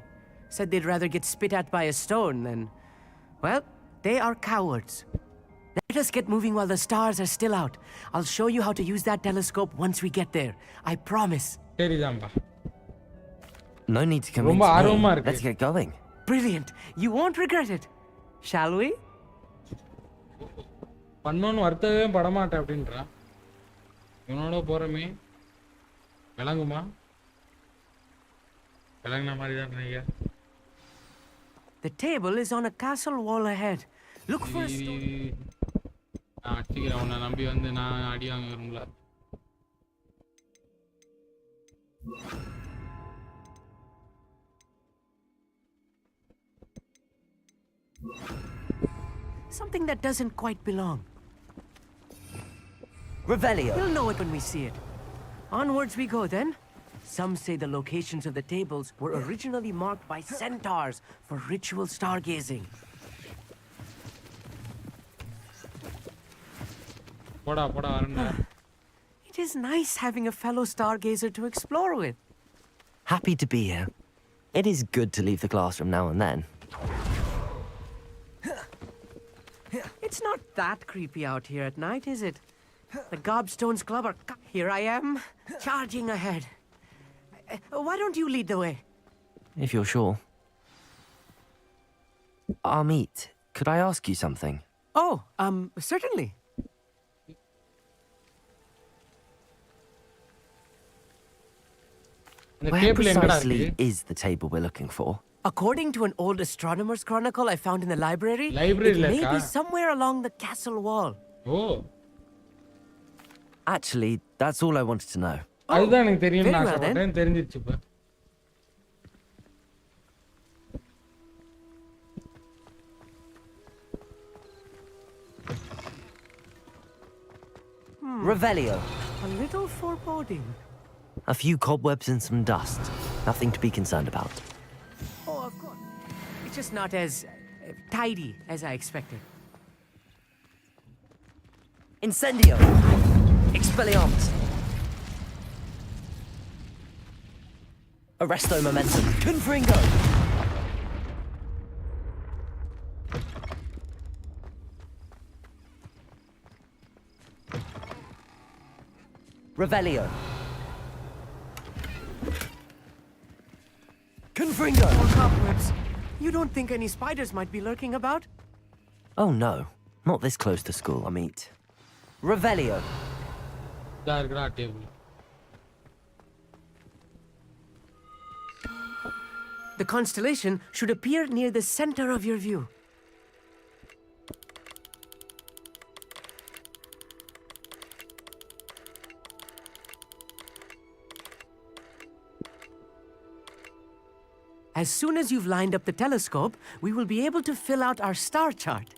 Said they'd rather get spit at by a stone than... Well, they are cowards. Let us get moving while the stars are still out. I'll show you how to use that telescope once we get there. I promise. No need to convince me. Let's get going. Brilliant. You won't regret it. Shall we? பண்ணனும் வருத்தவே படமாட்டே அப்படின்றா இவனோட போறமே விளங்குமா விளங்குன மாதிரி தான் நீங்க The table is on a castle wall ahead. Look for a stone. நான் அடிக்கிறேன் உன்னை நம்பி வந்து நான் அடி வாங்க விரும்பல Something that doesn't quite belong. Revelio. We'll know it when we see it. Onwards we go then. Some say the locations of the tables were originally marked by centaurs for ritual stargazing. It is nice having a fellow stargazer to explore with. Happy to be here. It is good to leave the classroom now and then. It's not that creepy out here at night, is it? The Gobstones Club are... Here I am, charging ahead. Why don't you lead the way? If you're sure. Amit, could I ask you something? Oh, certainly. Where precisely is the table we're looking for? According to an old astronomer's chronicle I found in the library, it may be somewhere along the castle wall. Oh. Actually, that's all I wanted to know. அதுதான் எனக்கு தெரியும் நான் சொல்றேன் தெரிஞ்சிருச்சு இப்ப Revelio. A little foreboding. A few cobwebs and some dust. Nothing to be concerned about. Oh, of course. It's just not as tidy as I expected. Incendio! Expelliarmus! Arresto momentum. Confringo! Revelio. Confringo. More cobwebs. You don't think any spiders might be lurking about? Oh no, not this close to school, I mean. Revelio. The constellation should appear near the center of your view. As soon as you've lined up the telescope, we will be able to fill out our star chart.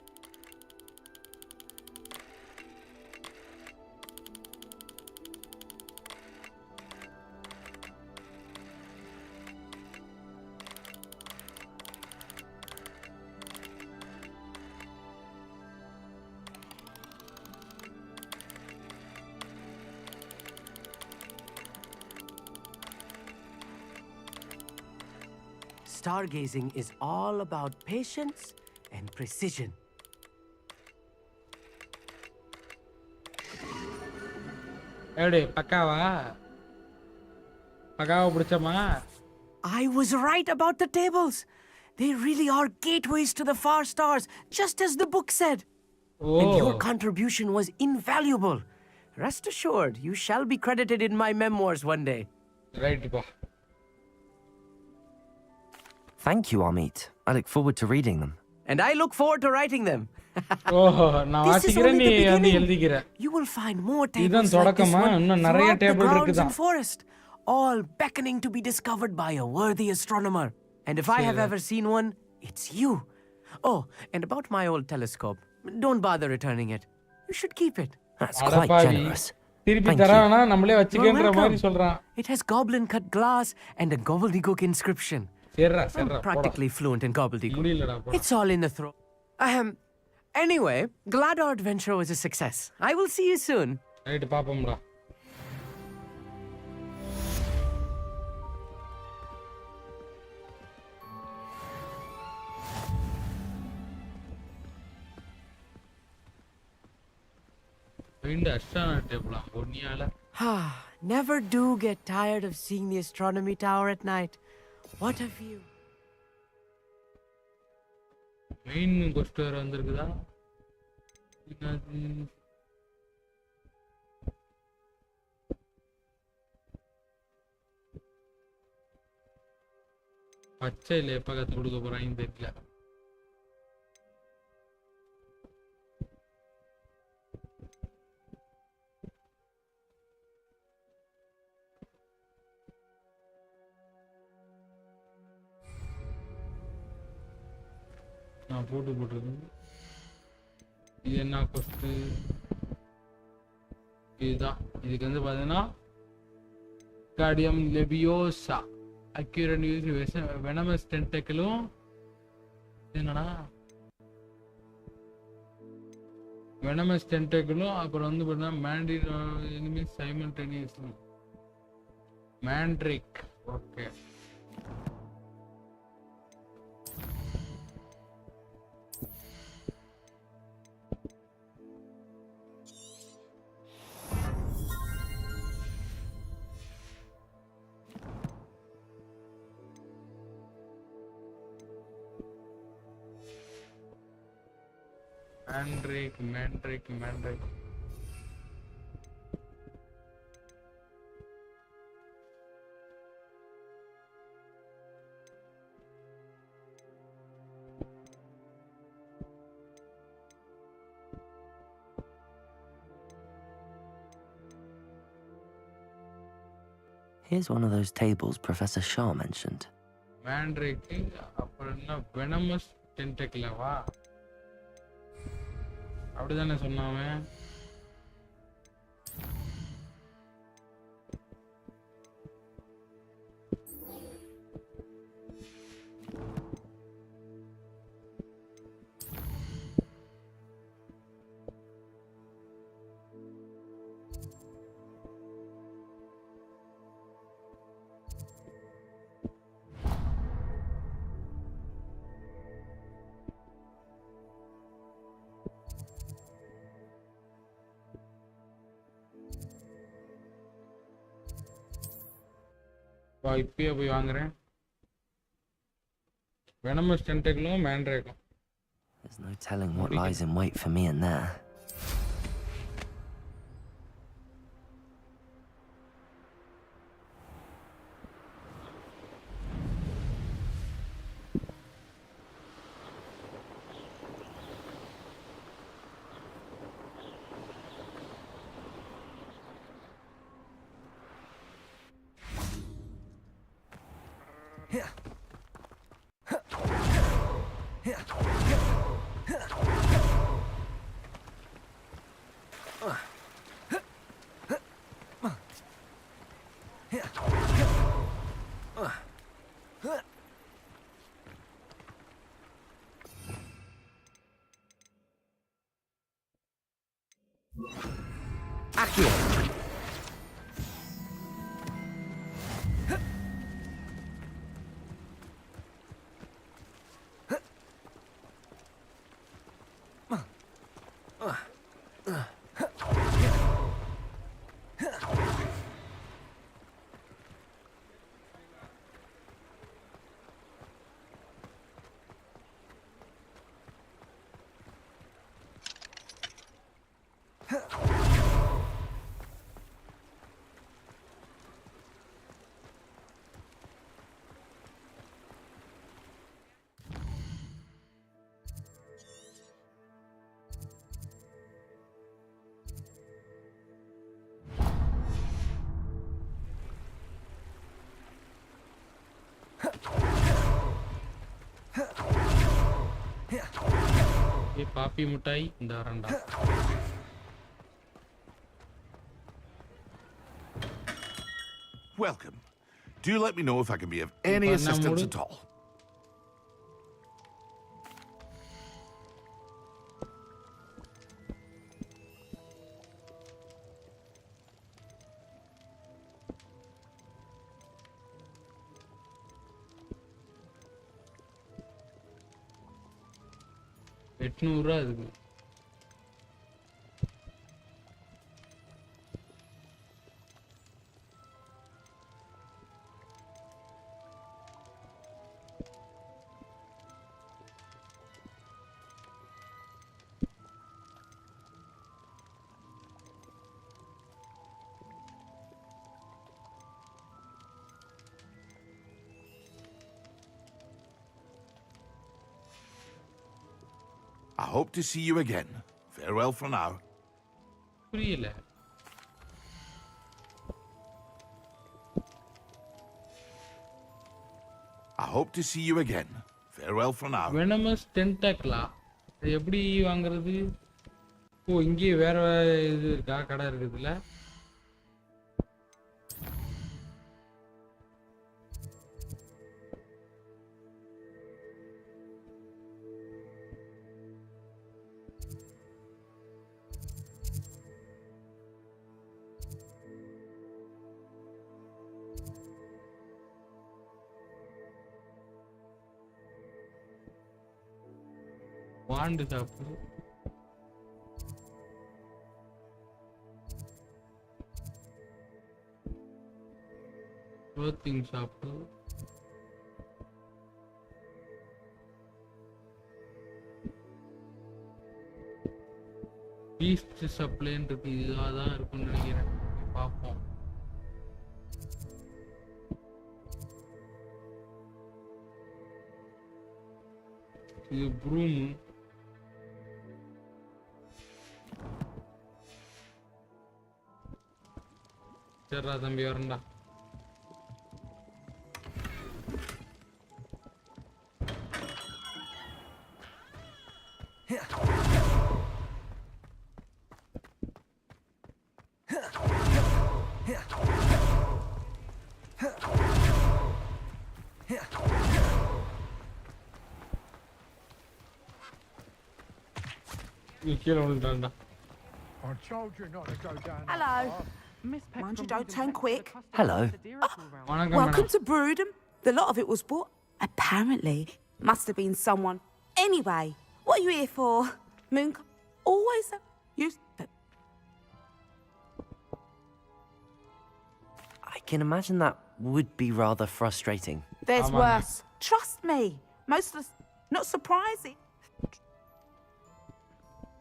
Stargazing is all about patience and precision. I was right about the tables. They really are gateways to the far stars, just as the book said. And your contribution was invaluable. Rest assured, you shall be credited in my memoirs one day. Right. Thank you, Amit. I look forward to reading them. And I look forward to writing them. This is only the beginning. You will find more tables like this one throughout the grounds and forest, all beckoning to be discovered by a worthy astronomer. And if I have ever seen one, it's you. Oh, and about my old telescope, don't bother returning it. You should keep it. That's quite generous. Thank you. You're welcome. It has goblin-cut glass and a gobbledygook inscription. I'm practically fluent in gobbledygook. It's all in the throat. Anyway, glad our adventure was a success. I will see you soon. Right, papamda. Never do get tired of seeing the astronomy tower at night. What a view. Main coaster vandirukudha. பச்சையில எப்ப கத்து கொடுக்க போறாங்க தெரியல. நான் போட்டுருக்கு. இது என்ன cost? இதுதான். இதுக்கு வந்து பாத்தீங்கன்னா கார்டியம் லெபியோசா அக்யூரன் யூஸ் வெனமஸ் டென்டக்கிளும் என்னன்னா வெனமஸ் டென்டக்கிளும் அப்புறம் வந்து பாத்தீங்கன்னா மேண்டி enemy simultaneously mandrake. Okay. Mandrake. Here's one of those tables Professor Shah mentioned. Mandrake, venomous tentacle. அப்படிதானே சொன்னாவே. வா இப்பயே போய் வாங்குறேன். venomous tentacle mandrake. There's no telling what lies in wait for me in there. ये पापी मिठाई दारंडा Welcome. Do let me know if I can be of any assistance at all. $800 I hope to see you again. Farewell for now. புரியல I hope to see you again. Farewell for now. venomous tentacle எப்படி வாங்குறது? ஓ இங்கே வேற இது இருக்கா கடை இருக்குதுல வாண்டு சாப்பிடு க்ளோத்திங் சாப்பிடு பீஸ்ட் சப்ளைன்றது இதாக தான் இருக்கும்னு நினைக்கிறேன் பார்ப்போம் இது ப்ரூமு சரிடா தம்பி வரண்டா Hello. Mind you don't turn quick. Hello. Welcome to Broodham. The lot of it was bought. Apparently, must have been someone. Anyway, what are you here for? Moon? Always used. I can imagine that would be rather frustrating. There's worse. Trust me. Most of the... Not surprising.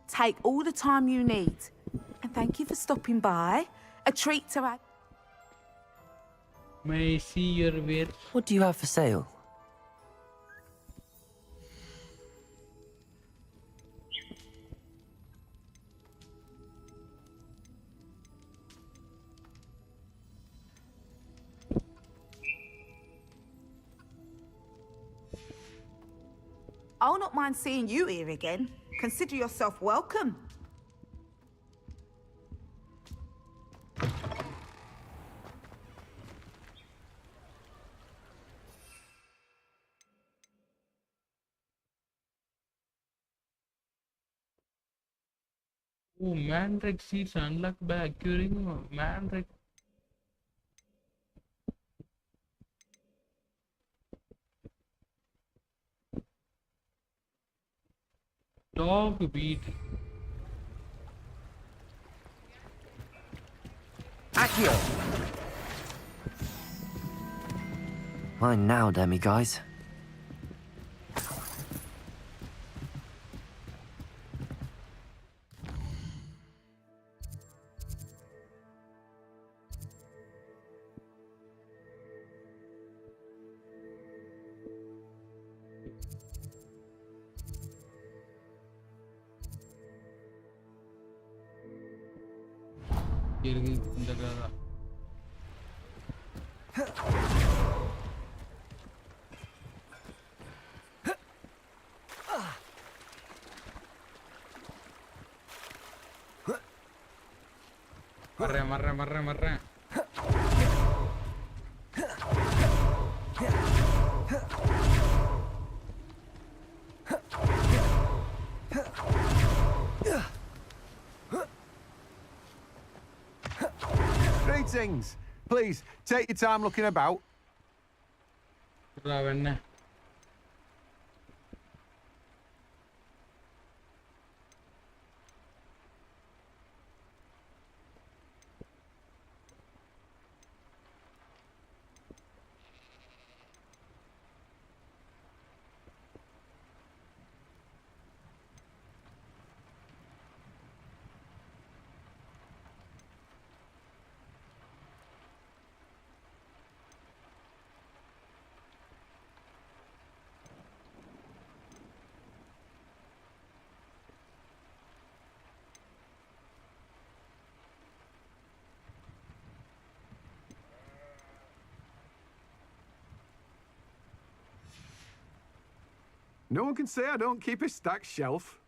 Take all the time you need. And thank you for stopping by. A treat to add. May I see your wares? What do you have for sale? I'll not mind seeing you here again. Consider yourself welcome. Oh, mandrake seeds unlocked by acquiring mandrake. Dog beat. Accio! Mine now, guys. இந்த கதை மர்றேன் Greetings. Please, take your time looking about. No one can say I don't keep a stacked shelf.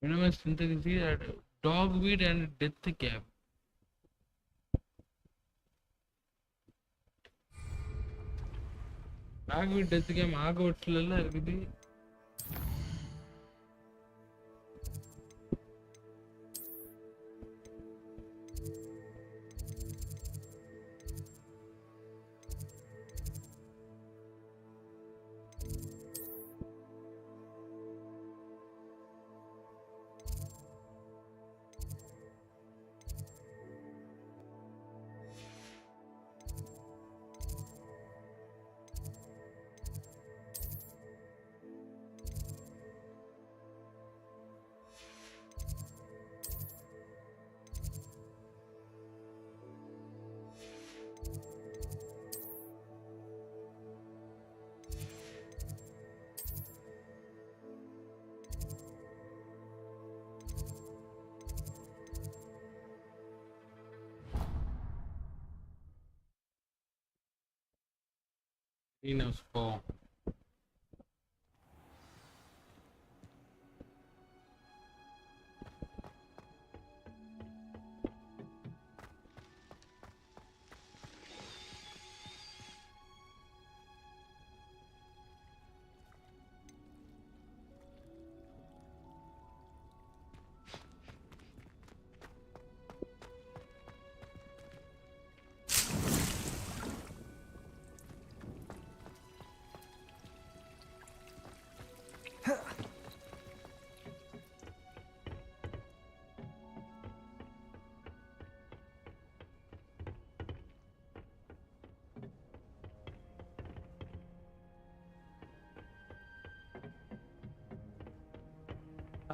Venomous synthesis, dogweed and death cap. Dogweed death cap Hogwarts la irukudhu. Greenhouse form.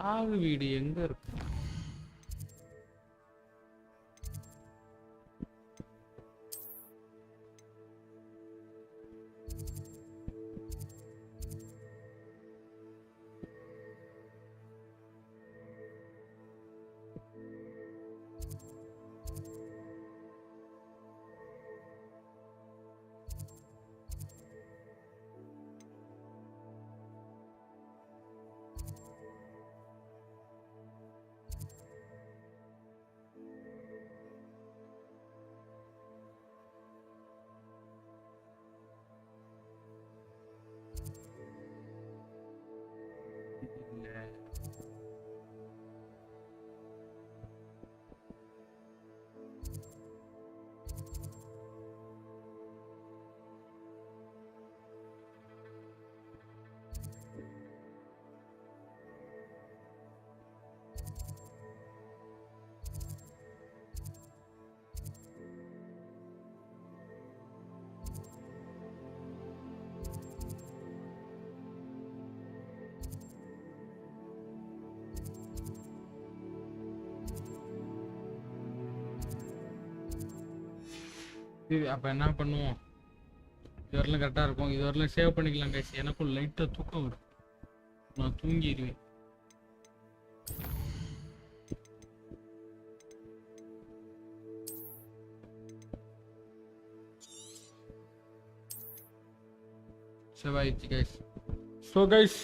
சாவு வீடு எங்க இருக்கு? அப்ப என்ன பண்ணுவோம்? இது வரலாம் கரெக்டா இருக்கும். இது வரலாம் சேவ் பண்ணிக்கலாம் கைஸ். எனக்கும் லைட்டா தூக்கம் வரும். நான் தூங்கிடுவேன். சேவாயிடுச்சு கைஸ். ஸோ கைஸ்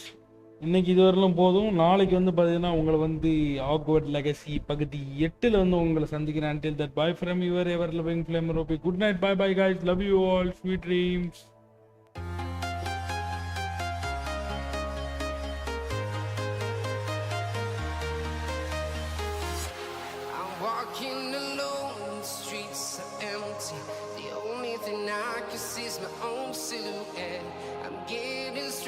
இன்னைக்கு இது வரலாம் போதும். நாளைக்கு வந்து பார்த்தீங்கன்னா உங்களை வந்து ஆக்வர்ட் லெகசி பகுதி 8ல் வந்து உங்களை சந்திக்கிறேன். until that bye from your ever loving FlamerOpY. good night, bye bye guys, love you all, sweet dreams. I'm walking